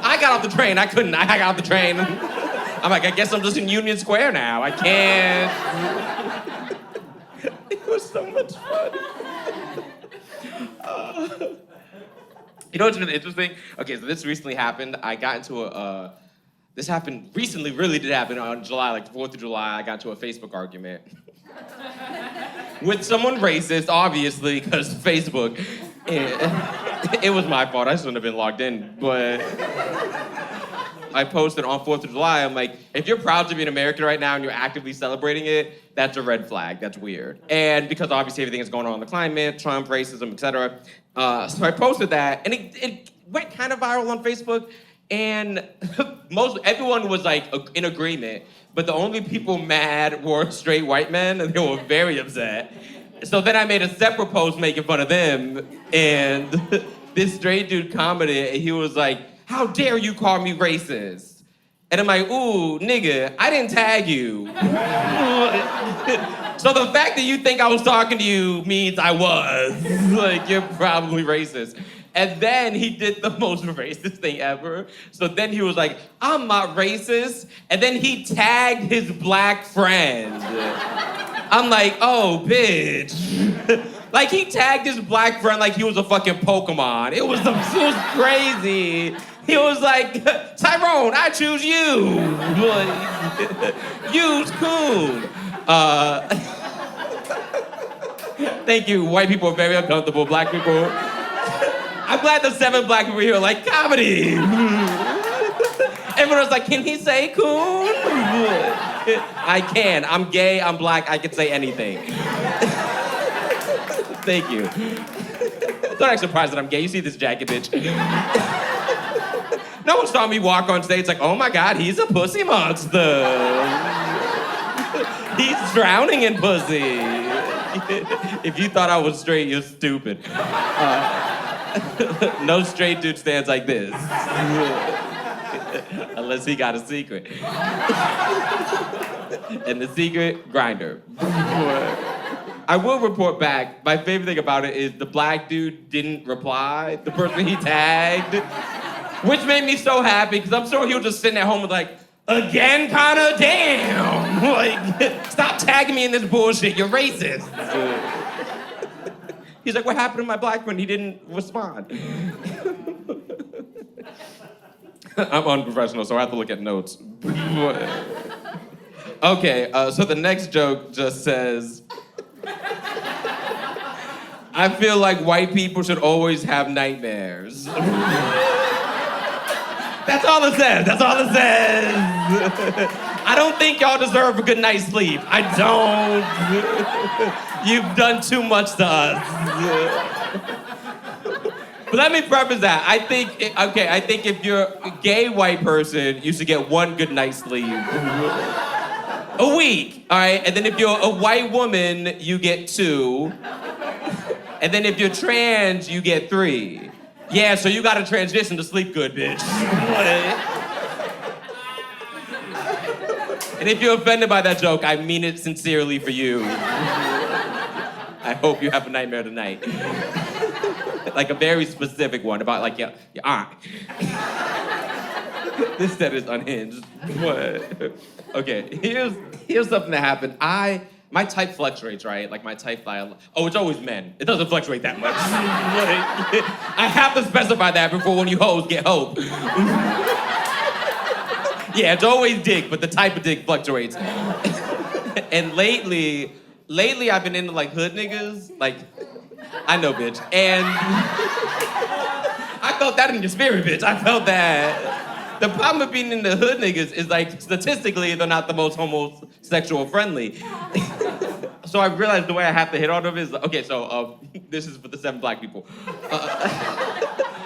I I got off the train. I couldn't. I got off the train. I'm like, I guess I'm just in Union Square now. I can't. It was so much fun. You know what's really interesting? Okay, so this recently happened. I got into this happened recently, really did happen on July, like 4th of July. I got into a Facebook argument with someone racist, obviously, because Facebook. It was my fault. I shouldn't have been logged in, but I posted on 4th of July. I'm like, if you're proud to be an American right now and you're actively celebrating it, that's a red flag. That's weird. And because obviously everything is going on in the climate, Trump, racism, etc. So I posted that, and it went kind of viral on Facebook. And everyone was like in agreement, but the only people mad were straight white men, and they were very upset. So then I made a separate post making fun of them, and this straight dude commented, and he was like, "How dare you call me racist?" And I'm like, "Ooh, nigga, I didn't tag you." So the fact that you think I was talking to you means I was. Like, you're probably racist. And then he did the most racist thing ever. So then he was like, "I'm not racist." And then he tagged his black friend. I'm like, "Oh, bitch." Like, he tagged his black friend like he was a fucking Pokemon. It was crazy. He was like, "Tyrone, I choose you." Like, you's cool. Thank you. White people are very uncomfortable. Black people. I'm glad the 7 black people here are like, comedy. Everyone was like, "Can he say coon?" I can. I'm gay, I'm black, I can say anything. Thank you. Don't act surprised that I'm gay. You see this jacket, bitch. No one saw me walk on stage like, "Oh my God, he's a pussy monster. He's drowning in pussy." If you thought I was straight, you're stupid. No straight dude stands like this. Unless he got a secret. And the secret, grinder. I will report back. My favorite thing about it is the black dude didn't reply, the person he tagged, which made me so happy, because I'm sure he was just sitting at home with like, "Again, Connor? Damn!" Like, stop tagging me in this bullshit, you're racist. He's like, "What happened to my black friend? He didn't respond." I'm unprofessional, so I have to look at notes. Okay, so the next joke just says, "I feel like white people should always have nightmares." That's all it says. That's all it says. I don't think y'all deserve a good night's sleep. I don't. You've done too much to us. But let me preface that. I think if you're a gay white person, you should get 1 good night's sleep a week, all right? And then if you're a white woman, you get 2. And then if you're trans, you get 3. Yeah, so you gotta transition to sleep good, bitch. And if you're offended by that joke, I mean it sincerely for you. I hope you have a nightmare tonight. Like a very specific one about like your aunt. This set is unhinged. What? Okay, here's something that happened. My type fluctuates, right? Like my type file. Oh, it's always men. It doesn't fluctuate that much. I have to specify that before when you hoes get hope. Yeah, it's always dick, but the type of dick fluctuates. And lately I've been into like hood niggas. Like, I know, bitch. And I felt that in your spirit, bitch. I felt that. The problem with being into hood niggas is like, statistically, they're not the most homosexual friendly. So I realized the way I have to hit on them is, okay, so this is for the 7 black people.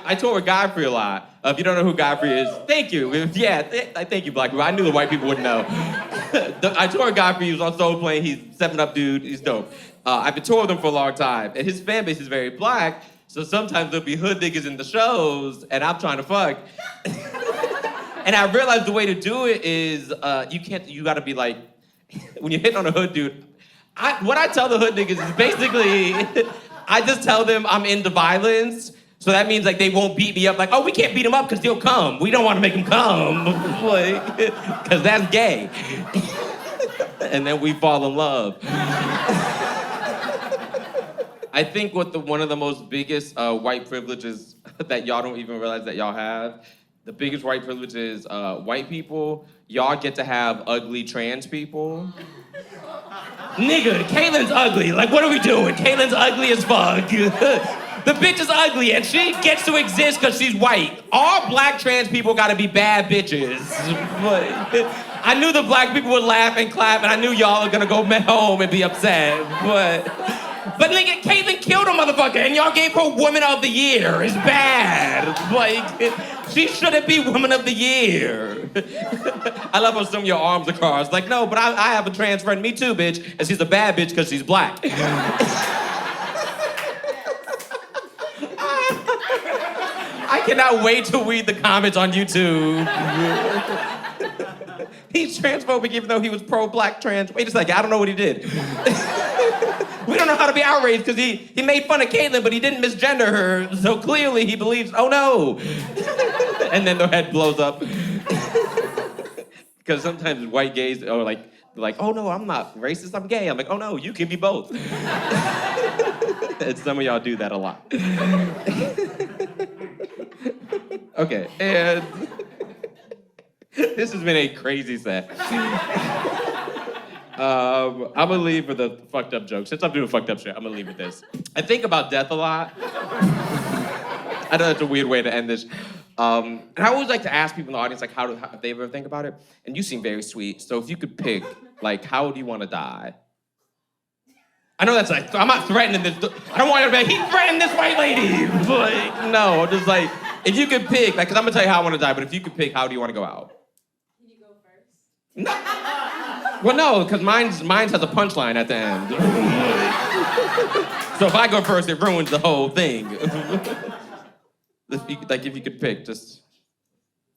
I tour with Godfrey a lot. If you don't know who Godfrey is, thank you. Yeah, thank you, black people. I knew the white people wouldn't know. I tour with Godfrey. He was on Soul Plane. He's 7-Up dude. He's dope. I've been touring with him for a long time, and his fan base is very black. So sometimes there'll be hood niggas in the shows, and I'm trying to fuck. And I realized the way to do it is you gotta be like, when you're hitting on a hood dude, what I tell the hood niggas is basically, I just tell them I'm into violence, So that means like they won't beat me up. Like, oh, we can't beat him up because he'll come. We don't want to make him come, like, because that's gay. And then we fall in love. I think one of the most biggest white privileges that y'all don't even realize that y'all have, the biggest white privilege is white people, y'all get to have ugly trans people. Nigga, Caitlin's ugly. Like, what are we doing? Caitlin's ugly as fuck. The bitch is ugly and she gets to exist because she's white. All black trans people gotta be bad bitches. I knew the black people would laugh and clap and I knew y'all are gonna go home and be upset, But nigga, Caitlyn killed a motherfucker and y'all gave her Woman of the Year. It's bad. Like, she shouldn't be Woman of the Year. I love how some of your arms are crossed. Like, no, but I have a trans friend, me too, bitch, and she's a bad bitch because she's black. I cannot wait to read the comments on YouTube. He's transphobic even though he was pro-black trans. Wait a second, I don't know what he did. We don't know how to be outraged because he made fun of Caitlyn, but he didn't misgender her. So clearly he believes, oh no. And then their head blows up. Because sometimes white gays are like, oh no, I'm not racist, I'm gay. I'm like, oh no, you can be both. And some of y'all do that a lot. Okay, and this has been a crazy set. I'm gonna leave with a fucked up joke. Since I'm doing fucked up shit, I'm gonna leave with this. I think about death a lot. I know that's a weird way to end this. And I always like to ask people in the audience, like, how if they ever think about it. And you seem very sweet. So if you could pick, like, how do you want to die? I know that's like, I'm not threatening this. I don't want everybody, he threatened this white lady. Like, no, I'm just like, if you could pick, like, because I'm gonna tell you how I want to die, but if you could pick, how do you want to go out? Can you go first? No. Well, no, because mine has a punchline at the end. So if I go first, it ruins the whole thing. If you could pick, just.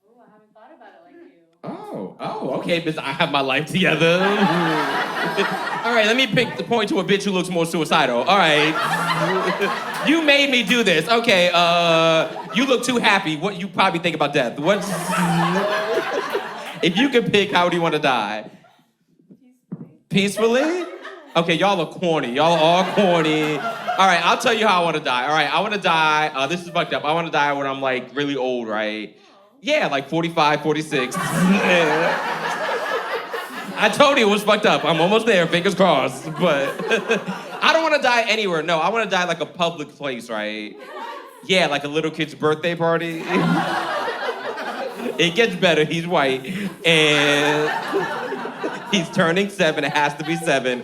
Oh, I haven't thought about it like you. Oh, okay, but I have my life together. All right, let me pick the point to a bitch who looks more suicidal. All right. You made me do this. Okay, you look too happy. What you probably think about death? What's... If you could pick, how do you want to die? Peacefully? Okay, y'all are corny. Y'all are all corny. All right, I'll tell you how I want to die. All right, I want to die, this is fucked up. I want to die when I'm like really old, right? Yeah, like 45, 46. I told you it was fucked up. I'm almost there, fingers crossed. But I don't want to die anywhere. No, I want to die like a public place, right? Yeah, like a little kid's birthday party. It gets better, he's white. And he's turning 7, it has to be 7.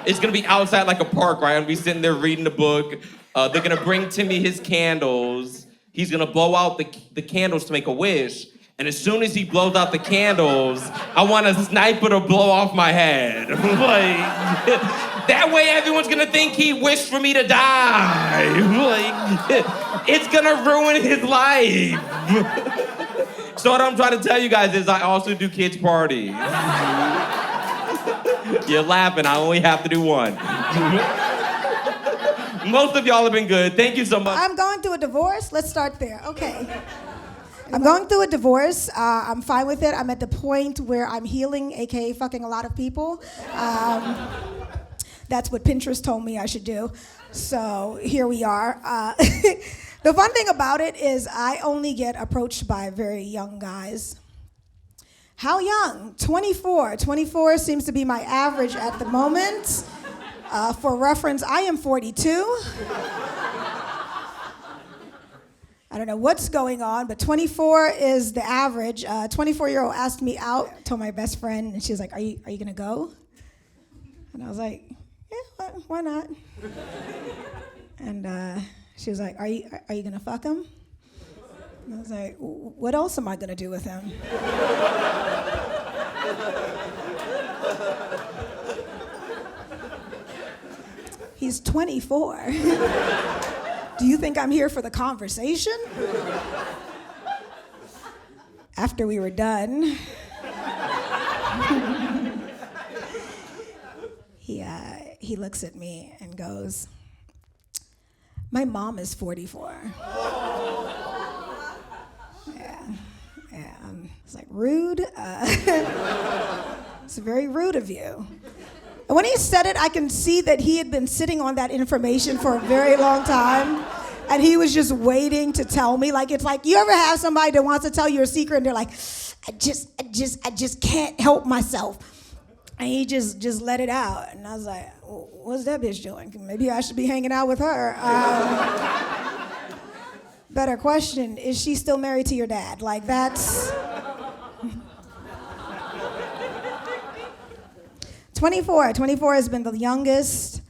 It's gonna be outside like a park, right? I'm gonna be sitting there reading a book. They're gonna bring Timmy his candles. He's gonna blow out the candles to make a wish. And as soon as he blows out the candles, I want a sniper to blow off my head. Like, that way everyone's gonna think he wished for me to die. Like, it's gonna ruin his life. So what I'm trying to tell you guys is I also do kids' parties. You're laughing, I only have to do one. Most of y'all have been good. Thank you so much. I'm going through a divorce. Let's start there. Okay. I'm going through a divorce. I'm fine with it. I'm at the point where I'm healing, aka fucking a lot of people. That's what Pinterest told me I should do. So here we are. The fun thing about it is I only get approached by very young guys. How young? 24. 24 seems to be my average at the moment. For reference, I am 42. I don't know what's going on, but 24 is the average. 24-year-old asked me out, told my best friend, and she was like, are you gonna go? And I was like, yeah, why not? And she was like, are you gonna fuck him? And I was like, what else am I gonna do with him? He's 24. Do you think I'm here for the conversation? After we were done, he looks at me and goes, My mom is 44. It's like rude. It's very rude of you. And when he said it, I can see that he had been sitting on that information for a very long time. And he was just waiting to tell me. Like, it's like, you ever have somebody that wants to tell you a secret and they're like, I just can't help myself. And he just let it out. And I was like, what's that bitch doing? Maybe I should be hanging out with her. Better question, is she still married to your dad? Like, that's... 24 has been the youngest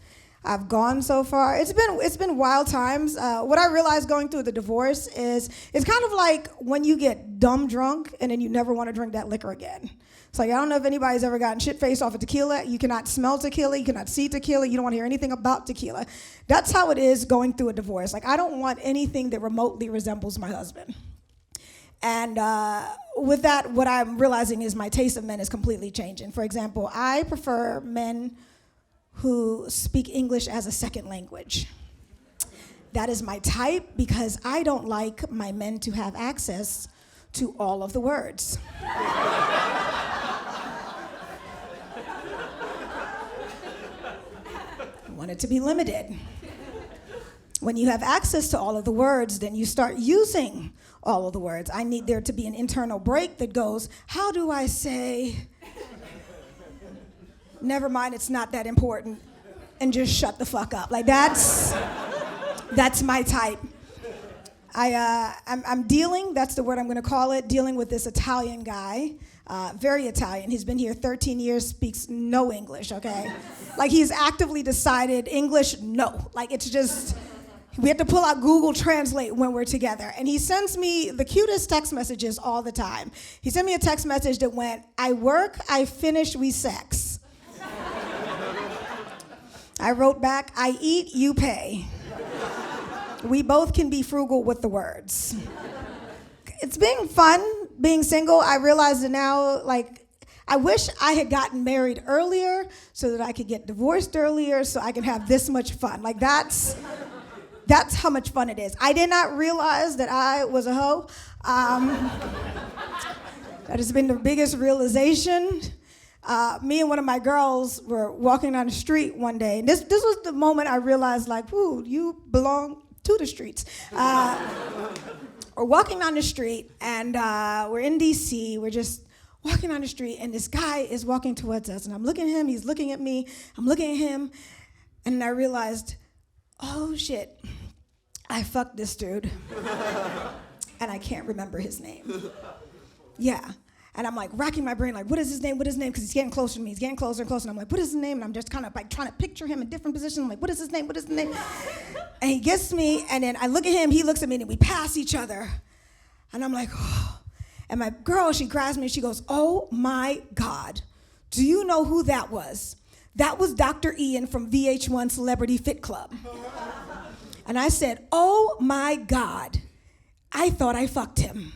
I've gone so far. It's been wild times. What I realized going through the divorce is it's kind of like when you get dumb drunk and then you never want to drink that liquor again. It's like, I don't know if anybody's ever gotten shit-faced off of tequila. You cannot smell tequila. You cannot see tequila. You don't want to hear anything about tequila. That's how it is going through a divorce. Like, I don't want anything that remotely resembles my husband. And with that, what I'm realizing is my taste of men is completely changing. For example, I prefer men who speak English as a second language. That is my type because I don't like my men to have access to all of the words. I want it to be limited. When you have access to all of the words, then you start using all of the words. I need there to be an internal break that goes, how do I say, never mind, it's not that important, and just shut the fuck up. Like, that's my type. I'm dealing, that's the word I'm gonna call it, dealing with this Italian guy, very Italian. He's been here 13 years, speaks no English, okay? Like, he's actively decided English, no. Like, it's just, we have to pull out Google Translate when we're together. And he sends me the cutest text messages all the time. He sent me a text message that went, I work, I finish, we sex. I wrote back, I eat, you pay. We both can be frugal with the words. It's being fun, being single. I realize that now, like, I wish I had gotten married earlier so that I could get divorced earlier so I can have this much fun. Like, that's how much fun it is. I did not realize that I was a hoe. That has been the biggest realization. Me and one of my girls were walking down the street one day. And this was the moment I realized, like, ooh, you belong to the streets. We're walking down the street, and we're in DC. We're just walking down the street, and this guy is walking towards us. And I'm looking at him, he's looking at me, I'm looking at him, and I realized, oh shit, I fucked this dude. And I can't remember his name. Yeah. And I'm like racking my brain, like, what is his name? What is his name? Because he's getting closer to me. He's getting closer and closer. And I'm like, what is his name? And I'm just kind of like trying to picture him in different positions. I'm like, what is his name? What is his name? And he gets me, and then I look at him, he looks at me, and we pass each other. And I'm like, oh. And my girl, she grabs me, and she goes, oh my God. Do you know who that was? That was Dr. Ian from VH1 Celebrity Fit Club. And I said, oh my God. I thought I fucked him.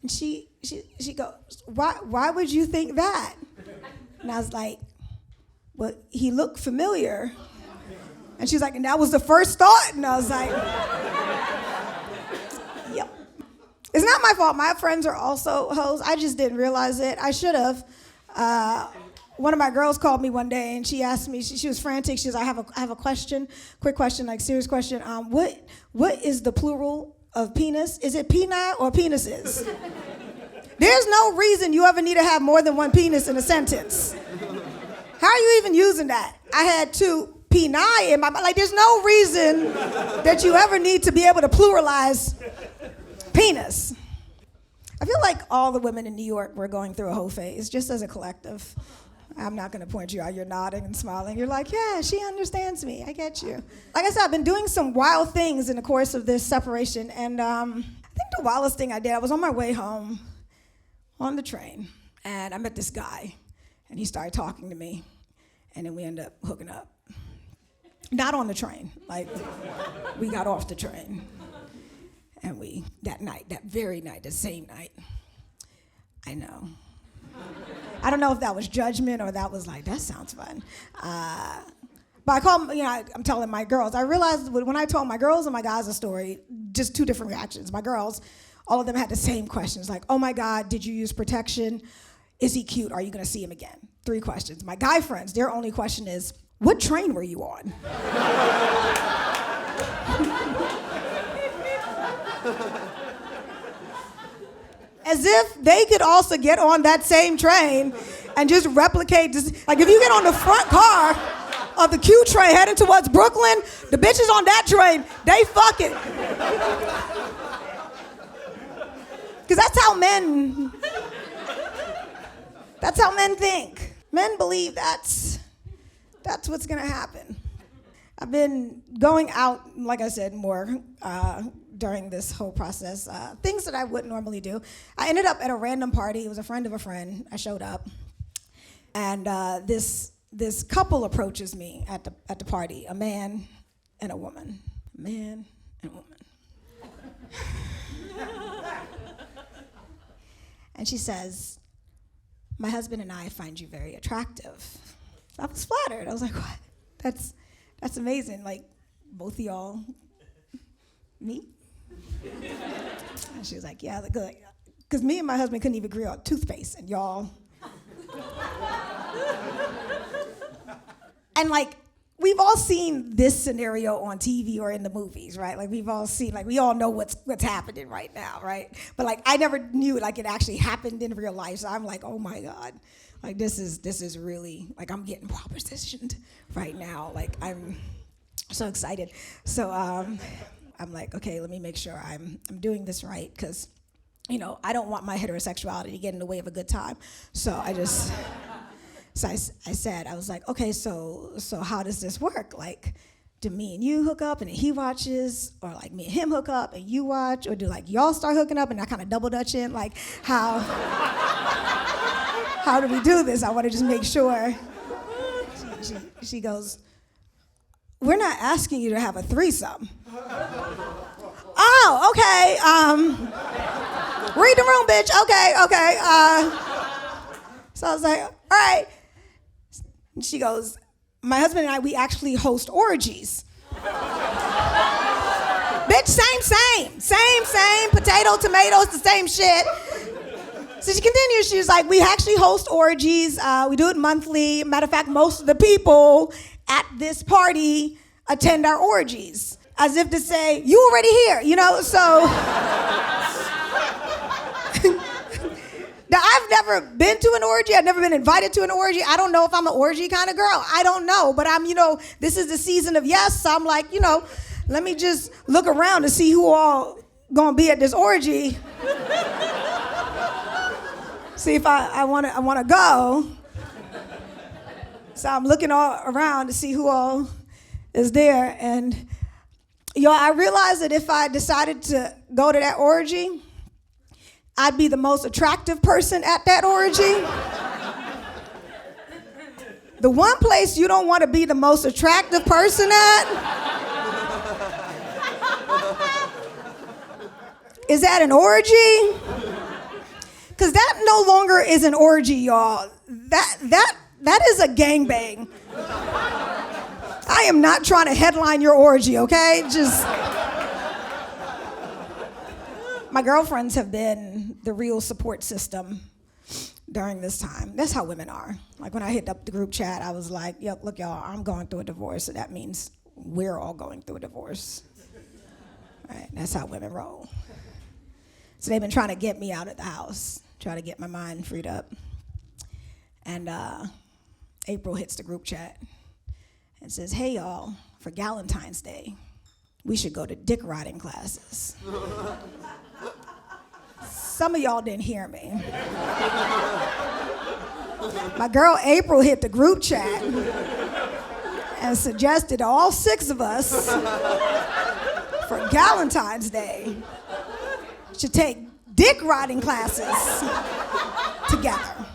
And she goes, why would you think that? And I was like, well, he looked familiar. And she's like, and that was the first thought. And I was like, yep. It's not my fault. My friends are also hoes. I just didn't realize it. I should have. One of my girls called me one day and she asked me, she was frantic. She was, I have a question, quick question, like serious question. What is the plural of penis? Is it peni or penises? There's no reason you ever need to have more than one penis in a sentence. How are you even using that? I had two peni in my mind. Like, there's no reason that you ever need to be able to pluralize penis. I feel like all the women in New York were going through a hoe phase, just as a collective. I'm not gonna point you out, you're nodding and smiling. You're like, yeah, she understands me, I get you. Like I said, I've been doing some wild things in the course of this separation, and I think the wildest thing I did, I was on my way home on the train, and I met this guy, and he started talking to me, and then we ended up hooking up. Not on the train, like, we got off the train. And that very night, the same night, I know. I don't know if that was judgment or that was like, that sounds fun. But I call, I'm telling my girls. I realized when I told my girls and my guys a story, just two different reactions. My girls, all of them had the same questions, like, oh my God, did you use protection? Is he cute? Are you gonna see him again? 3 questions. My guy friends, their only question is, what train were you on? As if they could also get on that same train and just replicate this. Like if you get on the front car of the Q train heading towards Brooklyn, the bitches on that train, they fucking. Because that's how men think. Men believe that's what's gonna happen. I've been going out, like I said, more during this whole process. Things that I wouldn't normally do. I ended up at a random party. It was a friend of a friend. I showed up, and this couple approaches me at the party. A man and a woman. A man and a woman. And she says, "My husband and I find you very attractive." I was flattered. I was like, "What? That's amazing. Like, both of y'all, me?" And she was like, "Yeah, good." Because me and my husband couldn't even agree on toothpaste, and y'all. And like, we've all seen this scenario on TV or in the movies, right? Like we've all seen, like we all know what's happening right now, right? But like I never knew like it actually happened in real life. So I'm like, oh my God, like this is really like I'm getting propositioned right now. Like I'm so excited. So I'm like, okay, let me make sure I'm doing this right because, I don't want my heterosexuality to get in the way of a good time. So I just. So I said, I was like, okay, so how does this work? Like, do me and you hook up and then he watches? Or like me and him hook up and you watch? Or do like y'all start hooking up and I kind of double dutch in? Like, how do we do this? I want to just make sure. She goes, we're not asking you to have a threesome. Oh, okay. Read the room, bitch. Okay. So I was like, all right. And she goes, my husband and I, we actually host orgies. Bitch, same, potato, tomatoes, the same shit. So she continues, she was like, we actually host orgies. We do it monthly. Matter of fact, most of the people at this party attend our orgies. As if to say, you already here, so. Now, I've never been to an orgy. I've never been invited to an orgy. I don't know if I'm an orgy kind of girl. I don't know. But I'm, this is the season of yes. So I'm like, let me just look around to see who all gonna be at this orgy. See if I wanna go. So I'm looking all around to see who all is there. And I realized that if I decided to go to that orgy, I'd be the most attractive person at that orgy. The one place you don't want to be the most attractive person at is at an orgy. Because that no longer is an orgy, y'all. That is a gangbang. I am not trying to headline your orgy, okay? My girlfriends have been the real support system during this time. That's how women are. Like when I hit up the group chat, I was like, yo, look, y'all, I'm going through a divorce, so that means we're all going through a divorce. Right? That's how women roll. So they've been trying to get me out of the house, try to get my mind freed up. And April hits the group chat and says, hey, y'all, for Galentine's Day, we should go to dick riding classes. Some of y'all didn't hear me. My girl April hit the group chat and suggested all 6 of us for Galentine's Day should take dick riding classes together.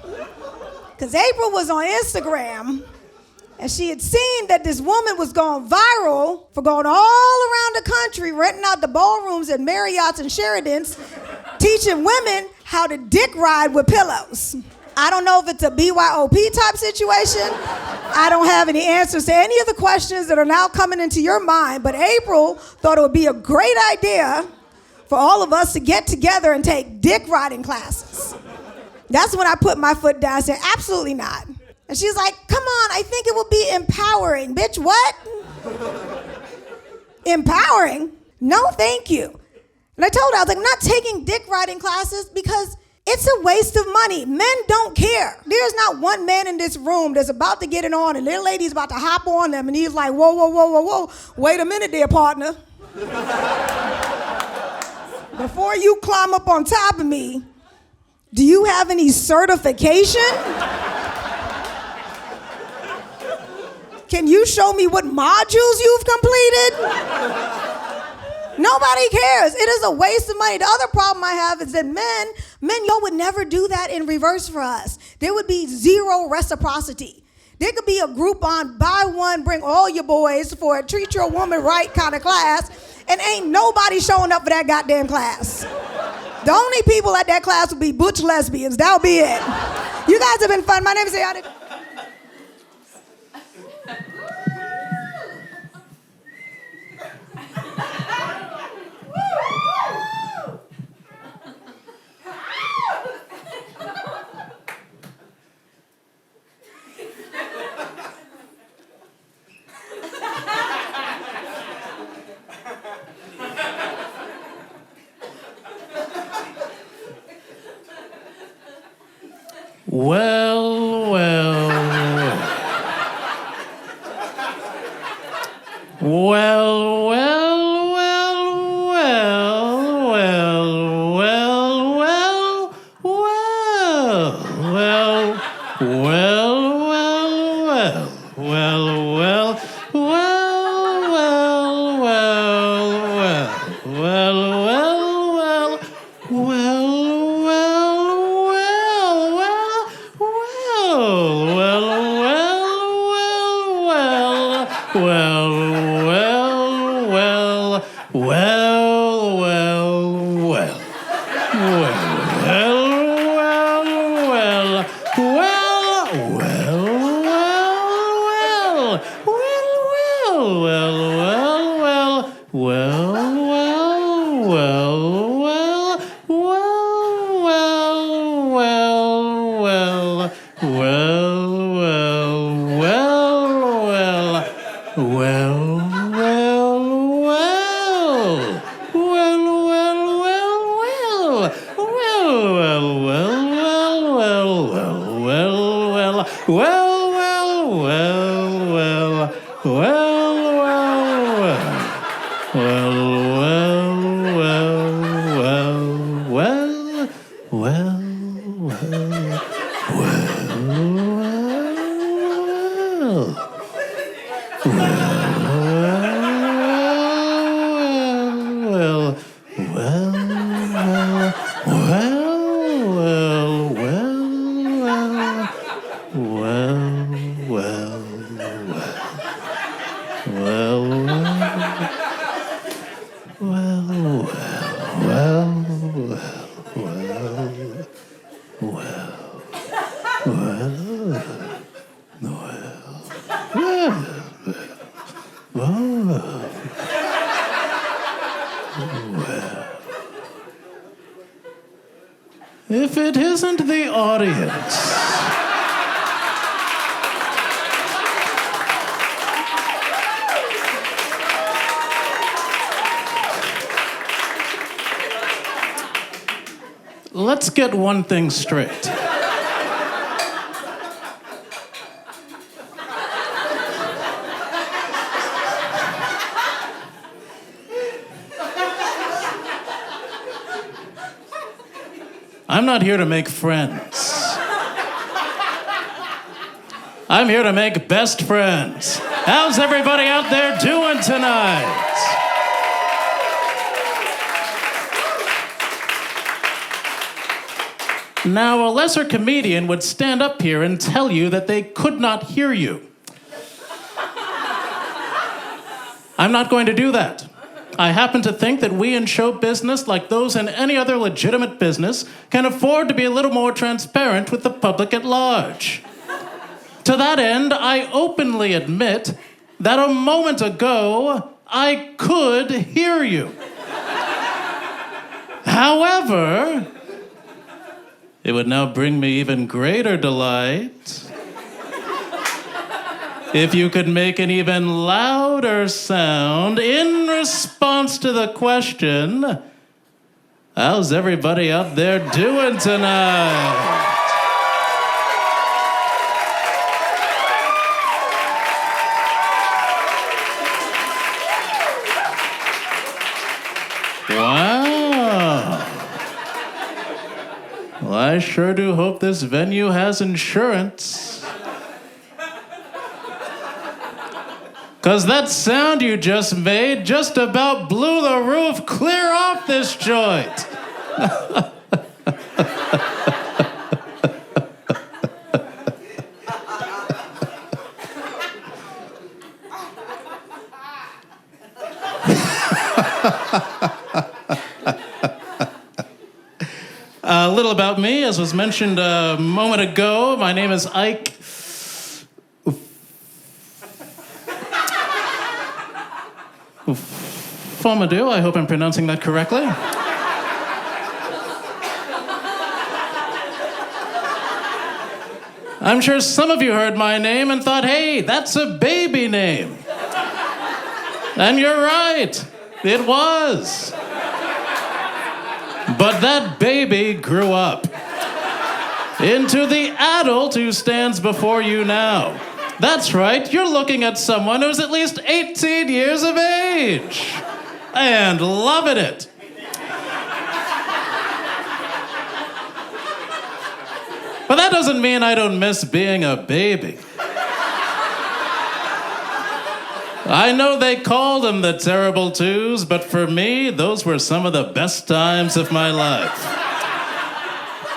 Because April was on Instagram and she had seen that this woman was going viral for going all around the country, renting out the ballrooms at Marriott's and Sheridan's, teaching women how to dick ride with pillows. I don't know if it's a BYOP type situation. I don't have any answers to any of the questions that are now coming into your mind, but April thought it would be a great idea for all of us to get together and take dick riding classes. That's when I put my foot down and said, absolutely not. And she's like, come on, I think it will be empowering. Bitch, what? Empowering? No, thank you. And I told her, I was like, I'm not taking dick riding classes because it's a waste of money. Men don't care. There's not one man in this room that's about to get it on and little lady's about to hop on them and he's like, whoa, whoa, whoa, whoa, whoa. Wait a minute there, partner. Before you climb up on top of me, do you have any certification? Can you show me what modules you've completed? Nobody cares. It is a waste of money. The other problem I have is that men, y'all would never do that in reverse for us. There would be zero reciprocity. There could be a Groupon, buy one, bring all your boys for a treat your woman right kind of class, and ain't nobody showing up for that goddamn class. The only people at that class would be butch lesbians. That'll be it. You guys have been fun. My name is Ayanna. Well, well. Well, well, well, well, well, well, well, well, well, well, well, well, well, well, well, well, well, well, If it isn't the audience. Let's get one thing straight. I'm not here to make friends. I'm here to make best friends. How's everybody out there doing tonight? Now, a lesser comedian would stand up here and tell you that they could not hear you. I'm not going to do that. I happen to think that we in show business, like those in any other legitimate business, can afford to be a little more transparent with the public at large. To that end, I openly admit that a moment ago, I could hear you. However, it would now bring me even greater delight if you could make an even louder sound in response to the question, how's everybody out there doing tonight? Wow. Well, I sure do hope this venue has insurance. 'Cause that sound you just made just about blew the roof clear off this joint. A little about me, as was mentioned a moment ago, my name is Ike Ufomadu. I hope I'm pronouncing that correctly. I'm sure some of you heard my name and thought, hey, that's a baby name. And you're right, it was. But that baby grew up into the adult who stands before you now. That's right, you're looking at someone who's at least 18 years of age and loving it. But that doesn't mean I don't miss being a baby. I know they called them the terrible twos, but for me, those were some of the best times of my life.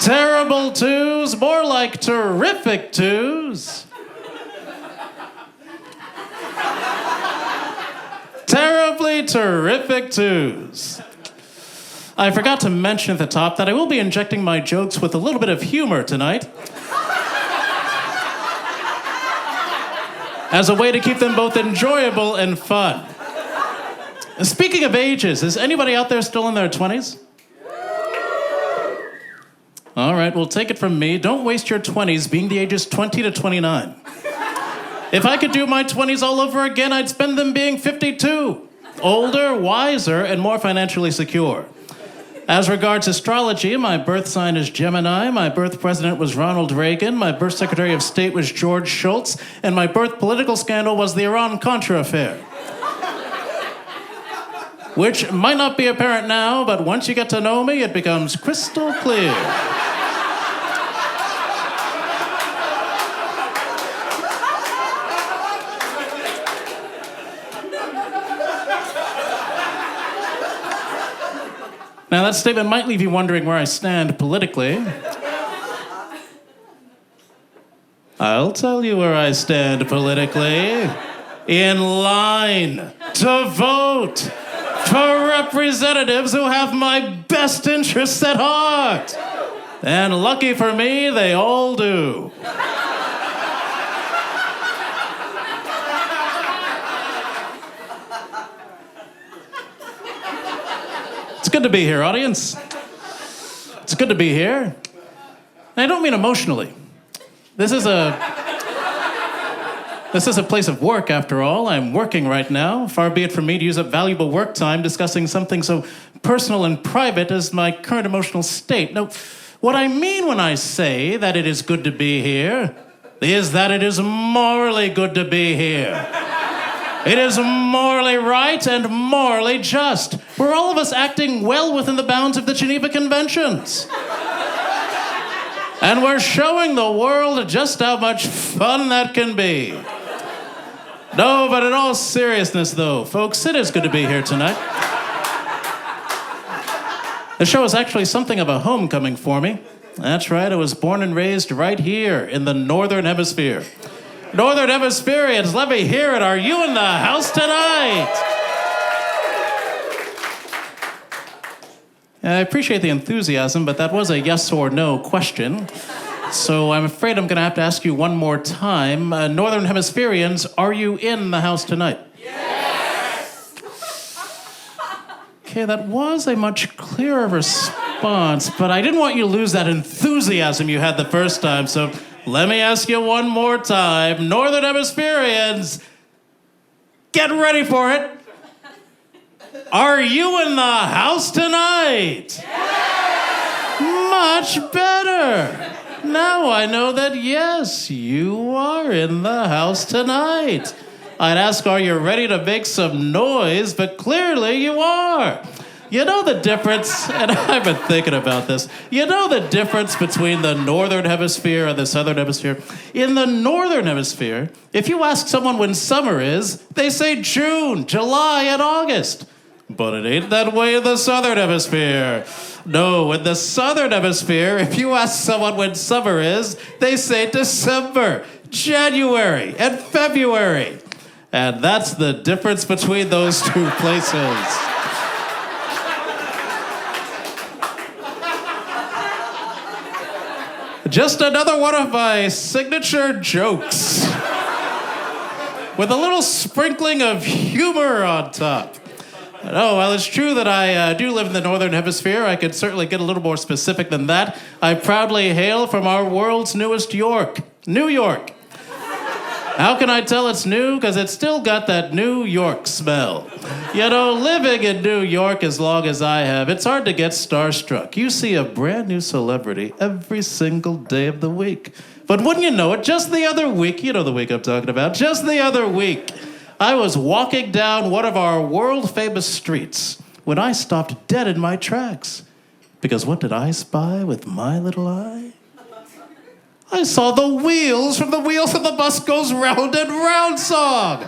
Terrible twos, more like terrific twos. Terribly terrific twos. I forgot to mention at the top that I will be injecting my jokes with a little bit of humor tonight, as a way to keep them both enjoyable and fun. Speaking of ages, is anybody out there still in their 20s? All right, well, take it from me. Don't waste your 20s being the ages 20 to 29. If I could do my 20s all over again, I'd spend them being 52. Older, wiser, and more financially secure. As regards astrology, my birth sign is Gemini, my birth president was Ronald Reagan, my birth secretary of state was George Shultz, and my birth political scandal was the Iran-Contra affair. Which might not be apparent now, but once you get to know me, it becomes crystal clear. Now, that statement might leave you wondering where I stand politically. I'll tell you where I stand politically. In line to vote for representatives who have my best interests at heart. And lucky for me, they all do. It's good to be here, audience. It's good to be here. And I don't mean emotionally. This is a place of work, after all. I'm working right now. Far be it from me to use up valuable work time discussing something so personal and private as my current emotional state. No, what I mean when I say that it is good to be here is that it is morally good to be here. It is morally right and morally just. We're all of us acting well within the bounds of the Geneva Conventions. And we're showing the world just how much fun that can be. No, but in all seriousness, though, folks, it is good to be here tonight. The show is actually something of a homecoming for me. That's right, I was born and raised right here in the Northern Hemisphere. Northern Hemispherians, let me hear it. Are you in the house tonight? I appreciate the enthusiasm, but that was a yes or no question. So I'm afraid I'm going to have to ask you one more time. Northern Hemispherians, are you in the house tonight? Yes! Okay, that was a much clearer response, but I didn't want you to lose that enthusiasm you had the first time, so let me ask you one more time. Northern Hemispherians, get ready for it. Are you in the house tonight? Yes! Much better. Now I know that, yes, you are in the house tonight. I'd ask, are you ready to make some noise? But clearly you are. You know the difference, and I've been thinking about this, you know the difference between the Northern Hemisphere and the Southern Hemisphere? In the Northern Hemisphere, if you ask someone when summer is, they say June, July, and August. But it ain't that way in the Southern Hemisphere. No, in the Southern Hemisphere, if you ask someone when summer is, they say December, January, and February. And that's the difference between those two places. Just another one of my signature jokes. With a little sprinkling of humor on top. Oh, well, it's true that I do live in the Northern Hemisphere. I could certainly get a little more specific than that. I proudly hail from our world's newest York, New York. How can I tell it's new? Because it's still got that New York smell. You know, living in New York as long as I have, it's hard to get starstruck. You see a brand new celebrity every single day of the week. But wouldn't you know it, just the other week, you know the week I'm talking about, just the other week, I was walking down one of our world-famous streets when I stopped dead in my tracks. Because what did I spy with my little eye? I saw the wheels from the Wheels of the Bus Goes Round and Round song.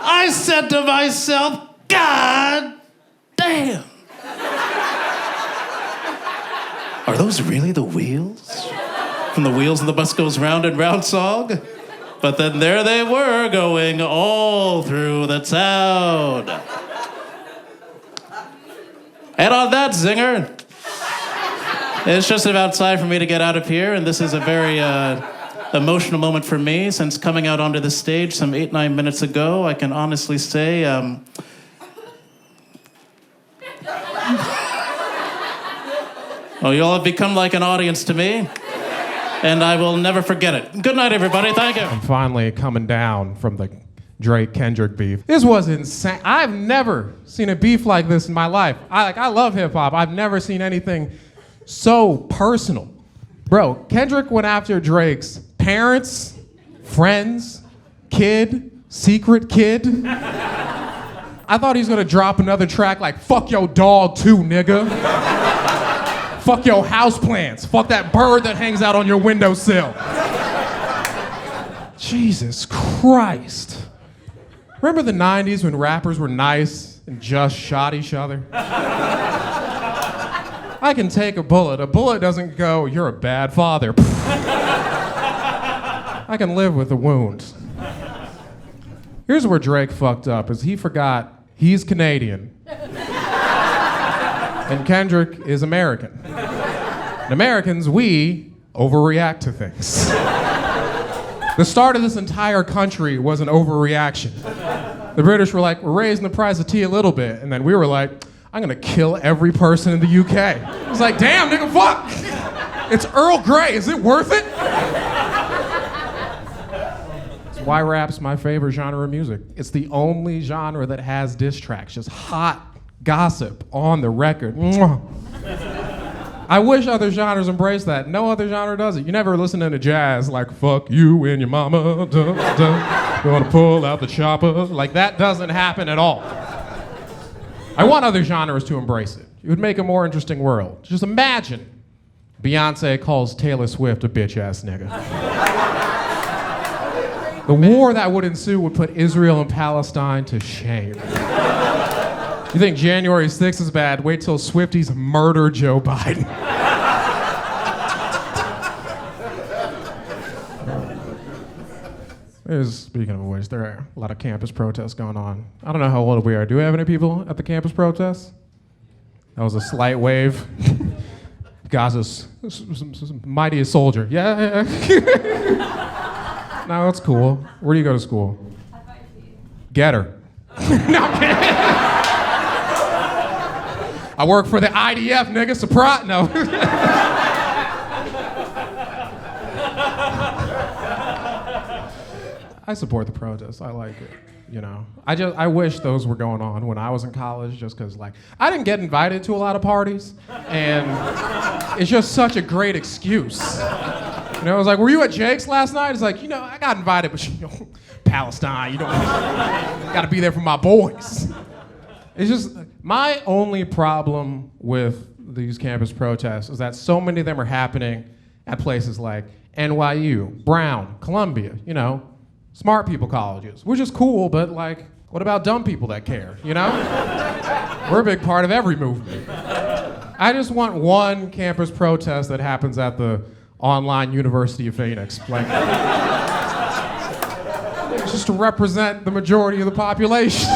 I said to myself, God damn. Are those really the wheels from the Wheels of the Bus Goes Round and Round song? But then there they were, going all through the town. And on that zinger, it's just about time for me to get out of here, and this is a very emotional moment for me, since coming out onto the stage some 8-9 minutes ago, I can honestly say, oh, you all have become like an audience to me. And I will never forget it. Good night, everybody. Thank you. I'm finally coming down from the Drake-Kendrick beef. This was insane. I've never seen a beef like this in my life. I love hip-hop. I've never seen anything so personal. Bro, Kendrick went after Drake's parents, friends, kid, secret kid. I thought he was gonna drop another track like, fuck your dog too, nigga. Fuck your houseplants. Fuck that bird that hangs out on your windowsill. Jesus Christ. Remember the 90s when rappers were nice and just shot each other? I can take a bullet. A bullet doesn't go, you're a bad father. I can live with a wound. Here's where Drake fucked up, is he forgot he's Canadian. And Kendrick is American. And Americans, we overreact to things. The start of this entire country was an overreaction. The British were like, we're raising the price of tea a little bit. And then we were like, I'm gonna kill every person in the UK. It's like, damn, nigga, fuck. It's Earl Grey, is it worth it? That's why rap's my favorite genre of music. It's the only genre that has diss tracks, just hot gossip on the record. Mwah. I wish other genres embrace that. No other genre does it. You never listen to jazz like, fuck you and your mama, dun, dun, gonna pull out the chopper. Like, that doesn't happen at all. I want other genres to embrace it. It would make a more interesting world. Just imagine Beyonce calls Taylor Swift a bitch-ass nigga. The war that would ensue would put Israel and Palestine to shame. You think January 6th is bad? Wait till Swifties murder Joe Biden. Speaking of which, there are a lot of campus protests going on. I don't know how old we are. Do we have any people at the campus protests? That was a slight wave. Gaza's mightiest soldier. Yeah. No, it's cool. Where do you go to school? Get her. No, I'm kidding. I work for the IDF, nigga. Surprise. No. I support the protest. I like it. You know, I wish those were going on when I was in college, just because, like, I didn't get invited to a lot of parties, and it's just such a great excuse. You know, I was like, were you at Jake's last night? It's like, you know, I got invited, but, you know, Palestine, you know, got to be there for my boys. It's just, my only problem with these campus protests is that so many of them are happening at places like NYU, Brown, Columbia, you know, smart people colleges, which is cool, but, like, what about dumb people that care, you know? We're a big part of every movement. I just want one campus protest that happens at the online University of Phoenix, like, just to represent the majority of the population.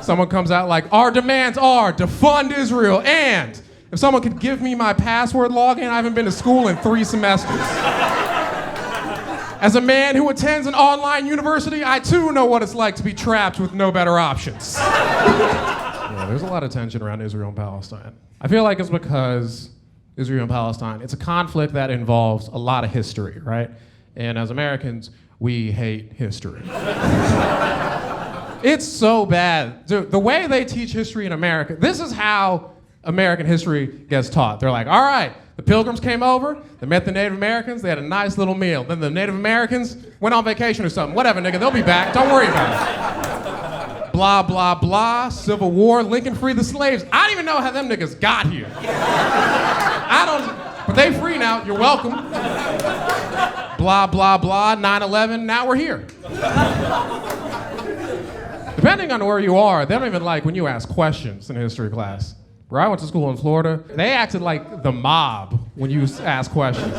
Someone comes out like, our demands are defund Israel, and if someone could give me my password login, I haven't been to school in 3 semesters. As a man who attends an online university, I too know what it's like to be trapped with no better options. Yeah, there's a lot of tension around Israel and Palestine. I feel like it's because Israel and Palestine, it's a conflict that involves a lot of history, right? And as Americans, we hate history. It's so bad. Dude, the way they teach history in America, this is how American history gets taught. They're like, all right, the Pilgrims came over, they met the Native Americans, they had a nice little meal. Then the Native Americans went on vacation or something. Whatever, nigga, they'll be back. Don't worry about it. Blah, blah, blah, Civil War, Lincoln freed the slaves. I don't even know how them niggas got here. But they free now, you're welcome. Blah, blah, blah, 9/11, now we're here. Depending on where you are, they don't even like when you ask questions in history class. Where I went to school in Florida, they acted like the mob when you asked questions.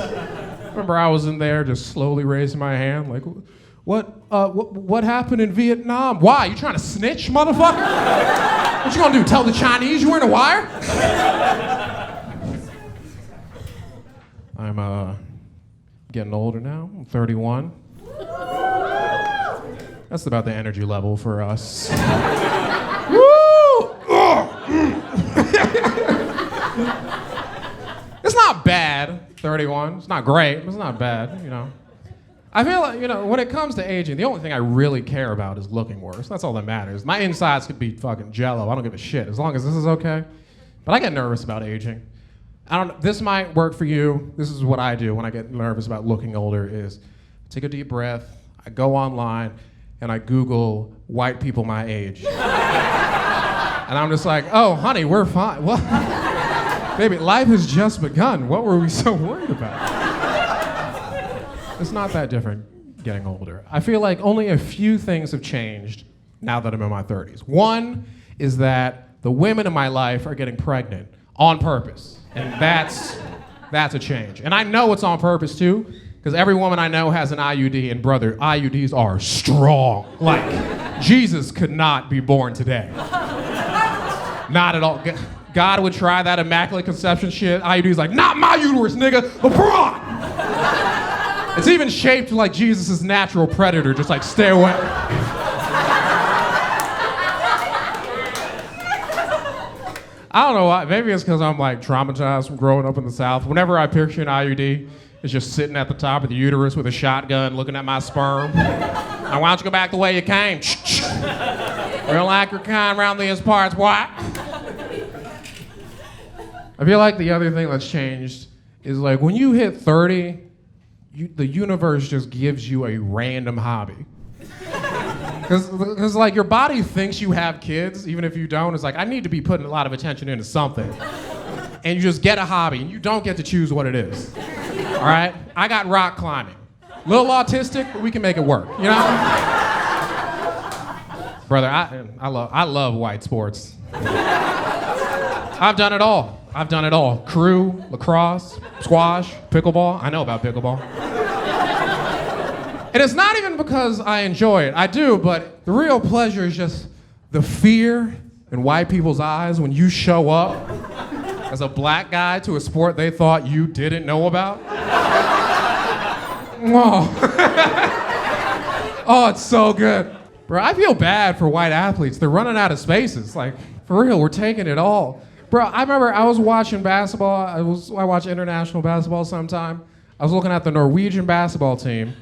Remember, I was in there just slowly raising my hand, like, what happened in Vietnam? Why? You trying to snitch, motherfucker? What you gonna do? Tell the Chinese you weren't a wire? I'm getting older now. I'm 31. That's about the energy level for us. Woo! It's not bad, 31. It's not great, but it's not bad, you know. I feel like, you know, when it comes to aging, the only thing I really care about is looking worse. That's all that matters. My insides could be fucking jello. I don't give a shit, as long as this is okay. But I get nervous about aging. This might work for you. This is what I do when I get nervous about looking older is take a deep breath, I go online, and I Google white people my age. And I'm just like, oh, honey, we're fine. What? Baby, life has just begun. What were we so worried about? It's not that different getting older. I feel like only a few things have changed now that I'm in my 30s. One is that the women in my life are getting pregnant on purpose. And that's a change. And I know it's on purpose too, because every woman I know has an IUD, and brother, IUDs are strong. Like, Jesus could not be born today. Not at all. God would try that immaculate conception shit. IUD's like, not my uterus, nigga, LeBron! It's even shaped like Jesus' natural predator, just like, stay away. I don't know why, maybe it's because I'm like traumatized from growing up in the South. Whenever I picture an IUD, it's just sitting at the top of the uterus with a shotgun looking at my sperm. Now why don't you go back the way you came? We don't like your kind around these parts, what? I feel like the other thing that's changed is like when you hit 30, the universe just gives you a random hobby. Because like your body thinks you have kids, even if you don't. It's like, I need to be putting a lot of attention into something. And you just get a hobby, and you don't get to choose what it is. All right? I got rock climbing. A little autistic, but we can make it work, you know? Brother, I love white sports. I've done it all. Crew, lacrosse, squash, pickleball. I know about pickleball. And it's not even because I enjoy it. I do, but the real pleasure is just the fear in white people's eyes when you show up as a black guy to a sport they thought you didn't know about? Oh, it's so good. Bro, I feel bad for white athletes. They're running out of spaces. Like, for real, we're taking it all. Bro, I remember I was watching basketball. I watch international basketball sometime. I was looking at the Norwegian basketball team.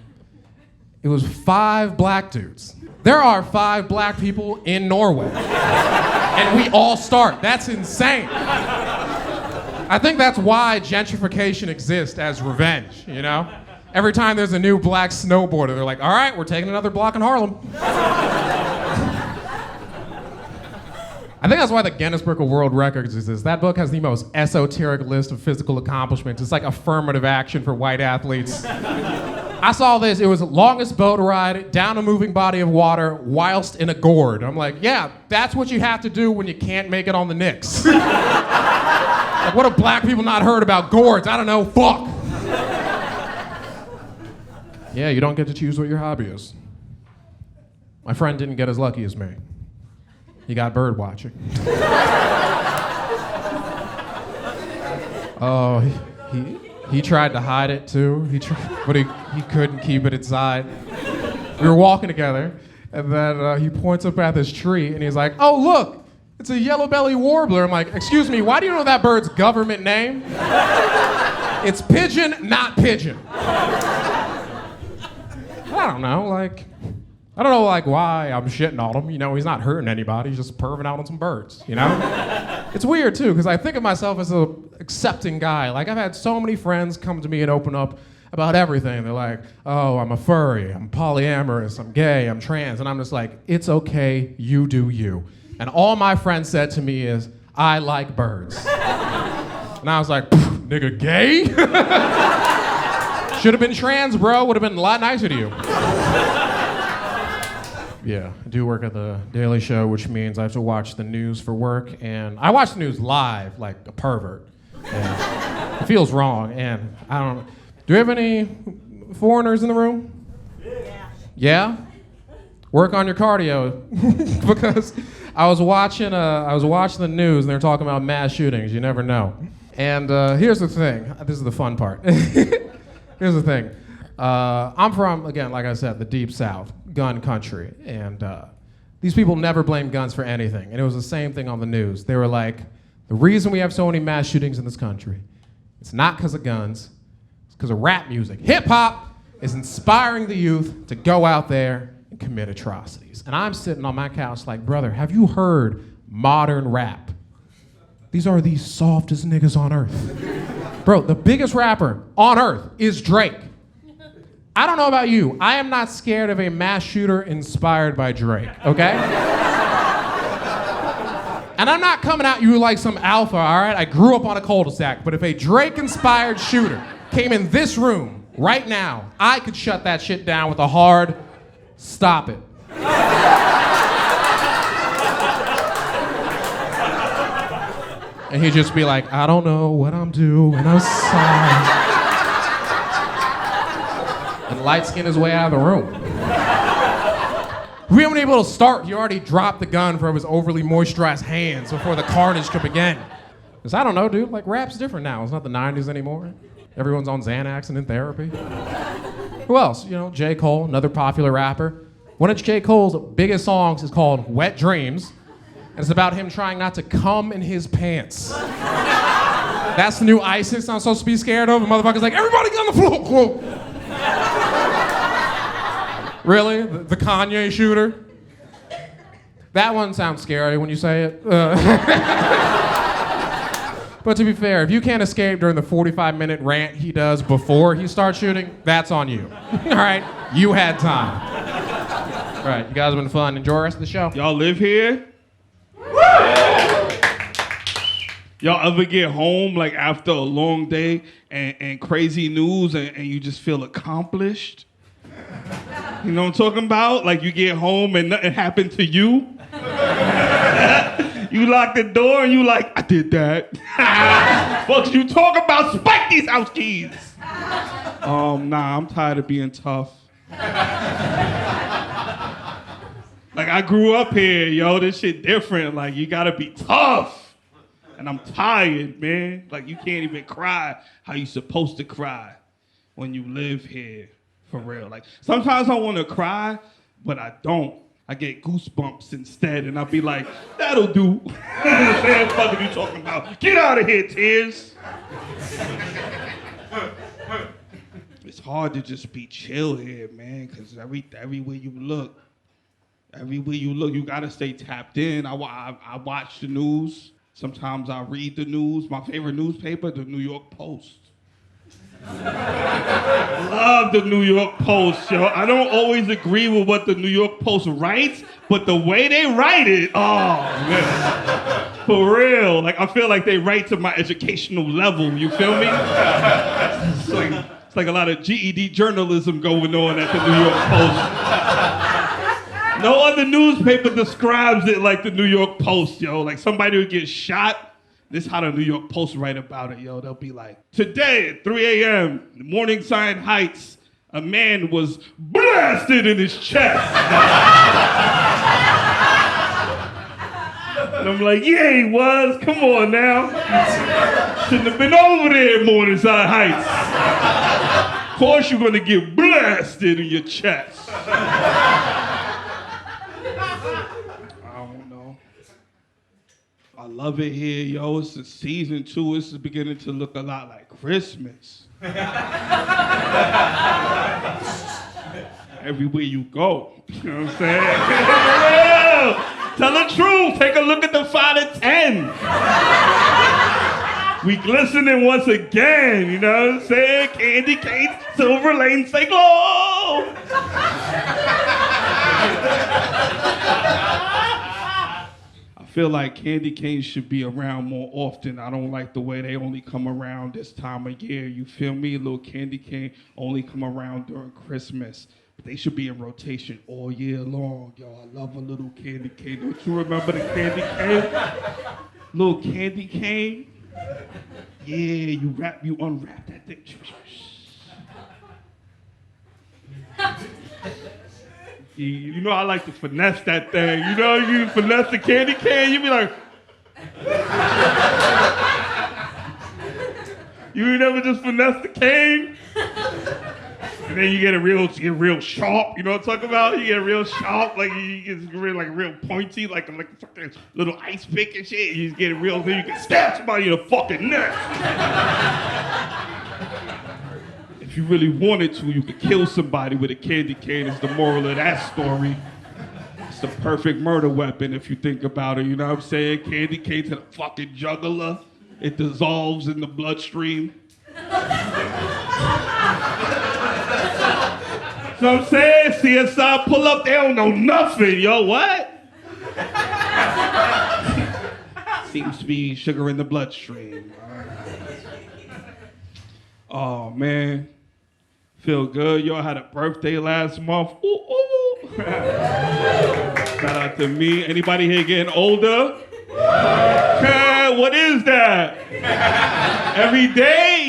It was 5 black dudes. There are 5 black people in Norway. And we all start. That's insane. I think that's why gentrification exists as revenge, you know? Every time there's a new black snowboarder, they're like, all right, we're taking another block in Harlem. I think that's why the Guinness Book of World Records exists. That book has the most esoteric list of physical accomplishments. It's like affirmative action for white athletes. I saw this. It was the longest boat ride down a moving body of water whilst in a gourd. I'm like, yeah, that's what you have to do when you can't make it on the Knicks. Like, what have black people not heard about gourds? I don't know. Fuck. Yeah, you don't get to choose what your hobby is. My friend didn't get as lucky as me. He got bird watching. Oh, he tried to hide it too. But he couldn't keep it inside. We were walking together, and then he points up at this tree, and he's like, "Oh, look, it's a yellow-bellied warbler." I'm like, "Excuse me, why do you know that bird's government name?" It's pigeon, not pigeon. I don't know, why I'm shitting on him. You know, he's not hurting anybody. He's just perving out on some birds, you know? It's weird, too, because I think of myself as an accepting guy. Like, I've had so many friends come to me and open up about everything. They're like, oh, I'm a furry, I'm polyamorous, I'm gay, I'm trans. And I'm just like, it's okay, you do you. And all my friends said to me is, I like birds. And I was like, nigga, gay? Should have been trans, bro. Would have been a lot nicer to you. Yeah, I do work at the Daily Show, which means I have to watch the news for work. And I watch the news live, like a pervert. And it feels wrong. And I don't know. Do we have any foreigners in the room? Yeah? Work on your cardio. Because I was watching the news, and they were talking about mass shootings. You never know. And here's the thing. This is the fun part. Here's the thing. I'm from, again, like I said, the deep south, gun country. And these people never blame guns for anything. And it was the same thing on the news. They were like, the reason we have so many mass shootings in this country, it's not because of guns, it's because of rap music. Hip hop is inspiring the youth to go out there and commit atrocities. And I'm sitting on my couch like, brother, have you heard modern rap? These are the softest niggas on earth. Bro, the biggest rapper on earth is Drake. I don't know about you. I am not scared of a mass shooter inspired by Drake, okay? And I'm not coming at you like some alpha, all right? I grew up on a cul-de-sac, but if a Drake-inspired shooter came in this room right now, I could shut that shit down with a hard stop it. And he'd just be like, I don't know what I'm doing, I'm sorry. And light skin his way out of the room. We haven't been able to start. He already dropped the gun from his overly moisturized hands before the carnage could begin. Because I don't know, dude, like rap's different now. It's not the 90s anymore. Everyone's on Xanax and in therapy. Who else? You know, J. Cole, another popular rapper. One of J. Cole's biggest songs is called Wet Dreams. And it's about him trying not to cum in his pants. That's the new ISIS I'm supposed to be scared of. The motherfucker's like, everybody get on the floor. Really? The Kanye shooter? That one sounds scary when you say it. But to be fair, if you can't escape during the 45-minute rant he does before he starts shooting, that's on you. All right? You had time. All right, you guys have been fun. Enjoy the rest of the show. Y'all live here? Y'all ever get home like after a long day and crazy news and you just feel accomplished? You know what I'm talking about? Like you get home and nothing happened to you. You lock the door and you like, I did that. Fuck you talk about, spike these house keys. Nah, I'm tired of being tough. Like, I grew up here, yo. This shit different. Like, you gotta be tough. And I'm tired, man. Like, you can't even cry how you supposed to cry when you live here, for real. Like, sometimes I want to cry, but I don't. I get goosebumps instead, and I'll be like, that'll do. What the fuck are you talking about? Get out of here, tears. It's hard to just be chill here, man, because everywhere you look, you gotta stay tapped in. I watch the news. Sometimes I read the news. My favorite newspaper, the New York Post. Love the New York Post, yo. I don't always agree with what the New York Post writes, but the way they write it, oh, man. For real. Like, I feel like they write to my educational level, you feel me? It's like a lot of GED journalism going on at the New York Post. No other newspaper describes it like the New York Post, yo. Like, somebody would get shot. This is how the New York Post write about it, yo. They'll be like, today at 3 a.m., Morningside Heights, a man was blasted in his chest. And I'm like, yeah, he was. Come on now. Shouldn't have been over there at Morningside Heights. Of course you're gonna get blasted in your chest. I love it here, yo. It's the season 2. It's beginning to look a lot like Christmas. Everywhere you go. You know what I'm saying? Tell the truth. Take a look at the 5 to 10. We glistening once again, you know what I'm saying? Candy canes, silver lanes, they glow. I feel like candy canes should be around more often. I don't like the way they only come around this time of year. You feel me? Little candy cane only come around during Christmas. But they should be in rotation all year long. Yo, I love a little candy cane. Don't you remember the candy cane? Little candy cane? Yeah, you unwrap that thing. You know I like to finesse that thing. You know, you finesse the candy cane, you be like... You never just finesse the cane? And then you get real sharp, you know what I'm talking about? You get real sharp, like you get real pointy, like a fucking little ice pick and shit. You just get it real, then you can stab somebody in the fucking neck. If you really wanted to, you could kill somebody with a candy cane is the moral of that story. It's the perfect murder weapon if you think about it, you know what I'm saying? Candy cane to the fucking jugular. It dissolves in the bloodstream. You know what I'm saying? CSI pull up, they don't know nothing, yo, what? Seems to be sugar in the bloodstream. Oh, man. Feel good. Yo, I had a birthday last month. Ooh, ooh. Shout out to me. Anybody here getting older? Okay, what is that? Every day?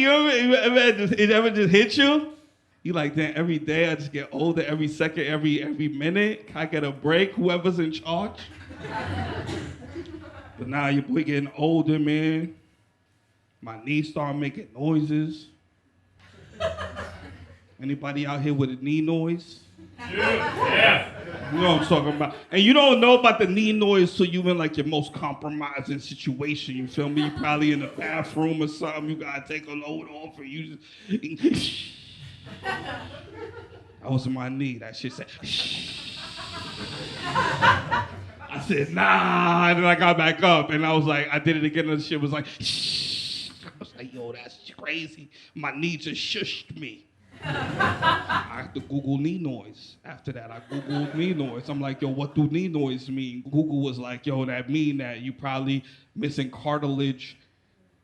It ever just hit you? You like, damn, every day I just get older, every second, every minute. Can I get a break? Whoever's in charge. But now your boy getting older, man. My knees start making noises. Anybody out here with a knee noise? Yeah. You know what I'm talking about. And you don't know about the knee noise till you in like your most compromising situation. You feel me? You probably in the bathroom or something. You gotta take a load off and you just... I was on my knee. That shit said... I said, nah. And then I got back up and I was like, I did it again and the shit was like... I was like, yo, that's crazy. My knee just shushed me. I had to Google knee noise. After that, I Googled knee noise. I'm like, yo, what do knee noise mean? Google was like, yo, that mean that you probably missing cartilage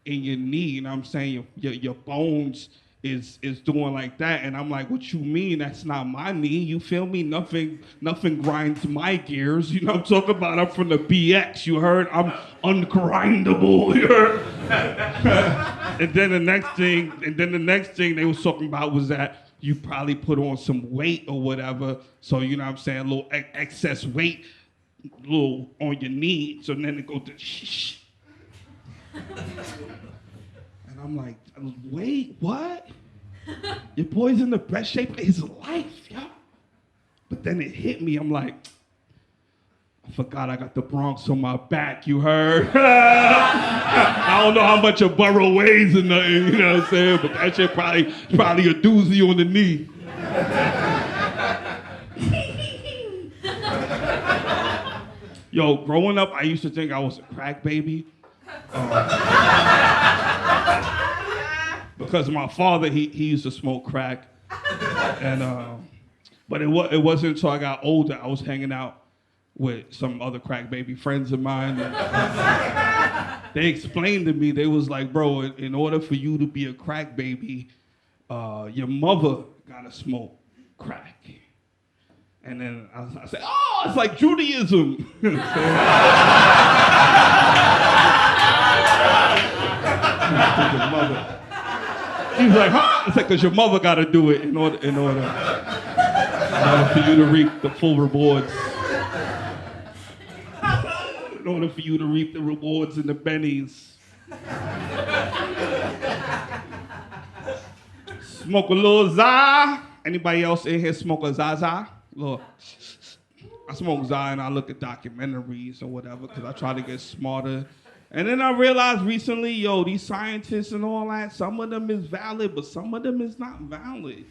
in your knee. You know what I'm saying? Your bones is doing like that. And I'm like, what you mean? That's not my knee. You feel me? Nothing grinds my gears. You know what I'm talking about? I'm from the BX. You heard? I'm ungrindable. You heard? And then the next thing they was talking about was that you probably put on some weight or whatever. So, you know what I'm saying, a little excess weight, a little on your knee. So then it goes to shh. And I'm like, wait, what? Your boy's in the best shape of his life, yo. But then it hit me, I'm like, I forgot I got the Bronx on my back, you heard? I don't know how much a burro weighs or nothing, you know what I'm saying? But that shit probably a doozy on the knee. Yo, growing up, I used to think I was a crack baby. Because my father, he used to smoke crack. And but it wasn't until I got older, I was hanging out with some other crack baby friends of mine. They explained to me, they was like, bro, in order for you to be a crack baby, your mother gotta smoke crack. And then I said, oh, it's like Judaism. You know what I'm saying? He was like, huh? It's like, because your mother gotta do it in order for you to reap the full rewards. In order for you to reap the rewards and the bennies. Smoke a little za. Anybody else in here smoke a zaza? Look, I smoke za and I look at documentaries or whatever because I try to get smarter. And then I realized recently, yo, these scientists and all that, some of them is valid, but some of them is not valid.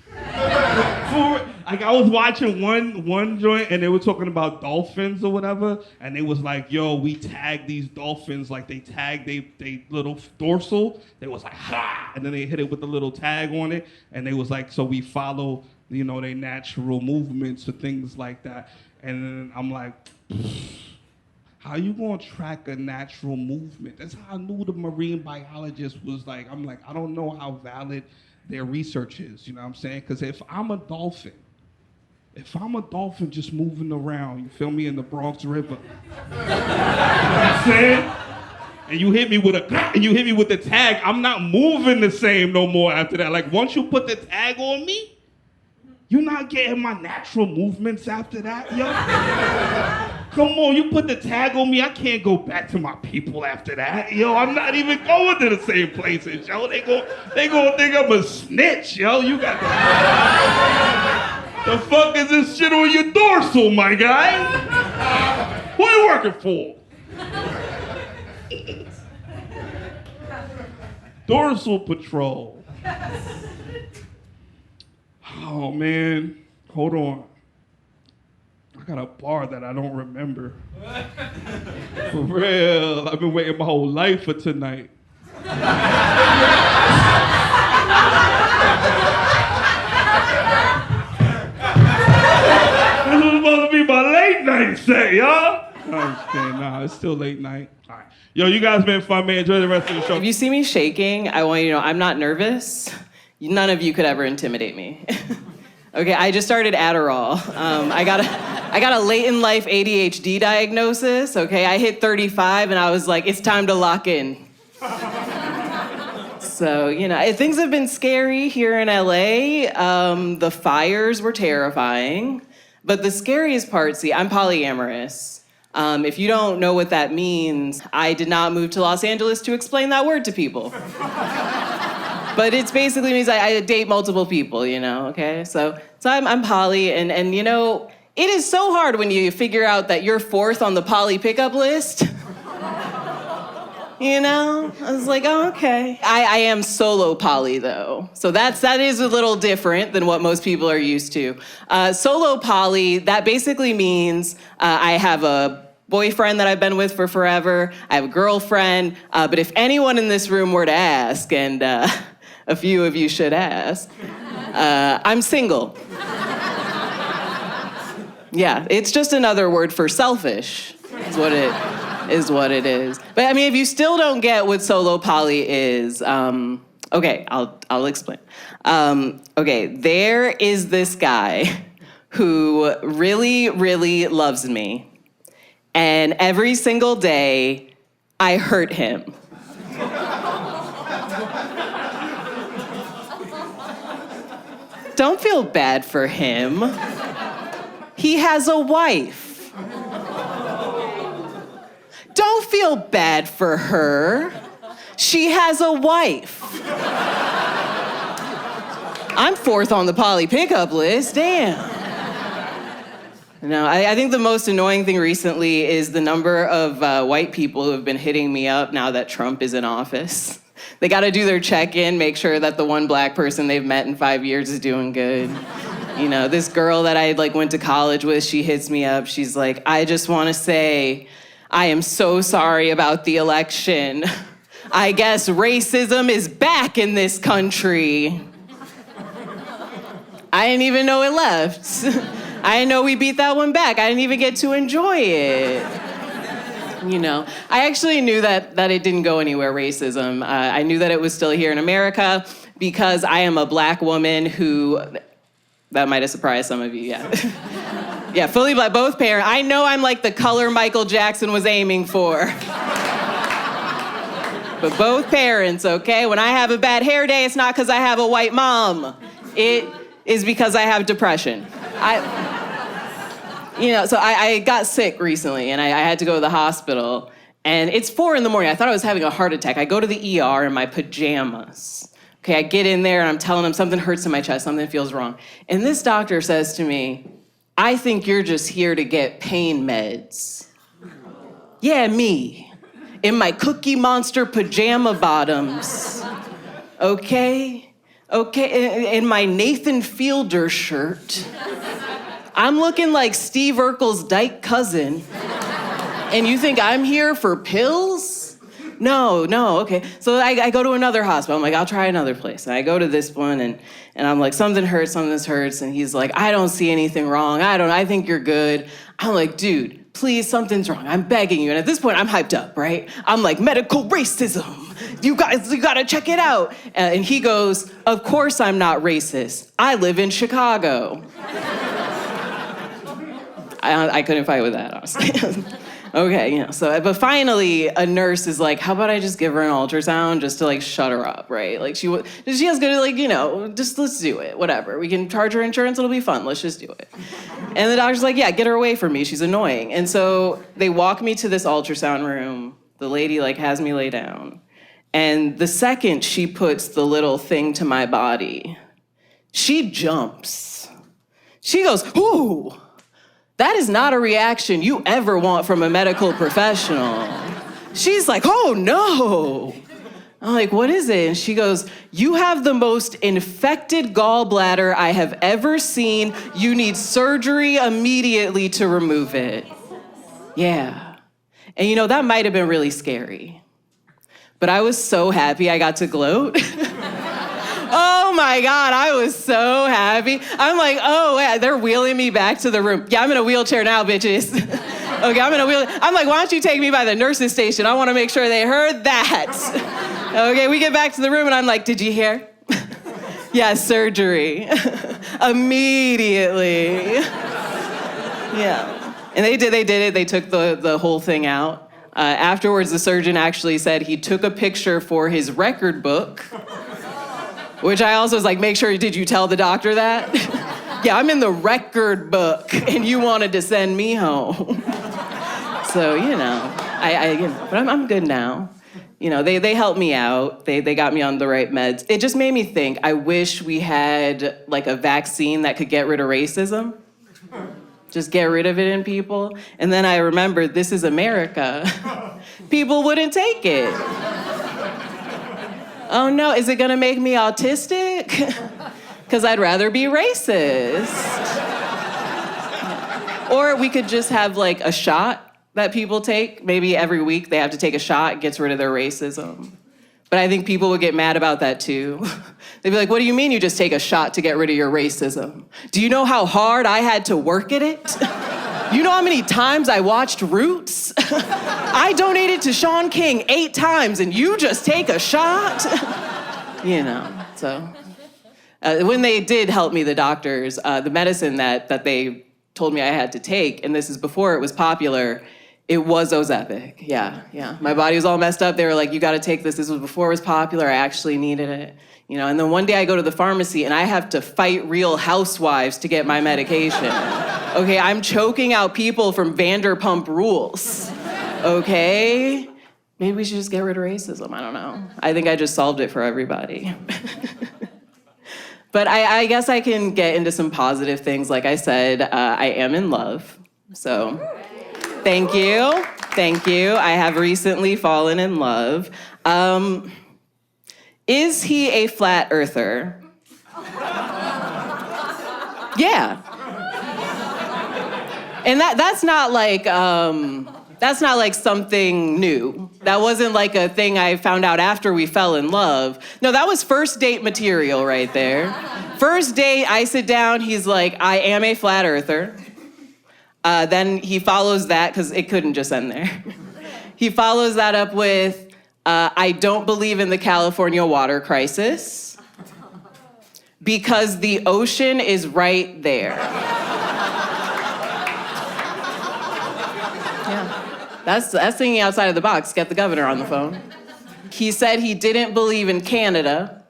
Like I was watching one joint and they were talking about dolphins or whatever, and they was like, yo, we tag these dolphins like they tag they little dorsal. They was like, ha! And then they hit it with a little tag on it, and they was like, so we follow, you know, their natural movements or things like that. And then I'm like, how you gonna track a natural movement? That's how I knew the marine biologist was like, I'm like, I don't know how valid their research is, you know what I'm saying? Because if I'm a dolphin just moving around, you feel me, in the Bronx River, you know what I'm saying? And you hit me with the tag, I'm not moving the same no more after that. Like once you put the tag on me, you're not getting my natural movements after that, yo. Come on, you put the tag on me, I can't go back to my people after that. Yo, I'm not even going to the same places, yo. They gonna think I'm a snitch, yo. You got the fuck is this shit on your dorsal, my guy? Who are you working for? Dorsal Patrol. Oh man, hold on. I got a bar that I don't remember. For real, I've been waiting my whole life for tonight. This was supposed to be my late night set, y'all. No, I'm just kidding. Nah, it's still late night. All right. Yo, you guys been fun, man. Enjoy the rest of the show. If you see me shaking, I want you to know I'm not nervous. None of you could ever intimidate me. Okay, I just started Adderall. I got a late in life ADHD diagnosis. Okay, I hit 35 and I was like, it's time to lock in. So, you know, things have been scary here in LA. The fires were terrifying. But the scariest part, see, I'm polyamorous. If you don't know what that means, I did not move to Los Angeles to explain that word to people. But it basically means I date multiple people, you know, okay? So I'm poly, and you know, it is so hard when you figure out that you're fourth on the poly pickup list. You know? I was like, oh, okay. I am solo poly, though. So that is a little different than what most people are used to. Solo poly, that basically means I have a boyfriend that I've been with for forever. I have a girlfriend. But if anyone in this room were to ask, and a few of you should ask, I'm single. Yeah, it's just another word for selfish. Is what it is. But I mean, if you still don't get what solo poly is, okay, I'll explain. Okay, there is this guy who really, really loves me, and every single day I hurt him. Don't feel bad for him. He has a wife. Don't feel bad for her. She has a wife. I'm fourth on the poly pickup list, damn. No, I think the most annoying thing recently is the number of white people who have been hitting me up now that Trump is in office. They gotta do their check-in, make sure that the one black person they've met in 5 years is doing good. You know, this girl that I went to college with, she hits me up. She's like, I just wanna say, I am so sorry about the election. I guess racism is back in this country. I didn't even know it left. I didn't know we beat that one back. I didn't even get to enjoy it. You know, I actually knew that it didn't go anywhere, racism. I knew that it was still here in America because I am a black woman who, that might have surprised some of you, yeah. Yeah, fully black, both parents. I know I'm like the color Michael Jackson was aiming for. But both parents, okay? When I have a bad hair day, it's not because I have a white mom. It is because I have depression. So I got sick recently and I had to go to the hospital and it's 4 a.m. I thought I was having a heart attack. I go to the ER in my pajamas. Okay, I get in there and I'm telling them something hurts in my chest, something feels wrong. And this doctor says to me, I think you're just here to get pain meds. Yeah, me, in my Cookie Monster pajama bottoms. Okay, in my Nathan Fielder shirt. I'm looking like Steve Urkel's dyke cousin. And you think I'm here for pills? No, okay. So I go to another hospital. I'm like, I'll try another place. And I go to this one and I'm like, something hurts. And he's like, I don't see anything wrong. I think you're good. I'm like, dude, please, something's wrong. I'm begging you. And at this point, I'm hyped up, right? I'm like, medical racism. You gotta check it out. And he goes, of course I'm not racist. I live in Chicago. I couldn't fight with that, honestly. Okay, but finally a nurse is like, how about I just give her an ultrasound just to shut her up, right? Like she has good, just let's do it, whatever. We can charge her insurance, it'll be fun, let's just do it. And the doctor's like, yeah, get her away from me, she's annoying. And so they walk me to this ultrasound room. The lady has me lay down. And the second she puts the little thing to my body, she jumps. She goes, ooh. That is not a reaction you ever want from a medical professional. She's like, oh no. I'm like, what is it? And she goes, you have the most infected gallbladder I have ever seen. You need surgery immediately to remove it. Yeah. And that might have been really scary. But I was so happy I got to gloat. Oh my God, I was so happy. I'm like, oh, yeah, they're wheeling me back to the room. Yeah, I'm in a wheelchair now, bitches. Okay, I'm in a wheelchair. I'm like, why don't you take me by the nurse's station? I want to make sure they heard that. Okay, we get back to the room and I'm like, did you hear? Yeah, surgery. Immediately. Yeah. And they did it. They took the whole thing out. Afterwards, the surgeon actually said he took a picture for his record book. Which I also was like, make sure, did you tell the doctor that? Yeah, I'm in the record book, and you wanted to send me home. So, but I'm good now. They helped me out. They got me on the right meds. It just made me think, I wish we had a vaccine that could get rid of racism. Just get rid of it in people. And then I remembered, this is America. People wouldn't take it. Oh no, is it gonna make me autistic? Because I'd rather be racist. Or we could just have a shot that people take. Maybe every week they have to take a shot, it gets rid of their racism. But I think people would get mad about that too. They'd be like, what do you mean you just take a shot to get rid of your racism? Do you know how hard I had to work at it? You know how many times I watched Roots? I donated to Shaun King 8 times and you just take a shot? So. When they did help me, the doctors, the medicine that they told me I had to take, and this is before it was popular, It was Ozempic, yeah. My body was all messed up. They were like, you gotta take this. This was before it was popular. I actually needed it. And then one day I go to the pharmacy and I have to fight Real Housewives to get my medication. Okay, I'm choking out people from Vanderpump Rules. Okay? Maybe we should just get rid of racism. I don't know. I think I just solved it for everybody. But I guess I can get into some positive things. Like I said, I am in love. So thank you. I have recently fallen in love. Is he a flat earther? Yeah. And that's not like something new. That wasn't like a thing I found out after we fell in love. No, that was first date material right there. First date, I sit down, he's like, I am a flat earther. Then he follows that, because it couldn't just end there. He follows that up with, I don't believe in the California water crisis because the ocean is right there. That's thinking outside of the box. Get the governor on the phone. He said he didn't believe in Canada.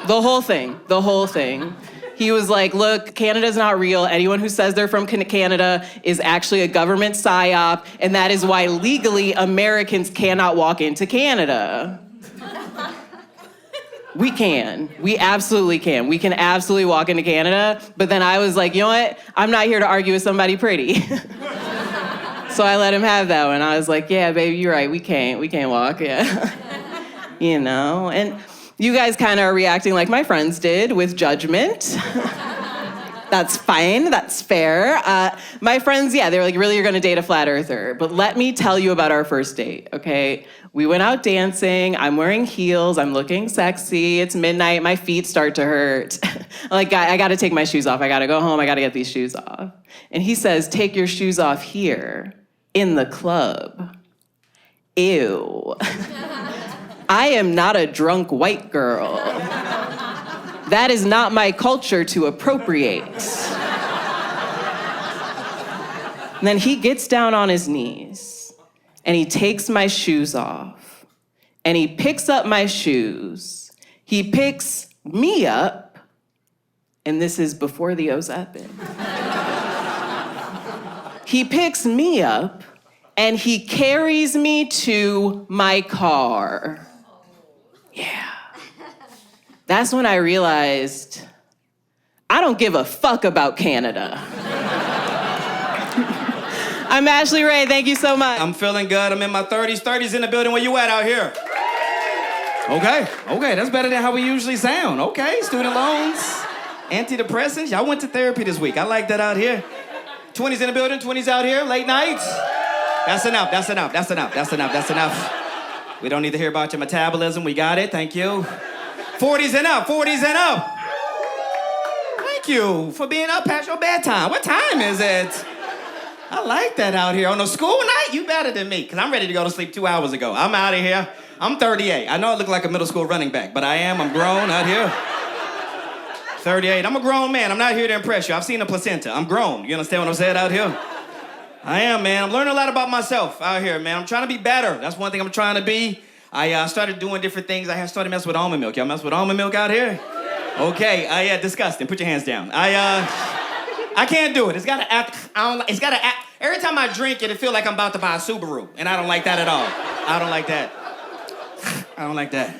The whole thing. He was like, look, Canada's not real. Anyone who says they're from Canada is actually a government psyop, and that is why legally Americans cannot walk into Canada. We can. We absolutely can. We can absolutely walk into Canada. But then I was like, you know what? I'm not here to argue with somebody pretty. So I let him have that one. I was like, yeah, baby, you're right. We can't walk, yeah. And you guys kind of are reacting like my friends did with judgment. That's fine, that's fair. My friends, they were like, really, you're gonna date a flat earther? But let me tell you about our first date, okay? We went out dancing, I'm wearing heels, I'm looking sexy, it's midnight, my feet start to hurt. Like, I gotta take my shoes off, I gotta go home, I gotta get these shoes off. And he says, take your shoes off here, in the club. Ew. I am not a drunk white girl. That is not my culture to appropriate. And then he gets down on his knees and he takes my shoes off and he picks up my shoes. He picks me up, and this is before the Ozempic. He picks me up and he carries me to my car. Yeah. That's when I realized I don't give a fuck about Canada. I'm Ashley Ray, thank you so much. I'm feeling good, I'm in my 30s. 30s in the building, where you at out here? Okay, that's better than how we usually sound. Okay, student loans, antidepressants. Y'all went to therapy this week, I like that out here. 20s in the building, 20s out here, late nights. That's enough. We don't need to hear about your metabolism, we got it, thank you. 40s and up. Thank you for being up past your bedtime. What time is it? I like that out here. On a school night, you better than me, because I'm ready to go to sleep 2 hours ago. I'm out of here. I'm 38. I know I look like a middle school running back, but I'm grown out here. 38, I'm a grown man. I'm not here to impress you. I've seen a placenta. I'm grown. You understand what I'm saying out here? I am, man. I'm learning a lot about myself out here, man. I'm trying to be better. That's one thing I'm trying to be. I started doing different things. I started messing with almond milk. Y'all mess with almond milk out here? Okay, yeah, disgusting. Put your hands down. I can't do it. It's gotta act, every time I drink it, it feels like I'm about to buy a Subaru, and I don't like that at all. I don't like that.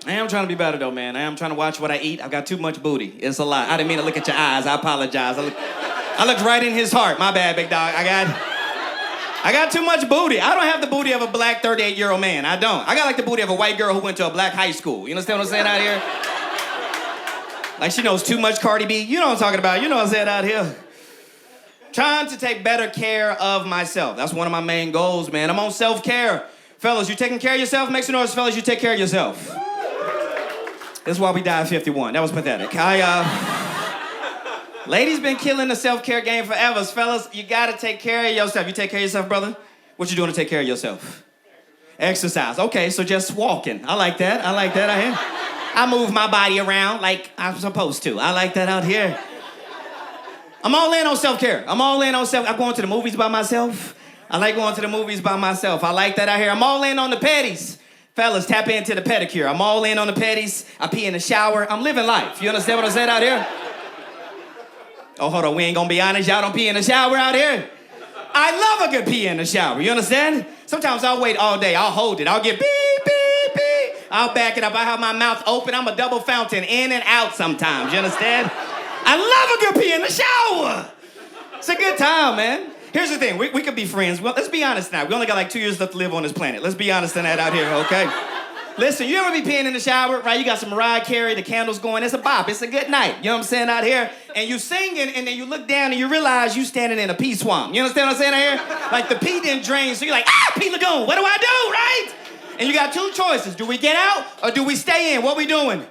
I am trying to be better though, man. I am trying to watch what I eat. I've got too much booty. It's a lot. I didn't mean to look at your eyes. I apologize. I looked right in his heart. My bad, big dog. I got too much booty. I don't have the booty of a black 38-year-old man. I don't. I got like the booty of a white girl who went to a black high school. You understand what I'm saying out here? Like she knows too much Cardi B. You know what I'm talking about. You know what I'm saying out here. Trying to take better care of myself. That's one of my main goals, man. I'm on self-care. Fellas, you taking care of yourself? Make some noise, fellas, you take care of yourself. This is why we died at 51. That was pathetic. Ladies been killing the self-care game forever. Fellas, you gotta take care of yourself. You take care of yourself, brother? What you doing to take care of yourself? Exercise. Okay, so just walking. I like that. I move my body around like I'm supposed to. I like that out here. I'm all in on self-care. I'm all in on I'm going to the movies by myself. I like going to the movies by myself. I like that out here. I'm all in on the petties. Fellas, tap into the pedicure. I'm all in on the petties. I pee in the shower. I'm living life. You understand what I said out here? Oh, hold on. We ain't gonna be honest. Y'all don't pee in the shower out here? I love a good pee in the shower. You understand? Sometimes I'll wait all day. I'll hold it. I'll get beep, beep, beep. I'll back it up. I have my mouth open. I'm a double fountain in and out sometimes. You understand? I love a good pee in the shower. It's a good time, man. Here's the thing, we could be friends. Well, let's be honest now. We only got like 2 years left to live on this planet. Let's be honest in that out here, okay? Listen, you ever be peeing in the shower, right? You got some Mariah Carey, the candles going. It's a bop. It's a good night. You know what I'm saying out here? And you singing, and then you look down and you realize you standing in a pee swamp. You understand what I'm saying out here? Like the pee didn't drain, so you're like, pee lagoon. What do I do, right? And you got 2 choices. Do we get out or do we stay in? What we doing?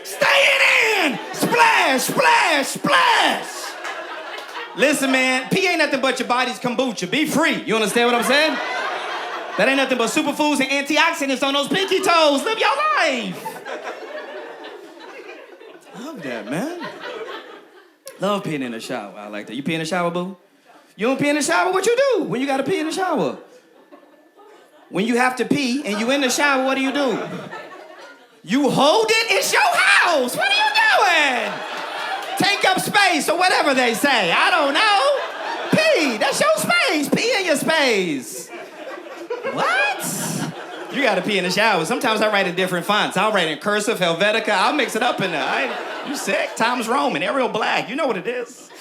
Staying in! Splash, splash, splash! Listen, man, pee ain't nothing but your body's kombucha. Be free. You understand what I'm saying? That ain't nothing but superfoods and antioxidants on those pinky toes. Live your life. Love that, man. Love peeing in the shower. I like that. You pee in the shower, boo? You don't pee in the shower? What you do when you gotta pee in the shower? When you have to pee and you in the shower, what do? You hold it? It's your house. What are you doing? Take up space or whatever they say. I don't know. Pee. That's your space. Pee in your space. What? You gotta pee in the shower. Sometimes I write in different fonts. I'll write in cursive, Helvetica. I'll mix it up in there. You sick? Times Roman, Arial Black. You know what it is.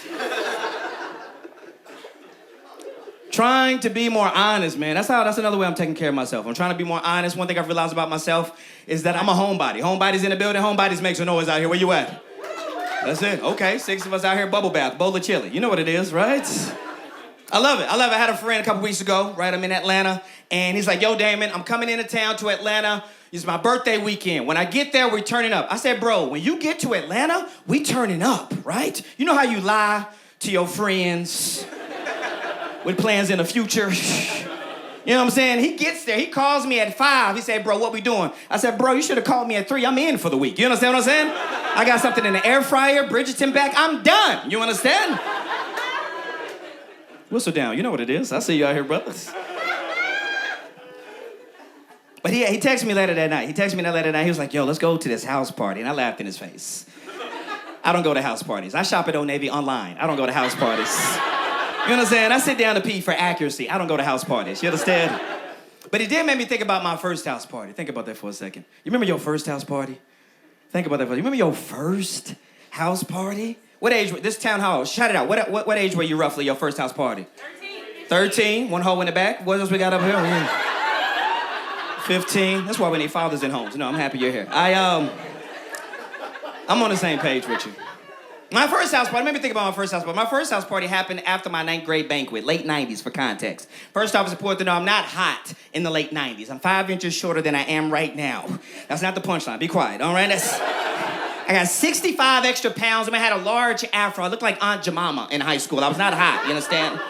Trying to be more honest, man. That's another way I'm taking care of myself. I'm trying to be more honest. One thing I've realized about myself is that I'm a homebody. Homebody's in the building. Homebodies make some noise out here. Where you at? That's it. Okay, 6 of us out here, bubble bath, bowl of chili. You know what it is, right? I love it. I had a friend a couple weeks ago, right? I'm in Atlanta, and he's like, yo, Damon, I'm coming into town to Atlanta. It's my birthday weekend. When I get there, we're turning up. I said, bro, when you get to Atlanta, we turning up, right? You know how you lie to your friends with plans in the future? You know what I'm saying? He gets there. He calls me at 5. He said, bro, what we doing? I said, bro, you should have called me at 3. I'm in for the week. You understand what I'm saying? I got something in the air fryer, Bridgerton back. I'm done. You understand? Whistle down. You know what it is. I see you out here, brothers. But he texted me later that night. He was like, yo, let's go to this house party. And I laughed in his face. I don't go to house parties. I shop at Old Navy online. I don't go to house parties. You understand? I sit down to pee for accuracy. I don't go to house parties. You understand? But it did make me think about my first house party. Think about that for a second. You remember your first house party? Think about that for a second. You remember your first house party? What age? This town hall. Shout it out. What age were you roughly your first house party? 13. One hole in the back. What else we got up here? 15. That's why we need fathers in homes. No, I'm happy you're here. I'm on the same page with you. My first house party, let me think about my first house party. My first house party happened after my 9th grade banquet, late 90s for context. First off, it's important to know I'm not hot in the late 90s. I'm 5 inches shorter than I am right now. That's not the punchline. Be quiet, all right? I got 65 extra pounds. I had a large afro. I looked like Aunt Jemima in high school. I was not hot, you understand?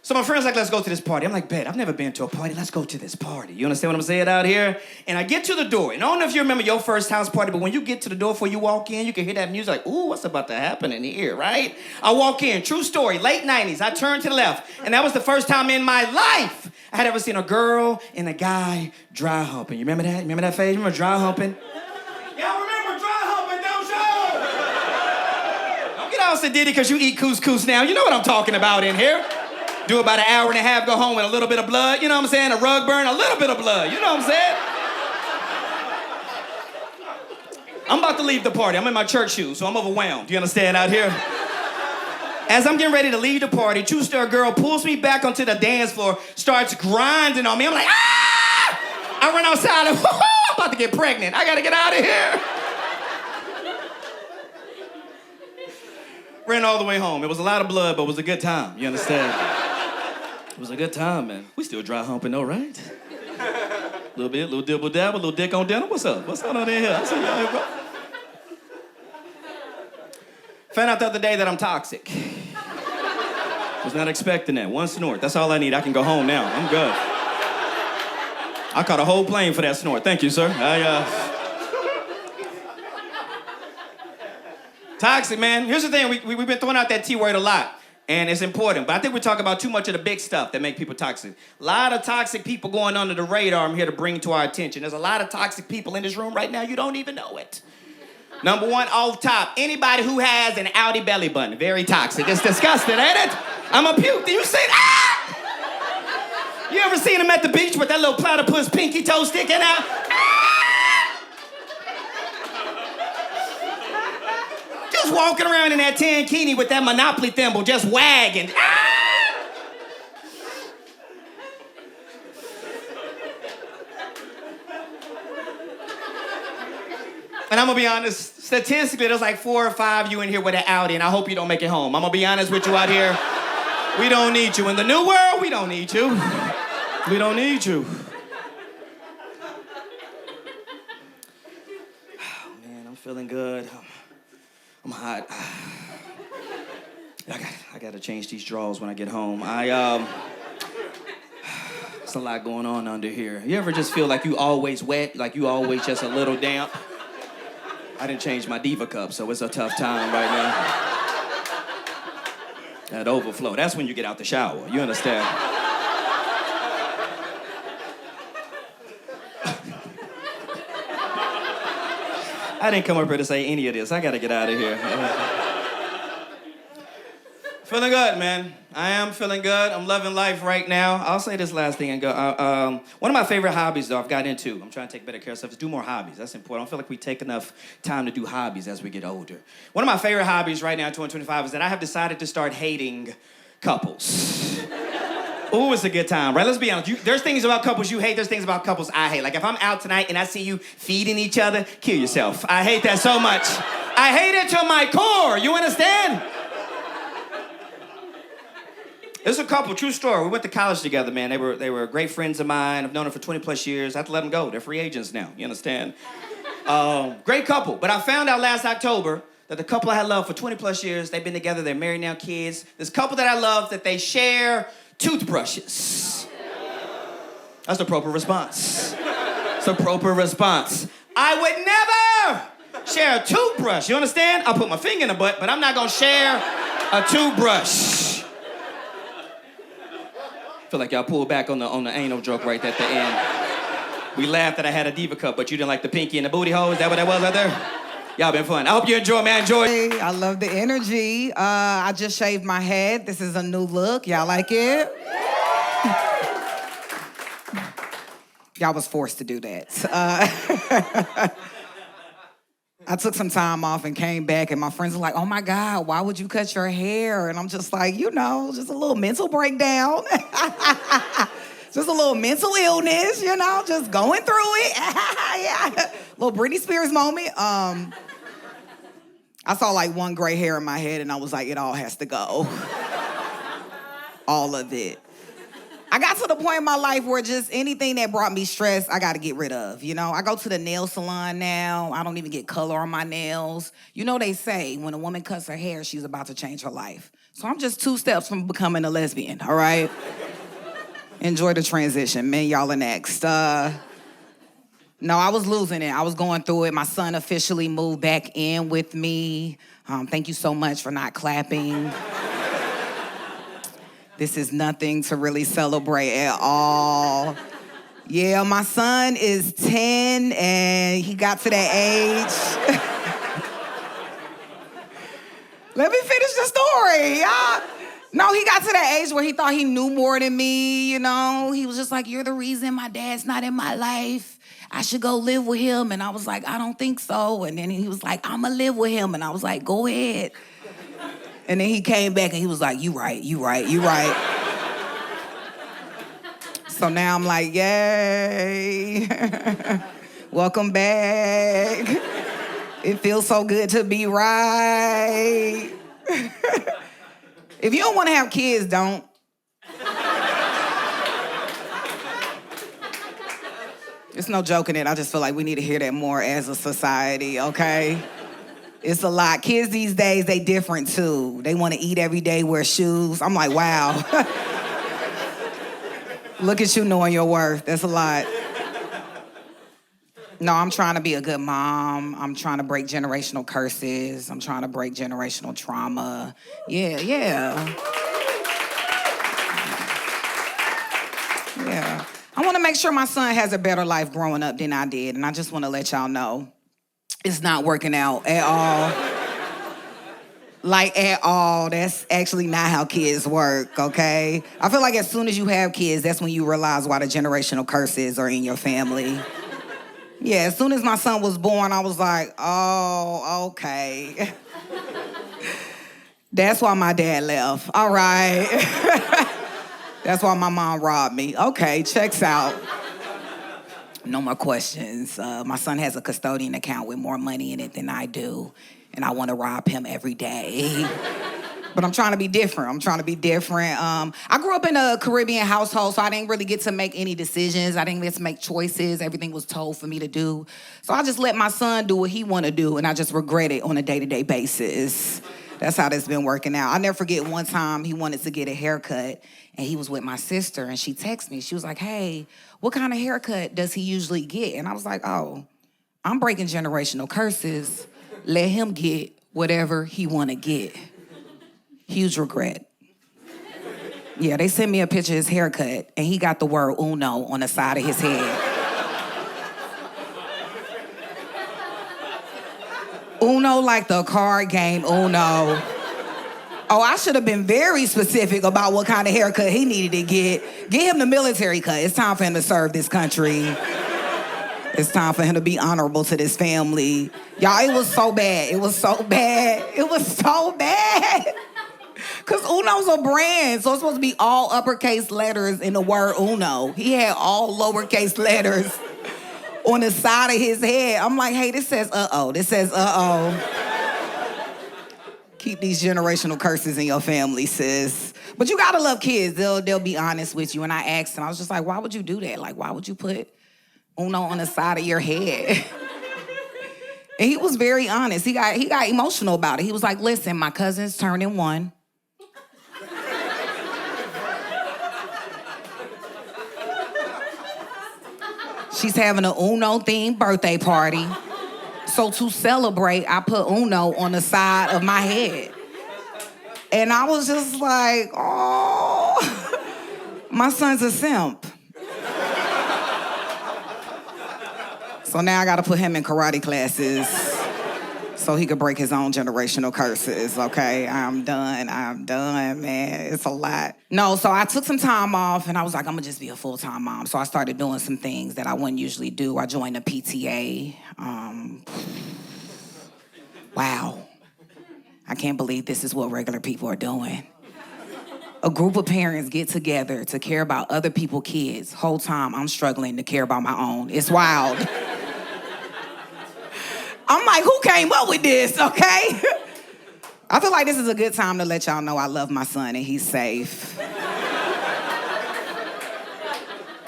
So my friend's like, let's go to this party. I'm like, bet, I've never been to a party. Let's go to this party. You understand what I'm saying out here? And I get to the door. And I don't know if you remember your first house party, but when you get to the door before you walk in, you can hear that music like, ooh, what's about to happen in here, right? I walk in, true story, late 90s. I turn to the left. And that was the first time in my life I had ever seen a girl and a guy dry humping. You remember that? Remember that phase? Remember dry humping? Y'all remember dry humping, don't you? Don't get all sedity because you eat couscous now. You know what I'm talking about in here. Do about an hour and a half, go home with a little bit of blood. You know what I'm saying? A rug burn, a little bit of blood. You know what I'm saying? I'm about to leave the party. I'm in my church shoes, so I'm overwhelmed. You understand out here? As I'm getting ready to leave the party, true story girl pulls me back onto the dance floor, starts grinding on me. I'm like, ah! I run outside and, I'm about to get pregnant. I gotta get out of here. Ran all the way home. It was a lot of blood, but it was a good time. You understand? It was a good time, man. We still dry humping though, right? A little bit, little dibble dabble, little dick on dinner. What's up? What's going on in here? I see y'all here, bro. Found out the other day that I'm toxic. Was not expecting that. One snort. That's all I need. I can go home now. I'm good. I caught a whole plane for that snort. Thank you, sir. Toxic, man. Here's the thing. We've been throwing out that T word a lot, and it's important. But I think we're talking about too much of the big stuff that make people toxic. A lot of toxic people going under the radar I'm here to bring to our attention. There's a lot of toxic people in this room right now. You don't even know it. Number one, off top, anybody who has an Audi belly button. Very toxic. It's disgusting, ain't it? I'm a puke. Do you see that? You ever seen him at the beach with that little platypus pinky toe sticking out? Just walking around in that tankini with that Monopoly thimble, just wagging. And I'm gonna be honest, statistically, there's like 4 or 5 you in here with an Audi, and I hope you don't make it home. I'm gonna be honest with you out here. We don't need you. In the new world, we don't need you. We don't need you. Oh, man, I'm feeling good. I'm hot. I gotta change these drawers when I get home. There's a lot going on under here. You ever just feel like you always wet, like you always just a little damp? I didn't change my Diva cup, so it's a tough time right now. That overflow, that's when you get out the shower, you understand? I didn't come up here to say any of this. I gotta get out of here. Feeling good, man. I am feeling good. I'm loving life right now. I'll say this last thing and go. One of my favorite hobbies, though, I've gotten into, I'm trying to take better care of stuff, is do more hobbies. That's important. I don't feel like we take enough time to do hobbies as we get older. One of my favorite hobbies right now in 2025 is that I have decided to start hating couples. Ooh, it's a good time, right? Let's be honest. There's things about couples you hate. There's things about couples I hate. Like if I'm out tonight and I see you feeding each other, kill yourself. I hate that so much. I hate it to my core. You understand? There's a couple, true story. We went to college together, man. They were great friends of mine. I've known them for 20 plus years. I have to let them go. They're free agents now. You understand? Great couple. But I found out last October that the couple I had loved for 20 plus years, they've been together, they're married now, kids. This couple that I love, that they share toothbrushes. That's the proper response. It's a proper response. I would never share a toothbrush. You understand? I'll put my finger in the butt, but I'm not gonna share a toothbrush. Feel like y'all pulled back on the anal joke right at the end. We laughed that I had a Diva cup, but you didn't like the pinky and the booty hole. Is that what that was right there? Y'all been fun. I hope you enjoy, man. Enjoy. Hey, I love the energy. I just shaved my head. This is a new look. Y'all like it? Y'all was forced to do that. I took some time off and came back, and my friends were like, oh my God, why would you cut your hair? And I'm just like, just a little mental breakdown. Just a little mental illness, just going through it. Yeah. Little Britney Spears moment. I saw like one gray hair in my head, and I was like, it all has to go. All of it. I got to the point in my life where just anything that brought me stress, I got to get rid of. I go to the nail salon now. I don't even get color on my nails. They say when a woman cuts her hair, she's about to change her life. So I'm just 2 steps from becoming a lesbian, all right? Enjoy the transition. Man, y'all are next. No, I was losing it. I was going through it. My son officially moved back in with me. Thank you so much for not clapping. This is nothing to really celebrate at all. Yeah, my son is 10 and he got to that age. Let me finish the story. No, he got to that age where he thought he knew more than me, He was just like, you're the reason my dad's not in my life. I should go live with him. And I was like, I don't think so. And then he was like, I'm gonna live with him. And I was like, go ahead. And then he came back and he was like, you right. So now I'm like, yay. Welcome back. It feels so good to be right. If you don't want to have kids, don't. It's no joking it. I just feel like we need to hear that more as a society, okay? It's a lot. Kids these days, they different too. They want to eat every day, wear shoes. I'm like, wow. Look at you knowing your worth. That's a lot. No, I'm trying to be a good mom. I'm trying to break generational curses. I'm trying to break generational trauma. Yeah. Yeah. I want to make sure my son has a better life growing up than I did, and I just want to let y'all know it's not working out at all. Like, at all. That's actually not how kids work, okay? I feel like as soon as you have kids, that's when you realize why the generational curses are in your family. Yeah, as soon as my son was born, I was like, oh, okay. That's why my dad left. All right. That's why my mom robbed me. Okay, checks out. No more questions. My son has a custodian account with more money in it than I do, and I want to rob him every day. But I'm trying to be different. I grew up in a Caribbean household, so I didn't really get to make any decisions. I didn't get to make choices. Everything was told for me to do. So I just let my son do what he want to do, and I just regret it on a day-to-day basis. That's how this been working out. I'll never forget one time he wanted to get a haircut, and he was with my sister, and she texted me. She was like, hey, what kind of haircut does he usually get? And I was like, oh, I'm breaking generational curses. Let him get whatever he want to get. Huge regret. Yeah, they sent me a picture of his haircut, and he got the word Uno on the side of his head. Uno like the card game Uno. Oh, I should have been very specific about what kind of haircut he needed to get. Get him the military cut. It's time for him to serve this country. It's time for him to be honorable to this family. Y'all, it was so bad. It was so bad. Because Uno's a brand, so it's supposed to be all uppercase letters in the word Uno. He had all lowercase letters on the side of his head. I'm like, hey, this says uh-oh. This says uh-oh. Keep these generational curses in your family, sis. But you gotta love kids. They'll be honest with you. And I asked him, I was just like, why would you do that? Like, why would you put Uno on the side of your head? And he was very honest. He got emotional about it. He was like, listen, my cousin's turning 1. She's having an Uno-themed birthday party. So to celebrate, I put Uno on the side of my head. And I was just like, oh, my son's a simp. So now I gotta put him in karate classes so he could break his own generational curses, okay? I'm done, man. It's a lot. No, so I took some time off, and I was like, I'm gonna just be a full-time mom. So I started doing some things that I wouldn't usually do. I joined the PTA. Wow. I can't believe this is what regular people are doing. A group of parents get together to care about other people's kids. Whole time, I'm struggling to care about my own. It's wild. I'm like, who came up with this, okay? I feel like this is a good time to let y'all know I love my son and he's safe.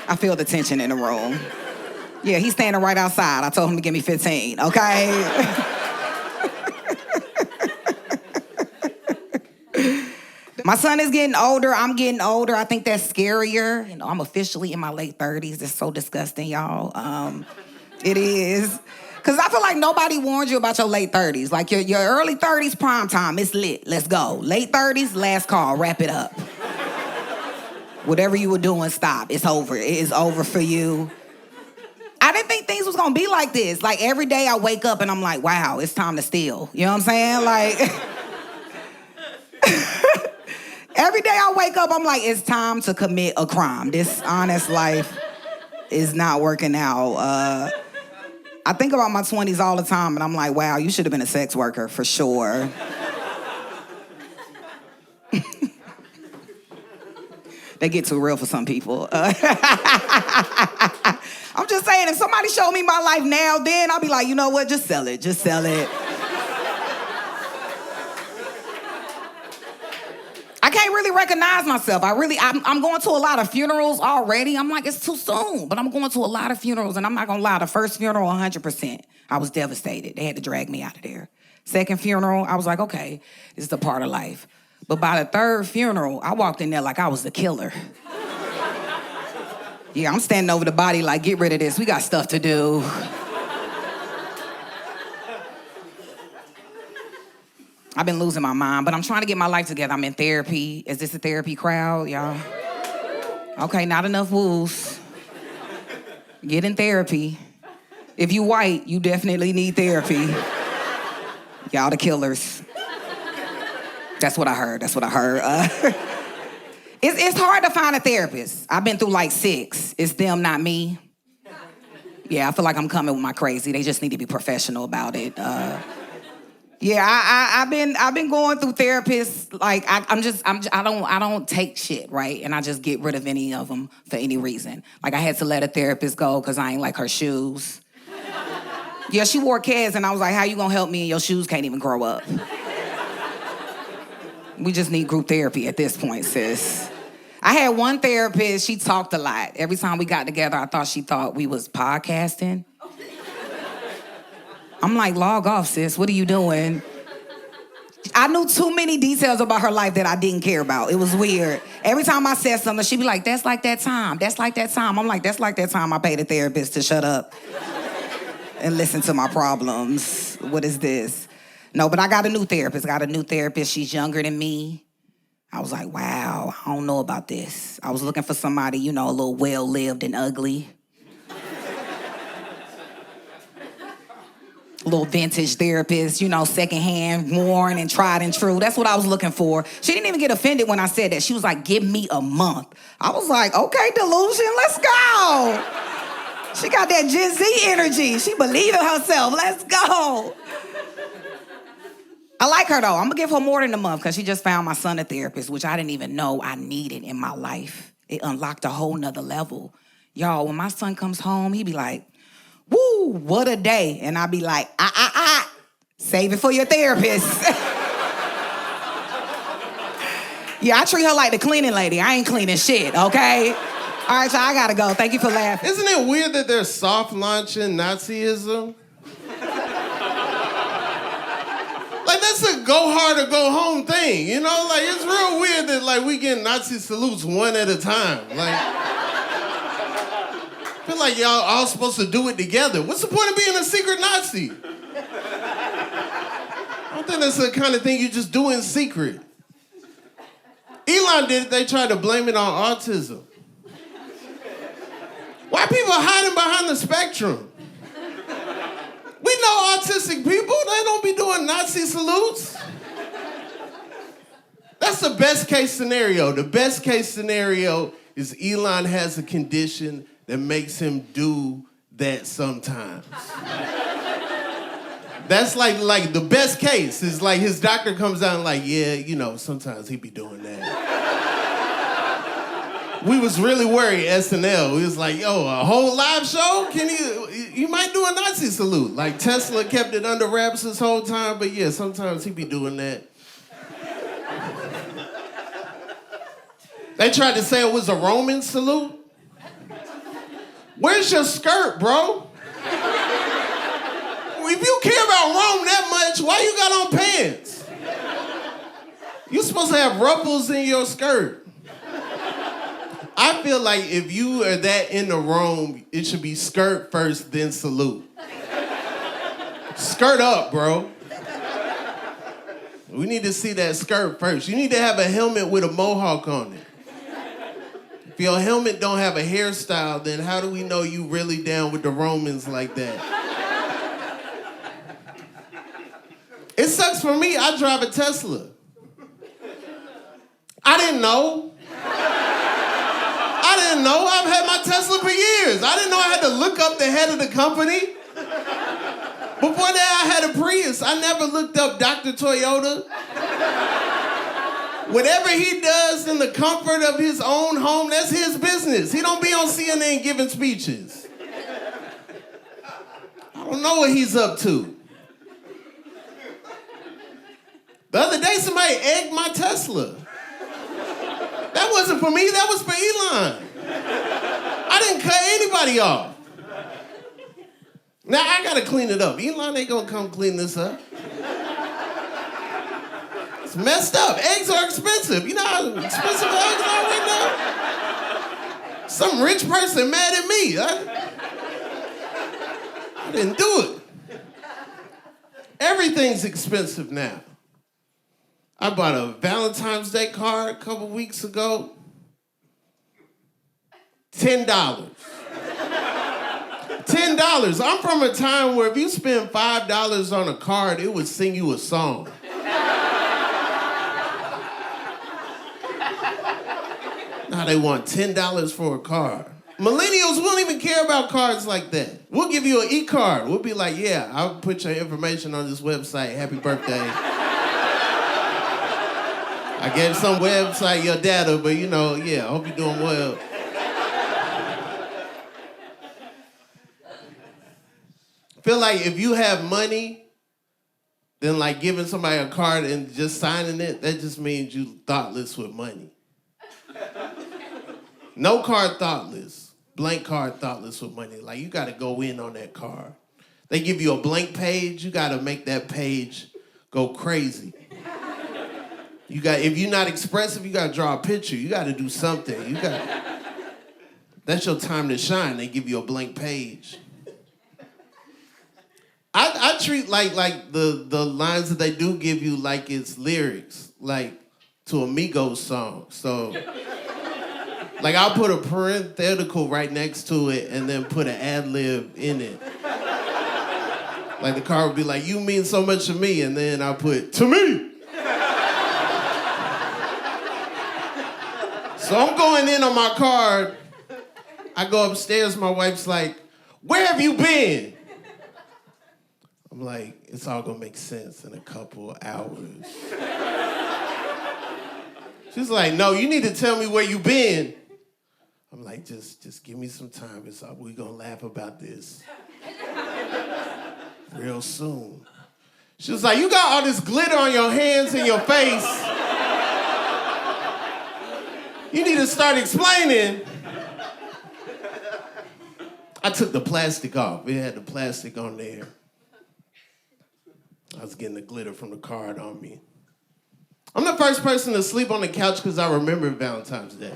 I feel the tension in the room. Yeah, he's standing right outside. I told him to give me 15, okay? My son is getting older. I'm getting older. I think that's scarier. You know, I'm officially in my late 30s. It's so disgusting, y'all. It is. Because I feel like nobody warned you about your late 30s. Like, your early 30s, prime time. It's lit. Let's go. Late 30s, last call. Wrap it up. Whatever you were doing, stop. It's over. It is over for you. I didn't think things was going to be like this. Like, every day I wake up and I'm like, wow, it's time to steal. You know what I'm saying? Like, every day I wake up, I'm like, it's time to commit a crime. This honest life is not working out. I think about my 20s all the time, and I'm like, wow, you should have been a sex worker for sure. They get too real for some people. I'm just saying, if somebody showed me my life now, then I'll be like, you know what, just sell it, just sell it. I can't really recognize myself. I'm going to a lot of funerals already. I'm like, it's too soon. But I'm going to a lot of funerals, and I'm not going to lie, the first funeral, 100%. I was devastated. They had to drag me out of there. Second funeral, I was like, okay, this is a part of life. But by the third funeral, I walked in there like I was the killer. Yeah, I'm standing over the body like, get rid of this. We got stuff to do. I've been losing my mind, but I'm trying to get my life together. I'm in therapy. Is this a therapy crowd, y'all? Okay, not enough woos. Get in therapy. If you white, you definitely need therapy. Y'all the killers. That's what I heard. It's hard to find a therapist. I've been through like 6. It's them, not me. Yeah, I feel like I'm coming with my crazy. They just need to be professional about it. I've been going through therapists. Like I don't take shit, right? And I just get rid of any of them for any reason. Like I had to let a therapist go because I ain't like her shoes. Yeah, she wore Keds, and I was like, how you gonna help me and your shoes can't even grow up? We just need group therapy at this point, sis. I had one therapist, she talked a lot. Every time we got together, I thought she thought we was podcasting. I'm like, log off, sis, what are you doing? I knew too many details about her life that I didn't care about. It was weird. Every time I said something, she'd be like, that's like that time. That's like that time. I'm like, that's like that time I paid a therapist to shut up and listen to my problems. What is this? No, but I got a new therapist. She's younger than me. I was like, wow, I don't know about this. I was looking for somebody, a little well-lived and ugly. A little vintage therapist, secondhand, worn and tried and true. That's what I was looking for. She didn't even get offended when I said that. She was like, give me a month. I was like, okay, delusion, let's go. She got that Gen Z energy. She believed in herself. Let's go. I like her, though. I'm going to give her more than a month because she just found my son a therapist, which I didn't even know I needed in my life. It unlocked a whole nother level. Y'all, when my son comes home, he be like, woo, what a day. And I be like, save it for your therapist. Yeah, I treat her like the cleaning lady. I ain't cleaning shit, okay? All right, y'all, I gotta go. Thank you for laughing. Isn't it weird that they're soft launching Nazism? Like, that's a go hard or go home thing, Like, it's real weird that, like, we get Nazi salutes one at a time. Like, I feel like y'all all supposed to do it together. What's the point of being a secret Nazi? I don't think that's the kind of thing you just do in secret. Elon did it, they tried to blame it on autism. Why people hiding behind the spectrum? We know autistic people, they don't be doing Nazi salutes. That's the best case scenario. The best case scenario is Elon has a condition that makes him do that sometimes. That's like the best case is like his doctor comes out and like, yeah, sometimes he be doing that. We was really worried, SNL. We was like, yo, a whole live show? You might do a Nazi salute. Like Tesla kept it under wraps this whole time, but yeah, sometimes he be doing that. They tried to say it was a Roman salute. Where's your skirt, bro? If you care about Rome that much, why you got on pants? You supposed to have ruffles in your skirt. I feel like if you are that into Rome, it should be skirt first, then salute. Skirt up, bro. We need to see that skirt first. You need to have a helmet with a mohawk on it. If your helmet don't have a hairstyle, then how do we know you really down with the Romans like that? It sucks for me. I drive a Tesla. I didn't know. I've had my Tesla for years. I didn't know I had to look up the head of the company. Before that, I had a Prius. I never looked up Dr. Toyota. Whatever he does in the comfort of his own home, that's his business. He don't be on CNN giving speeches. I don't know what he's up to. The other day, somebody egged my Tesla. That wasn't for me, that was for Elon. I didn't cut anybody off. Now I gotta clean it up. Elon ain't gonna come clean this up. It's messed up. Eggs are expensive. You know how expensive eggs are right now? Some rich person mad at me. I didn't do it. Everything's expensive now. I bought a Valentine's Day card a couple weeks ago. $10. $10. I'm from a time where if you spend $5 on a card, it would sing you a song. Now they want $10 for a card. Millennials won't even care about cards like that. We'll give you an e-card. We'll be like, yeah, I'll put your information on this website. Happy birthday. I gave some website your data, but I hope you're doing well. Feel like if you have money, then like giving somebody a card and just signing it, that just means you thoughtless with money. No card thoughtless. Blank card thoughtless with money. Like you gotta go in on that card. They give you a blank page, you gotta make that page go crazy. If you're not expressive, you gotta draw a picture. You gotta do something. That's your time to shine. They give you a blank page. I treat like the lines that they do give you like it's lyrics, like to a Migos song. So, like I'll put a parenthetical right next to it and then put an ad-lib in it. Like the car would be like, you mean so much to me, and then I'll put, to me. So I'm going in on my card. I go upstairs, my wife's like, where have you been? I'm like, it's all gonna make sense in a couple of hours. She's like, no, you need to tell me where you been. I'm like, just give me some time. We're gonna laugh about this real soon. She was like, you got all this glitter on your hands and your face. You need to start explaining. I took the plastic off. It had the plastic on there. I was getting the glitter from the card on me. I'm the first person to sleep on the couch because I remember Valentine's Day.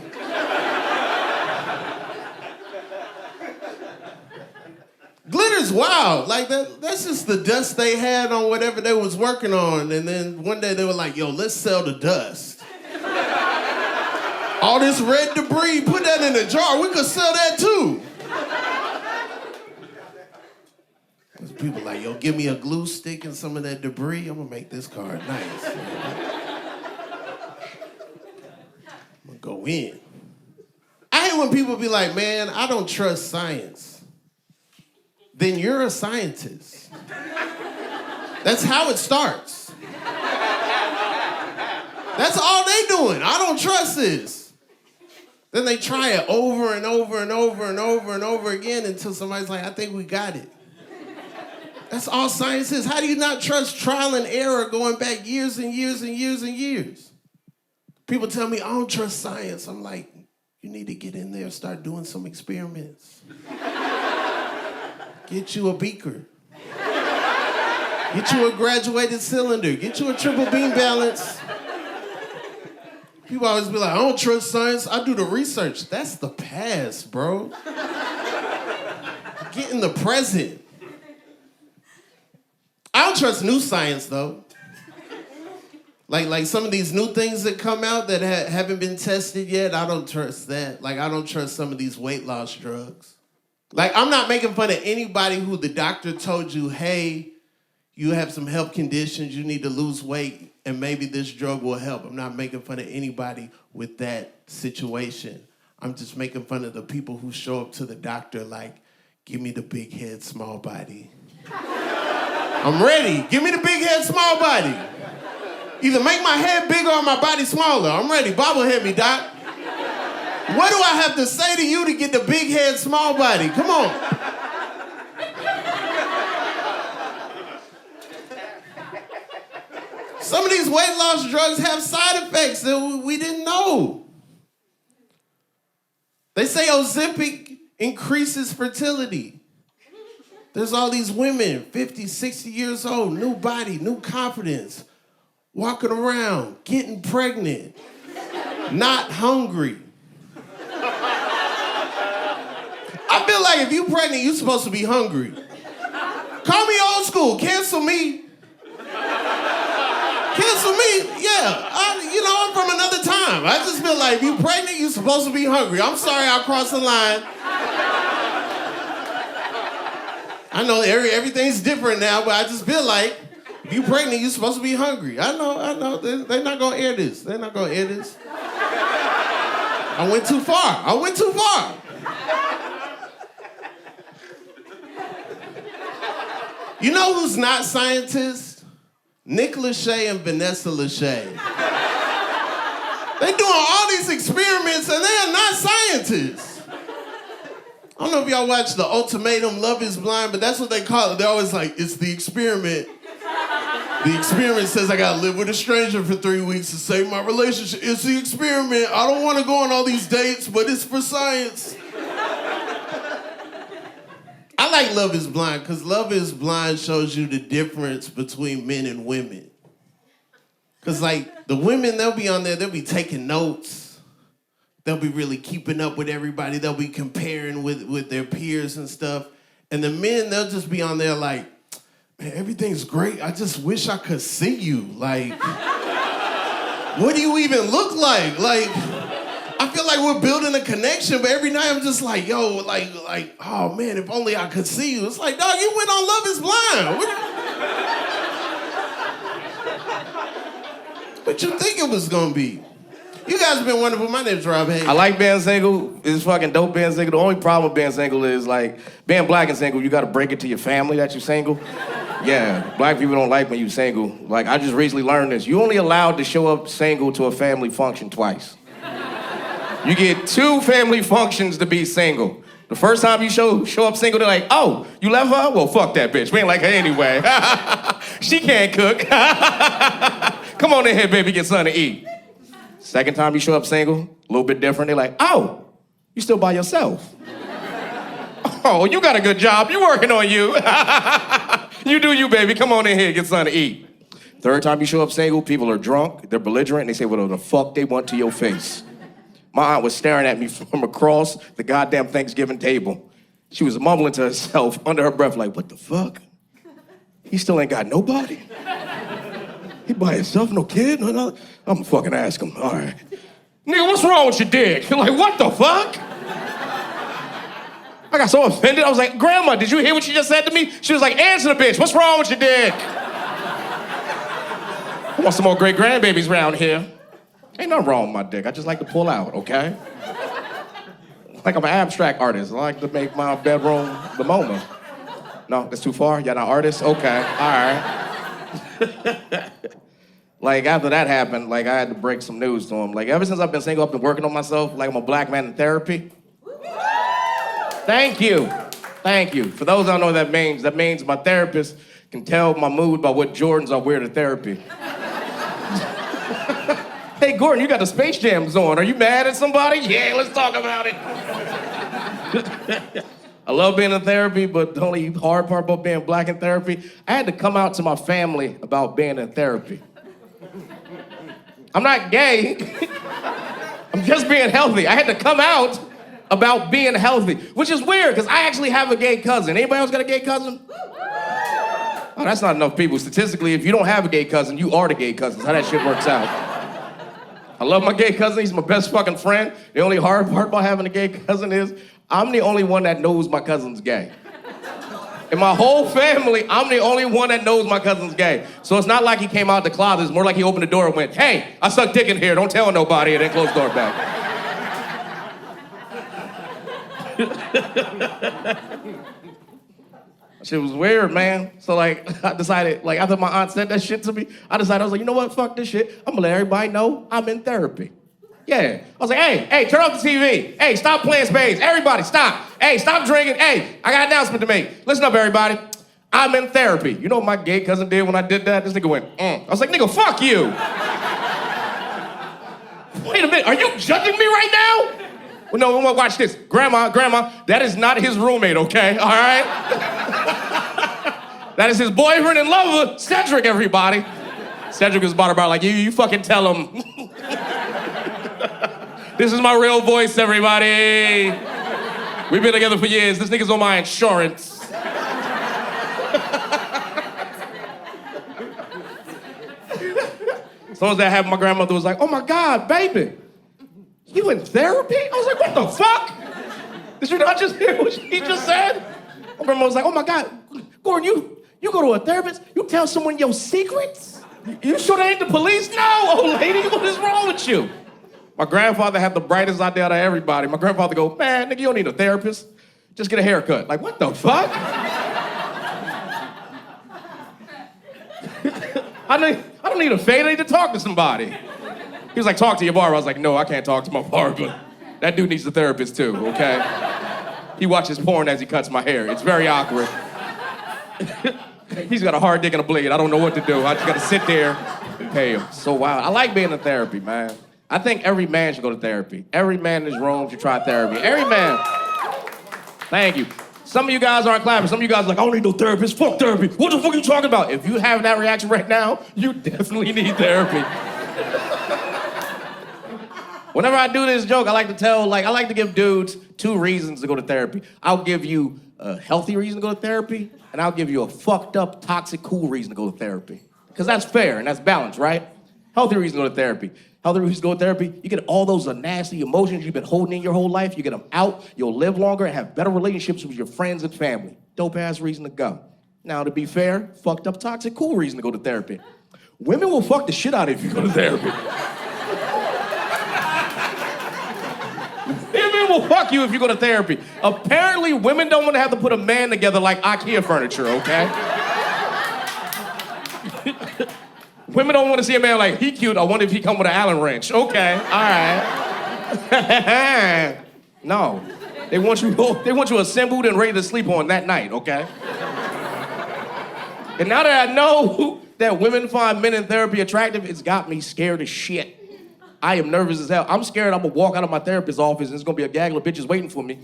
Glitter's wild. Like that's just the dust they had on whatever they was working on. And then one day they were like, yo, let's sell the dust. All this red debris, put that in a jar. We could sell that too. People like, yo, give me a glue stick and some of that debris. I'm gonna make this card nice. I'm gonna go in. I hate when people be like, man, I don't trust science. Then you're a scientist. That's how it starts. That's all they doing. I don't trust this. Then they try it over and over and over and over and over again until somebody's like, I think we got it. That's all science is. How do you not trust trial and error going back years and years and years and years? People tell me, I don't trust science. I'm like, you need to get in there and start doing some experiments. Get you a beaker. Get you a graduated cylinder. Get you a triple beam balance. People always be like, I don't trust science. I do the research. That's the past, bro. Get in the present. I don't trust new science, though. Like some of these new things that come out that haven't been tested yet, I don't trust that. Like, I don't trust some of these weight loss drugs. Like, I'm not making fun of anybody who the doctor told you, hey, you have some health conditions, you need to lose weight, and maybe this drug will help. I'm not making fun of anybody with that situation. I'm just making fun of the people who show up to the doctor like, give me the big head, small body. I'm ready. Give me the big head, small body. Either make my head bigger or my body smaller. I'm ready. Bobblehead me, doc. What do I have to say to you to get the big head, small body? Come on. Some of these weight loss drugs have side effects that we didn't know. They say Ozempic increases fertility. There's all these women, 50, 60 years old, new body, new confidence, walking around, getting pregnant, not hungry. I feel like if you're pregnant, you're supposed to be hungry. Call me old school, cancel me. Kids for me, yeah. I'm from another time. I just feel like if you pregnant, you're supposed to be hungry. I'm sorry I crossed the line. I know everything's different now, but I just feel like if you pregnant, you're supposed to be hungry. I know. They're not gonna air this. I went too far. You know who's not scientists? Nick Lachey and Vanessa Lachey. They're doing all these experiments and they are not scientists. I don't know if y'all watch The Ultimatum, Love is Blind, but that's what they call it. They're always like, it's the experiment. The experiment says I gotta live with a stranger for 3 weeks to save my relationship. It's the experiment. I don't wanna go on all these dates, but it's for science. I like Love is Blind because Love is Blind shows you the difference between men and women. Because, like, the women, they'll be on there, they'll be taking notes. They'll be really keeping up with everybody. They'll be comparing with their peers and stuff. And the men, they'll just be on there like, man, everything's great. I just wish I could see you. Like, what do you even look like? Like, I feel like we're building a connection, but every night I'm just like, yo, like, oh man, if only I could see you. It's like, dog, you went on Love is Blind. What you think it was gonna be? You guys have been wonderful. My name's Rob Hayes. I like being single. It's fucking dope being single. The only problem with being single is like, being black and single, you gotta break it to your family that you're single. Yeah, black people don't like when you're single. Like, I just recently learned this. You're only allowed to show up single to a family function twice. You get 2 family functions to be single. The first time you show up single, they're like, oh, you left her? Well, fuck that bitch. We ain't like her anyway. She can't cook. Come on in here, baby, get something to eat. Second time you show up single, a little bit different. They're like, oh, you still by yourself. Oh, you got a good job. You working on you. You do you, baby. Come on in here, get something to eat. Third time you show up single, people are drunk, they're belligerent, and they say whatever the fuck they want to your face. My aunt was staring at me from across the goddamn Thanksgiving table. She was mumbling to herself under her breath like, what the fuck? He still ain't got nobody? He by himself, no kid? No. I'm gonna fucking ask him, all right. Nigga, what's wrong with your dick? You're like, what the fuck? I got so offended. I was like, Grandma, did you hear what she just said to me? She was like, answer the bitch. What's wrong with your dick? I want some more great grandbabies around here. Ain't nothing wrong with my dick. I just like to pull out, okay? Like I'm an abstract artist. I like to make my bedroom the MoMA. No, that's too far? Y'all not artists? Okay, all right. Like, after that happened, like, I had to break some news to him. Like, ever since I've been single, I've been working on myself. Like, I'm a black man in therapy. Thank you. For those who don't know what that means my therapist can tell my mood by what Jordans I wear to therapy. Hey, Gordon, you got the Space Jams on. Are you mad at somebody? Yeah, let's talk about it. I love being in therapy, but the only hard part about being black in therapy, I had to come out to my family about being in therapy. I'm not gay. I'm just being healthy. I had to come out about being healthy, which is weird, because I actually have a gay cousin. Anybody else got a gay cousin? Oh, that's not enough people. Statistically, if you don't have a gay cousin, you are the gay cousin. That's how that shit works out. I love my gay cousin. He's my best fucking friend. The only hard part about having a gay cousin is I'm the only one that knows my cousin's gay. In my whole family, I'm the only one that knows my cousin's gay. So it's not like he came out the closet. It's more like he opened the door and went, hey, I suck dick in here. Don't tell nobody. And then closed the door back. Shit was weird, man. So, like, I decided, like, after my aunt said that shit to me, I was like, you know what? Fuck this shit. I'm gonna let everybody know I'm in therapy. Yeah. I was like, hey, turn off the TV. Hey, stop playing spades. Everybody, stop. Hey, stop drinking. Hey, I got an announcement to make. Listen up, everybody. I'm in therapy. You know what my gay cousin did when I did that? This nigga went, I was like, nigga, fuck you. Wait a minute, are you judging me right now? Well, no, watch this. Grandma, that is not his roommate, okay? All right? That is his boyfriend and lover, Cedric, everybody. Cedric was about like, you fucking tell him. This is my real voice, everybody. We've been together for years. This nigga's on my insurance. As soon as that happened, my grandmother was like, oh my God, baby, you in therapy? I was like, what the fuck? Did you not just hear what he just said? My grandma was like, oh my God, Gordon, you go to a therapist, you tell someone your secrets? You sure they ain't the police? No, old lady, what is wrong with you? My grandfather had the brightest idea out of everybody. My grandfather go, man, nigga, you don't need a therapist. Just get a haircut. Like, what the fuck? I don't need a fade, I need to talk to somebody. He was like, talk to your barber. I was like, no, I can't talk to my barber. That dude needs a therapist too, okay? He watches porn as he cuts my hair. It's very awkward. He's got a hard dick and a blade. I don't know what to do. I just gotta sit there and pay him. So wild. I like being in therapy, man. I think every man should go to therapy. Every man in this room should try therapy. Every man. Thank you. Some of you guys aren't clapping. Some of you guys are like, I don't need no therapist. Fuck therapy. What the fuck are you talking about? If you have that reaction right now, you definitely need therapy. Whenever I do this joke, I like to give dudes 2 reasons to go to therapy. I'll give you a healthy reason to go to therapy, and I'll give you a fucked up, toxic, cool reason to go to therapy. Because that's fair and that's balanced, right? Healthy reason to go to therapy. Healthy reason to go to therapy, you get all those nasty emotions you've been holding in your whole life, you get them out, you'll live longer and have better relationships with your friends and family. Dope ass reason to go. Now, to be fair, fucked up, toxic, cool reason to go to therapy. Women will fuck the shit out of you if you go to therapy. Women will fuck you if you go to therapy. Apparently, women don't want to have to put a man together like IKEA furniture, okay? Women don't want to see a man like, he cute, I wonder if he come with an Allen wrench. Okay, all right. No, they want you assembled and ready to sleep on that night, okay? And now that I know that women find men in therapy attractive, it's got me scared as shit. I am nervous as hell. I'm scared I'm gonna walk out of my therapist's office and there's gonna be a gaggle of bitches waiting for me.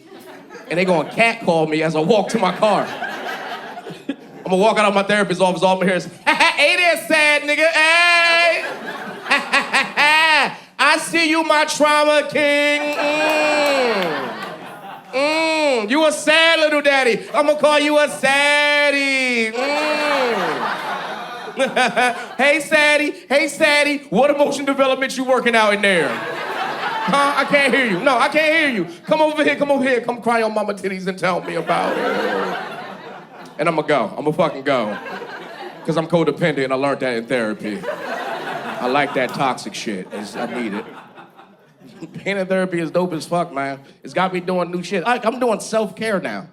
And they gonna catcall me as I walk to my car. I'm gonna walk out of my therapist's office, all my hair is, hey there, sad nigga, hey! I see you, my trauma king. You a sad little daddy. I'm gonna call you a saddie. Hey, Sadie, what emotion development you working out in there? Huh? I can't hear you. No, I can't hear you. Come over here. Come cry on mama titties and tell me about it. And I'm gonna fucking go. Because I'm codependent and I learned that in therapy. I like that toxic shit. I need it. Being in therapy is dope as fuck, man. It's got me doing new shit. I'm doing self-care now.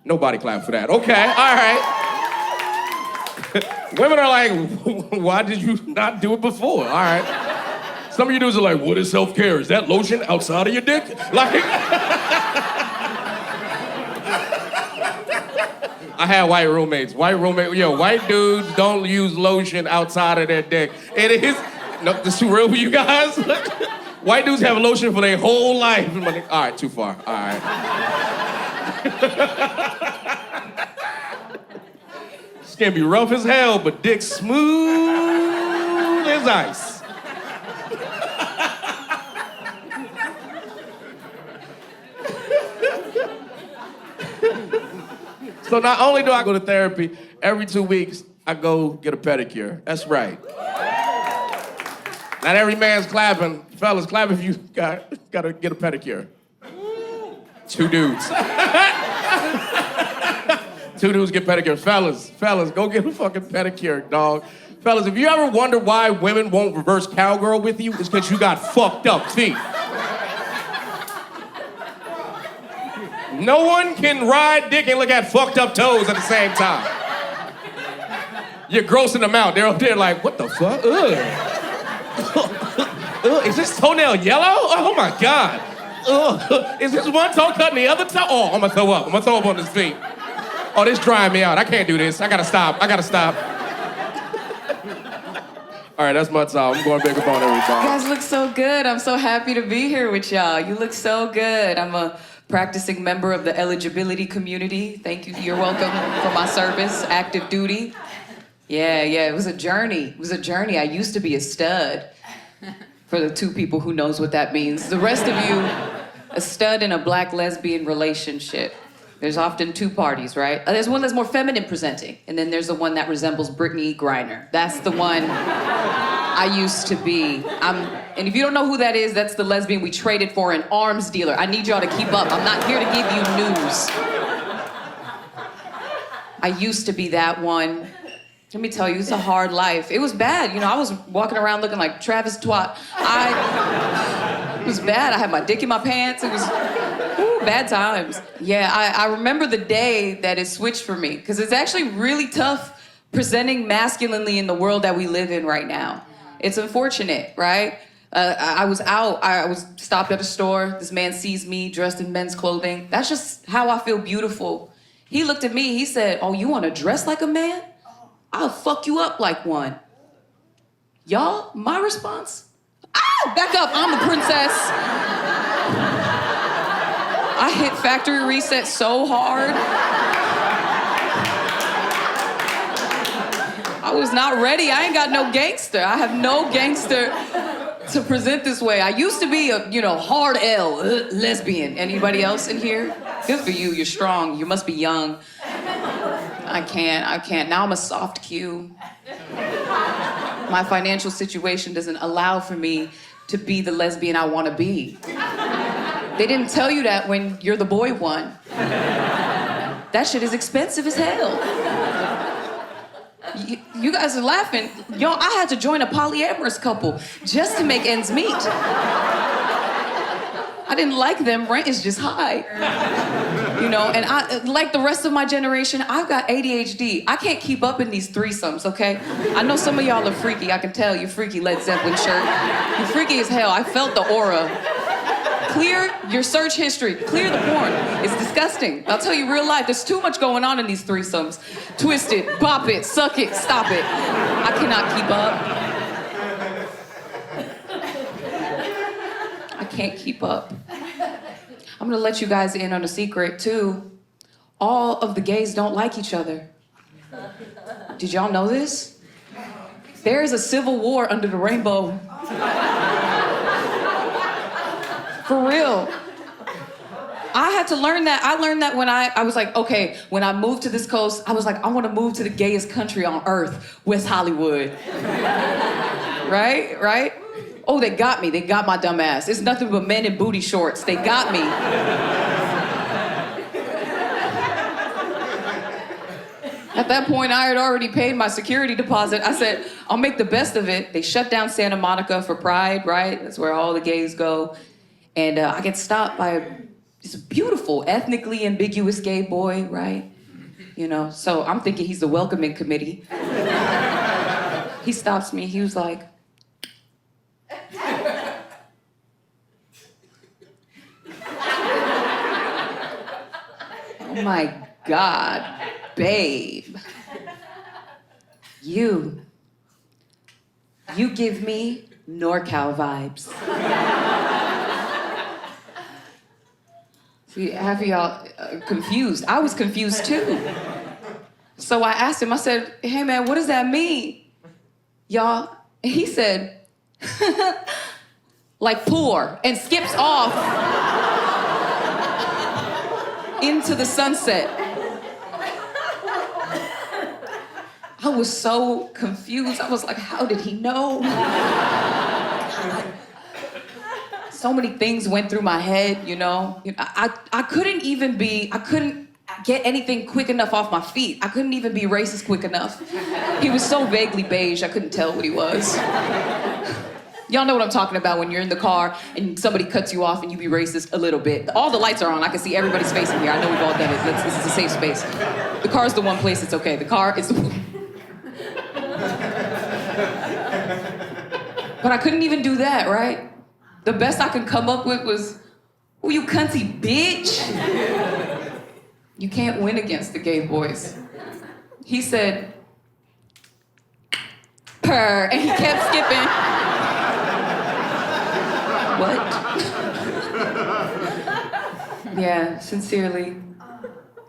Nobody clap for that. Okay, all right. Women are like, why did you not do it before? All right. Some of you dudes are like, what is self-care? Is that lotion outside of your dick? Like, I had white roommates. White dudes don't use lotion outside of their dick. It is, no, this is too real for you guys. White dudes have lotion for their whole life. I'm like, all right, too far, all right. Skin be rough as hell, but dick smooth as ice. So not only do I go to therapy, every 2 weeks, I go get a pedicure. That's right. Not every man's clapping. Fellas, clap if you gotta get a pedicure. 2 dudes. 2 dudes get pedicures. Fellas, go get a fucking pedicure, dog. Fellas, if you ever wonder why women won't reverse cowgirl with you, it's because you got fucked up feet. No one can ride dick and look at fucked up toes at the same time. You're grossing them out. They're up there like, what the fuck? Ugh. Is this toenail yellow? Oh my God. Ugh. Is this one toe cutting the other toe? Oh, I'm gonna throw up. On his feet. Oh, this drying me out. I can't do this. I gotta stop. All right, that's my time. I'm going big up on everybody. You guys look so good. I'm so happy to be here with y'all. You look so good. I'm a practicing member of the eligibility community. Thank you. You're welcome for my service, active duty. Yeah, it was a journey. I used to be a stud. For the 2 people who knows what that means. The rest of you, a stud in a black lesbian relationship. There's often 2 parties, right? There's one that's more feminine presenting, and then there's the one that resembles Brittany Griner. That's the one I used to be. And if you don't know who that is, that's the lesbian we traded for an arms dealer. I need y'all to keep up. I'm not here to give you news. I used to be that one. Let me tell you, it's a hard life. It was bad. You know, I was walking around looking like Travis Twat. It was bad. I had my dick in my pants. It was bad times. Yeah, I remember the day that it switched for me, because it's actually really tough presenting masculinely in the world that we live in right now. It's unfortunate, right? I was out. I was stopped at a store. This man sees me dressed in men's clothing. That's just how I feel beautiful. He looked at me. He said, "Oh, you want to dress like a man? I'll fuck you up like one." Y'all, my response? Ah, back up. I'm the princess. I hit factory reset so hard. I was not ready. I ain't got no gangster. I have no gangster to present this way. I used to be a, hard L, lesbian. Anybody else in here? Good for you. You're strong. You must be young. I can't. Now I'm a soft Q. My financial situation doesn't allow for me to be the lesbian I want to be. They didn't tell you that when you're the boy one. That shit is expensive as hell. You guys are laughing. Yo, I had to join a polyamorous couple just to make ends meet. I didn't like them. Rent is just high. And I, like the rest of my generation, I've got ADHD. I can't keep up in these threesomes, okay? I know some of y'all are freaky. I can tell you're freaky Led Zeppelin shirt. You're freaky as hell. I felt the aura. Clear your search history. Clear the porn. It's disgusting. I'll tell you real life, there's too much going on in these threesomes. Twist it, bop it, suck it, stop it. I cannot keep up. I can't keep up. I'm gonna let you guys in on a secret too. All of the gays don't like each other. Did y'all know this? There is a civil war under the rainbow. For real. I had to learn that. I learned that when I was like, okay, when I moved to this coast, I was like, I want to move to the gayest country on earth, West Hollywood. Right? Oh, they got me. They got my dumb ass. It's nothing but men in booty shorts. They got me. At that point, I had already paid my security deposit. I said, I'll make the best of it. They shut down Santa Monica for Pride, right? That's where all the gays go. And I get stopped by this beautiful, ethnically ambiguous gay boy, right? So I'm thinking he's the welcoming committee. He stops me. He was like, "Oh my God, babe. You give me NorCal vibes." See, half of y'all confused. I was confused too. So I asked him, I said, "Hey man, what does that mean?" Y'all, and he said, "Like poor," and skips off into the sunset. I was so confused. I was like, how did he know? So many things went through my head, I couldn't get anything quick enough off my feet. I couldn't even be racist quick enough. He was so vaguely beige, I couldn't tell what he was. Y'all know what I'm talking about when you're in the car and somebody cuts you off and you be racist a little bit. All the lights are on. I can see everybody's face in here. I know we've all done it. This is a safe space. The car's the one place it's okay. The car is the But I couldn't even do that, right? The best I could come up with was, "Oh, you cunty bitch." You can't win against the gay boys. He said, "Purr," and he kept skipping. What? Yeah, sincerely.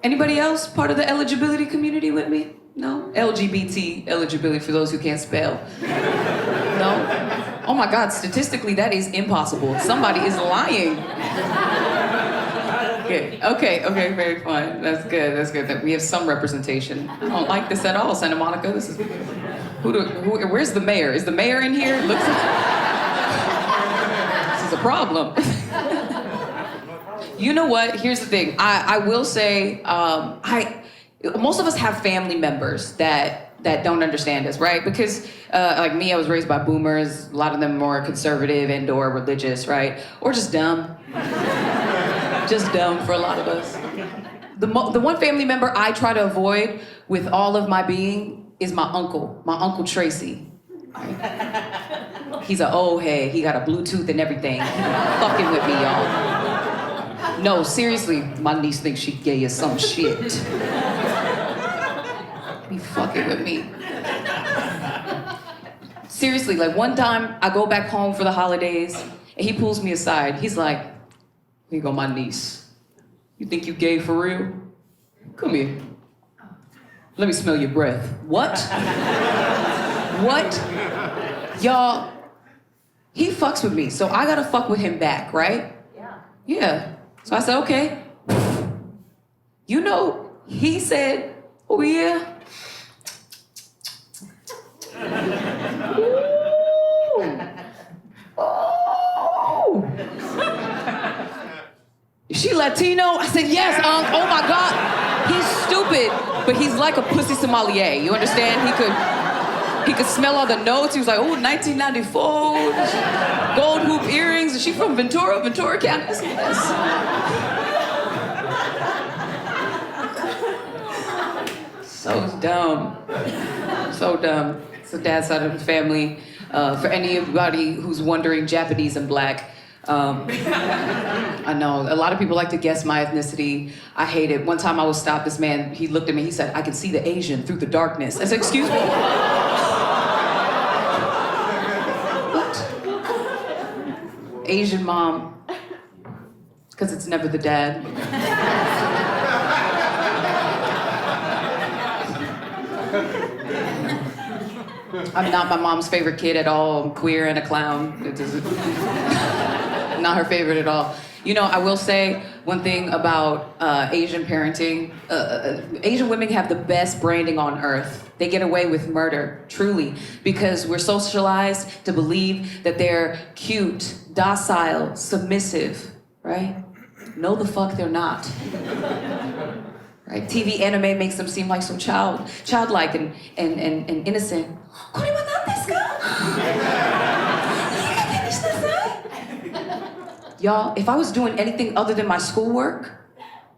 Anybody else part of the eligibility community with me? No? LGBT eligibility for those who can't spell. No? Oh my God, statistically that is impossible. Somebody is lying. Okay, very fine. That's good. That we have some representation. I don't like this at all, Santa Monica. This is Where's the mayor? Is the mayor in here? Looks like this is a problem. You know what? Here's the thing. I will say, most of us have family members that don't understand us, right? Because like me, I was raised by boomers. A lot of them more conservative and or religious, right? Or just dumb. Just dumb for a lot of us. The one family member I try to avoid with all of my being is my Uncle Tracy. Right? He's an old head. He got a Bluetooth and everything. Fucking with me, y'all. No, seriously, my niece thinks she gay as some shit. Be fucking with me. Seriously, like one time I go back home for the holidays and he pulls me aside. He's like, "Here you go, my niece. You think you gay for real? Come here. Let me smell your breath." What? What? Y'all, he fucks with me, so I gotta fuck with him back, right? Yeah. So I said, okay. You know, he said, "Oh yeah." Oh. Is she Latino? I said, yes, Unc. Oh my God. He's stupid, but he's like a pussy sommelier. You understand? He could smell all the notes. He was like, oh, 1994, gold hoop earrings. Is she from Ventura County? Yes. So dumb. So dumb. It's the dad's side of the family. For anybody who's wondering, Japanese and black. I know, a lot of people like to guess my ethnicity. I hate it. One time I was stopped, this man, he looked at me, he said, "I can see the Asian through the darkness." I said, "Excuse me?" What? Asian mom. Because it's never the dad. I'm not my mom's favorite kid at all. I'm queer and a clown. It doesn't... Not her favorite at all. You know, I will say one thing about Asian parenting. Asian women have the best branding on earth. They get away with murder, truly, because we're socialized to believe that they're cute, docile, submissive, right? No, the fuck they're not. Right? TV anime makes them seem like so childlike and innocent. Y'all, if I was doing anything other than my schoolwork,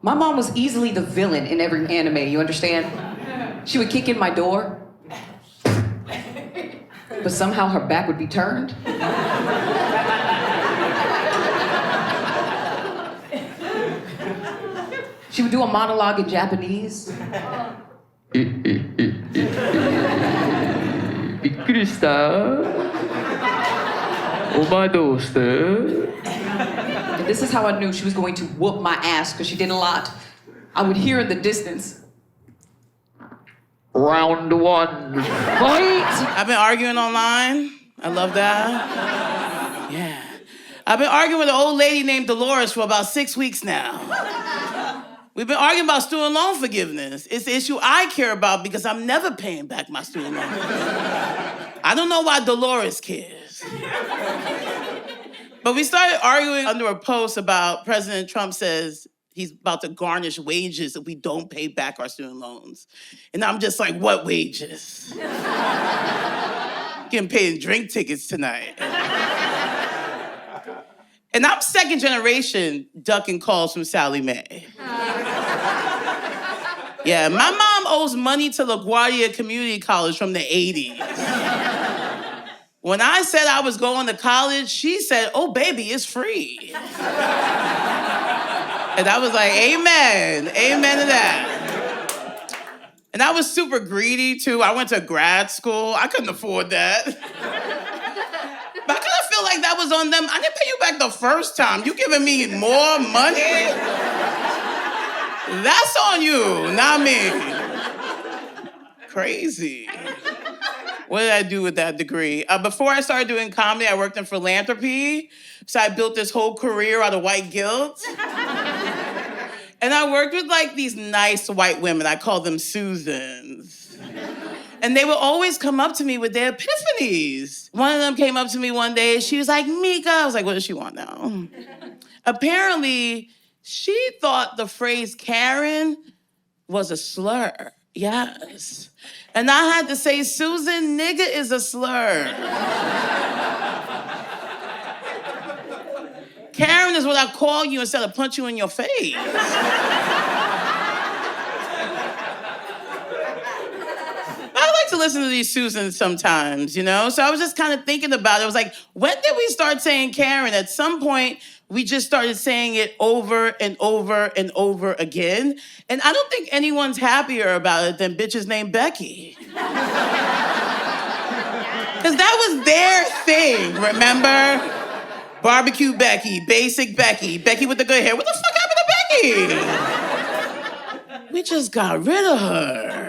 my mom was easily the villain in every anime, you understand? She would kick in my door, but somehow her back would be turned. She would do a monologue in Japanese. And this is how I knew she was going to whoop my ass, because she did a lot. I would hear in the distance, "Round one, fight!" I've been arguing online. I love that. Yeah. I've been arguing with an old lady named Dolores for about 6 weeks now. We've been arguing about student loan forgiveness. It's the issue I care about because I'm never paying back my student loan. I don't know why Dolores cares. But we started arguing under a post about President Trump says he's about to garnish wages if we don't pay back our student loans. And I'm just like, what wages? Getting paid in drink tickets tonight. And I'm second generation ducking calls from Sally Mae. Yeah, my mom owes money to LaGuardia Community College from the 80s. When I said I was going to college, she said, "Oh, baby, it's free." And I was like, amen. Amen to that. And I was super greedy, too. I went to grad school. I couldn't afford that. But I kind of feel like that was on them. I didn't pay you back the first time. You giving me more money? That's on you, not me. Crazy. What did I do with that degree? Before I started doing comedy, I worked in philanthropy. So I built this whole career out of white guilt. And I worked with like these nice white women. I call them Susans. And And they would always come up to me with their epiphanies. One of them came up to me one day. She was like, Mika. I was like, what does she want now? Apparently, she thought the phrase Karen was a slur. Yes. And I had to say, Susan, nigga is a slur. Karen is what I call you instead of punch you in your face. I like to listen to these Susans sometimes, you know? So I was just kind of thinking about it. I was like, when did we start saying Karen? At some point, we just started saying it over and over and over again. And I don't think anyone's happier about it than bitches named Becky. Because that was their thing, remember? Barbecue Becky, basic Becky, Becky with the good hair. What the fuck happened to Becky? We just got rid of her.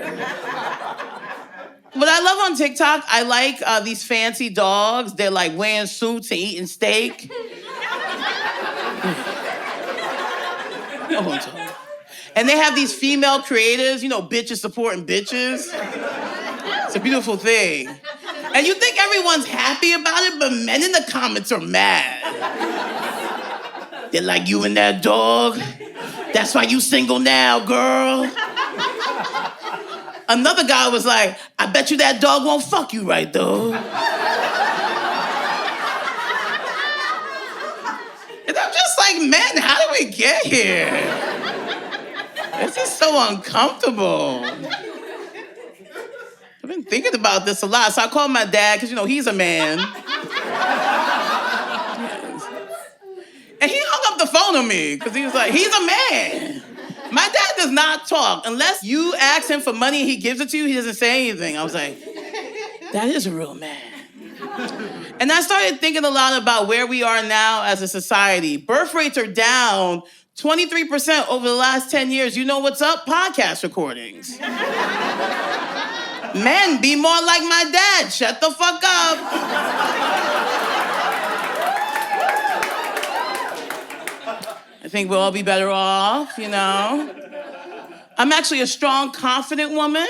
What I love on TikTok, I like these fancy dogs. They're like wearing suits and eating steak. And they have these female creators, you know, bitches supporting bitches. It's a beautiful thing. And you think everyone's happy about it, but men in the comments are mad. They're like, you and that dog? That's why you single now, girl. Another guy was like, I bet you that dog won't fuck you right, though. And I'm just like, man, how did we get here? This is so uncomfortable. I've been thinking about this a lot, so I called my dad, because, you know, he's a man. And he hung up the phone on me, because he was like, he's a man. My dad does not talk. Unless you ask him for money and he gives it to you, he doesn't say anything. I was like, that is a real man. And I started thinking a lot about where we are now as a society. Birth rates are down 23% over the last 10 years. You know what's up? Podcast recordings. Men, be more like my dad. Shut the fuck up. I think we'll all be better off, you know? I'm actually a strong, confident woman.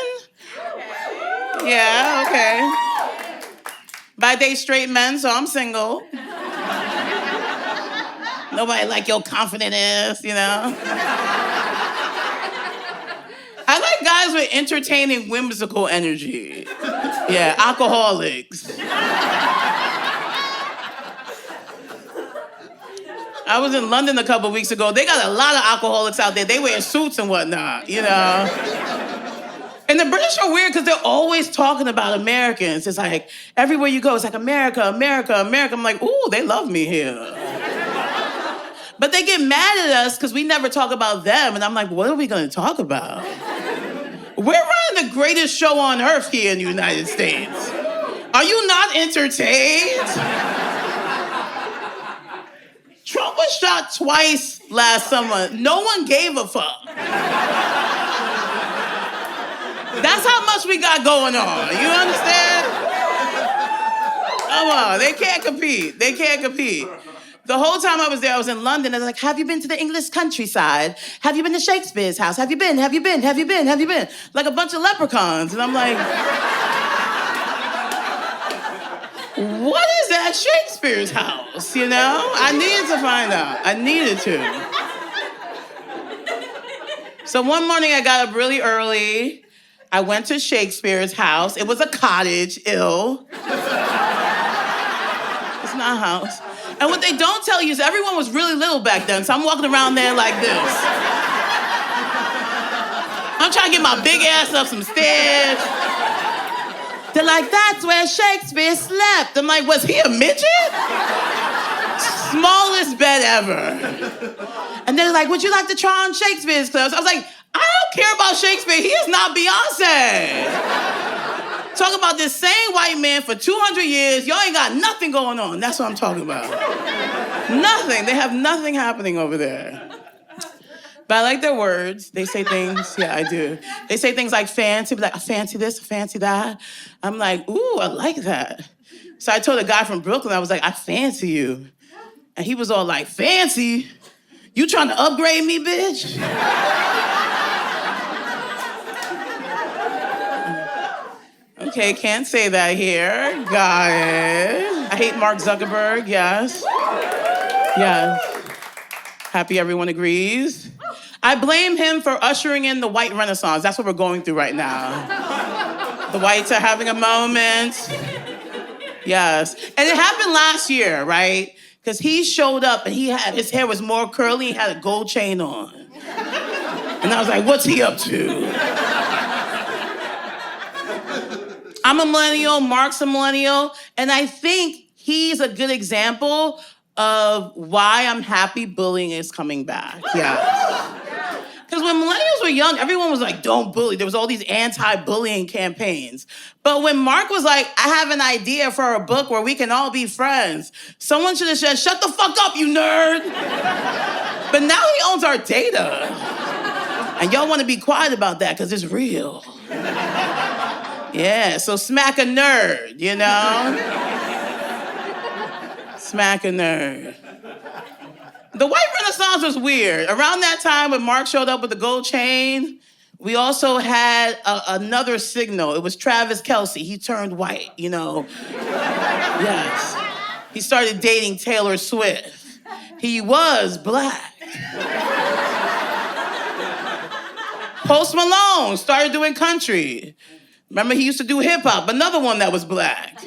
Yeah, okay. But I date straight men, so I'm single. Nobody like your confident-ass, you know? I like guys with entertaining, whimsical energy. Yeah, alcoholics. I was in London a couple weeks ago. They got a lot of alcoholics out there. They wear suits and whatnot, you know? And the British are weird because they're always talking about Americans. It's like, everywhere you go, it's like, America, America, America. I'm like, ooh, they love me here. But they get mad at us because we never talk about them. And I'm like, what are we going to talk about? We're running the greatest show on earth here in the United States. Are you not entertained? Trump was shot twice last summer. No one gave a fuck. That's how much we got going on. You understand? Come on, they can't compete. They can't compete. The whole time I was there, I was in London, and I was like, have you been to the English countryside? Have you been to Shakespeare's house? Have you been? Have you been? Have you been? Have you been? Like a bunch of leprechauns. And I'm like, what is at Shakespeare's house, you know? I needed to find out. I needed to. So one morning I got up really early. I went to Shakespeare's house. It was a cottage, ill. It's not a house. And what they don't tell you is everyone was really little back then, so I'm walking around there like this. I'm trying to get my big ass up some stairs. They're like, that's where Shakespeare slept. I'm like, was he a midget? Smallest bed ever. And they're like, would you like to try on Shakespeare's clothes? I was like, I don't care about Shakespeare. He is not Beyonce. Talking about this same white man for 200 years. Y'all ain't got nothing going on. That's what I'm talking about. Nothing. They have nothing happening over there. But I like their words. They say things, yeah, I do. They say things like fancy, like, I fancy this, I fancy that. I'm like, ooh, I like that. So I told a guy from Brooklyn, I was like, I fancy you. And he was all like, fancy? You trying to upgrade me, bitch? I Okay, can't say that here. Got it. I hate Mark Zuckerberg, yes. Yes. Happy everyone agrees. I blame him for ushering in the white renaissance. That's what we're going through right now. The whites are having a moment. Yes. And it happened last year, right? Because he showed up and his hair was more curly, he had a gold chain on. And I was like, what's he up to? I'm a millennial, Mark's a millennial, and I think he's a good example of why I'm happy bullying is coming back. Yeah. Because when millennials were young, everyone was like, don't bully. There was all these anti-bullying campaigns. But when Mark was like, I have an idea for a book where we can all be friends, someone should have said, shut the fuck up, you nerd. But now he owns our data. And y'all want to be quiet about that because it's real. Yeah, so smack a nerd, you know? Smack a nerd. The white renaissance was weird. Around that time when Mark showed up with the gold chain, we also had another signal. It was Travis Kelce. He turned white, you know? Yes. He started dating Taylor Swift. He was black. Post Malone started doing country. Remember, he used to do hip hop, another one that was black.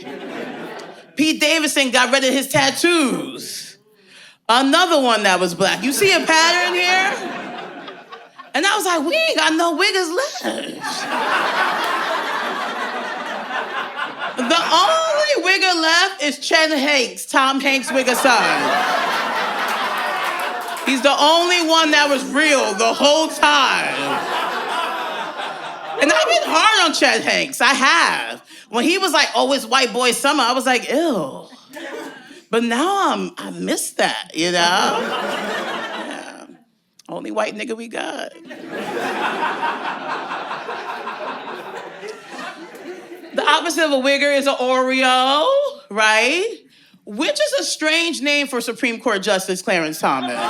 Pete Davidson got rid of his tattoos. Another one that was black. You see a pattern here? And I was like, we ain't got no wiggers left. The only wigger left is Chet Hanks, Tom Hanks' wigger son. He's the only one that was real the whole time. And I've been hard on Chet Hanks, I have. When he was like, oh, it's white boy summer, I was like, ew. But now I miss that, you know? Yeah. Only white nigga we got. The opposite of a wigger is an Oreo, right? Which is a strange name for Supreme Court Justice Clarence Thomas. I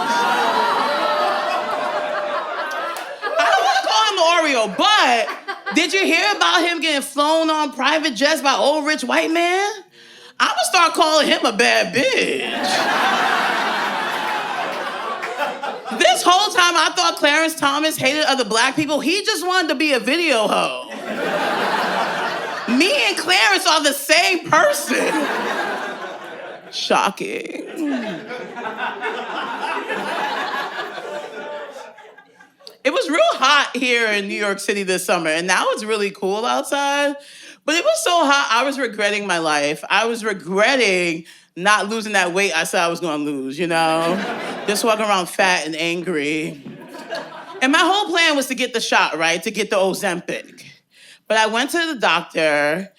don't want to call him the Oreo, but did you hear about him getting flown on private jets by old rich white man? I'm gonna start calling him a bad bitch. This whole time I thought Clarence Thomas hated other black people. He just wanted to be a video hoe. Me and Clarence are the same person. Shocking. It was real hot here in New York City this summer, and now it's really cool outside. But it was so hot, I was regretting my life. I was regretting not losing that weight I said I was gonna lose, you know? Just walking around fat and angry. And my whole plan was to get the shot, right? To get the Ozempic. But I went to the doctor,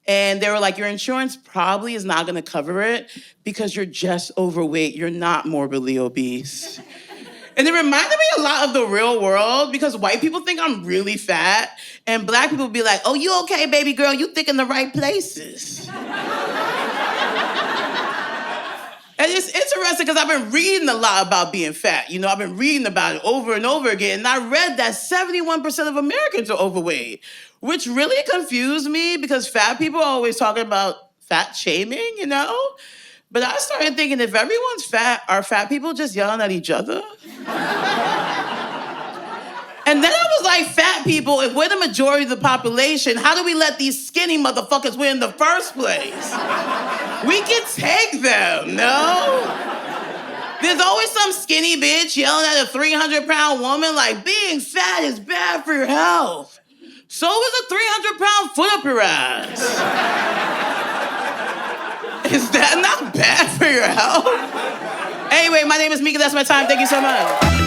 and they were like, your insurance probably is not gonna cover it because you're just overweight. You're not morbidly obese. And it reminded me a lot of the real world because white people think I'm really fat and black people be like, oh, you okay, baby girl? You think in the right places. And it's interesting because I've been reading a lot about being fat. You know, I've been reading about it over and over again. And I read that 71% of Americans are overweight, which really confused me because fat people are always talking about fat shaming, you know? But I started thinking, if everyone's fat, are fat people just yelling at each other? And then I was like, fat people, if we're the majority of the population, how do we let these skinny motherfuckers win in the first place? We can take them, no? There's always some skinny bitch yelling at a 300-pound woman like, being fat is bad for your health. So is a 300-pound foot up your ass. Is that not bad for your health? Anyway, my name is Mika. That's my time. Thank you so much.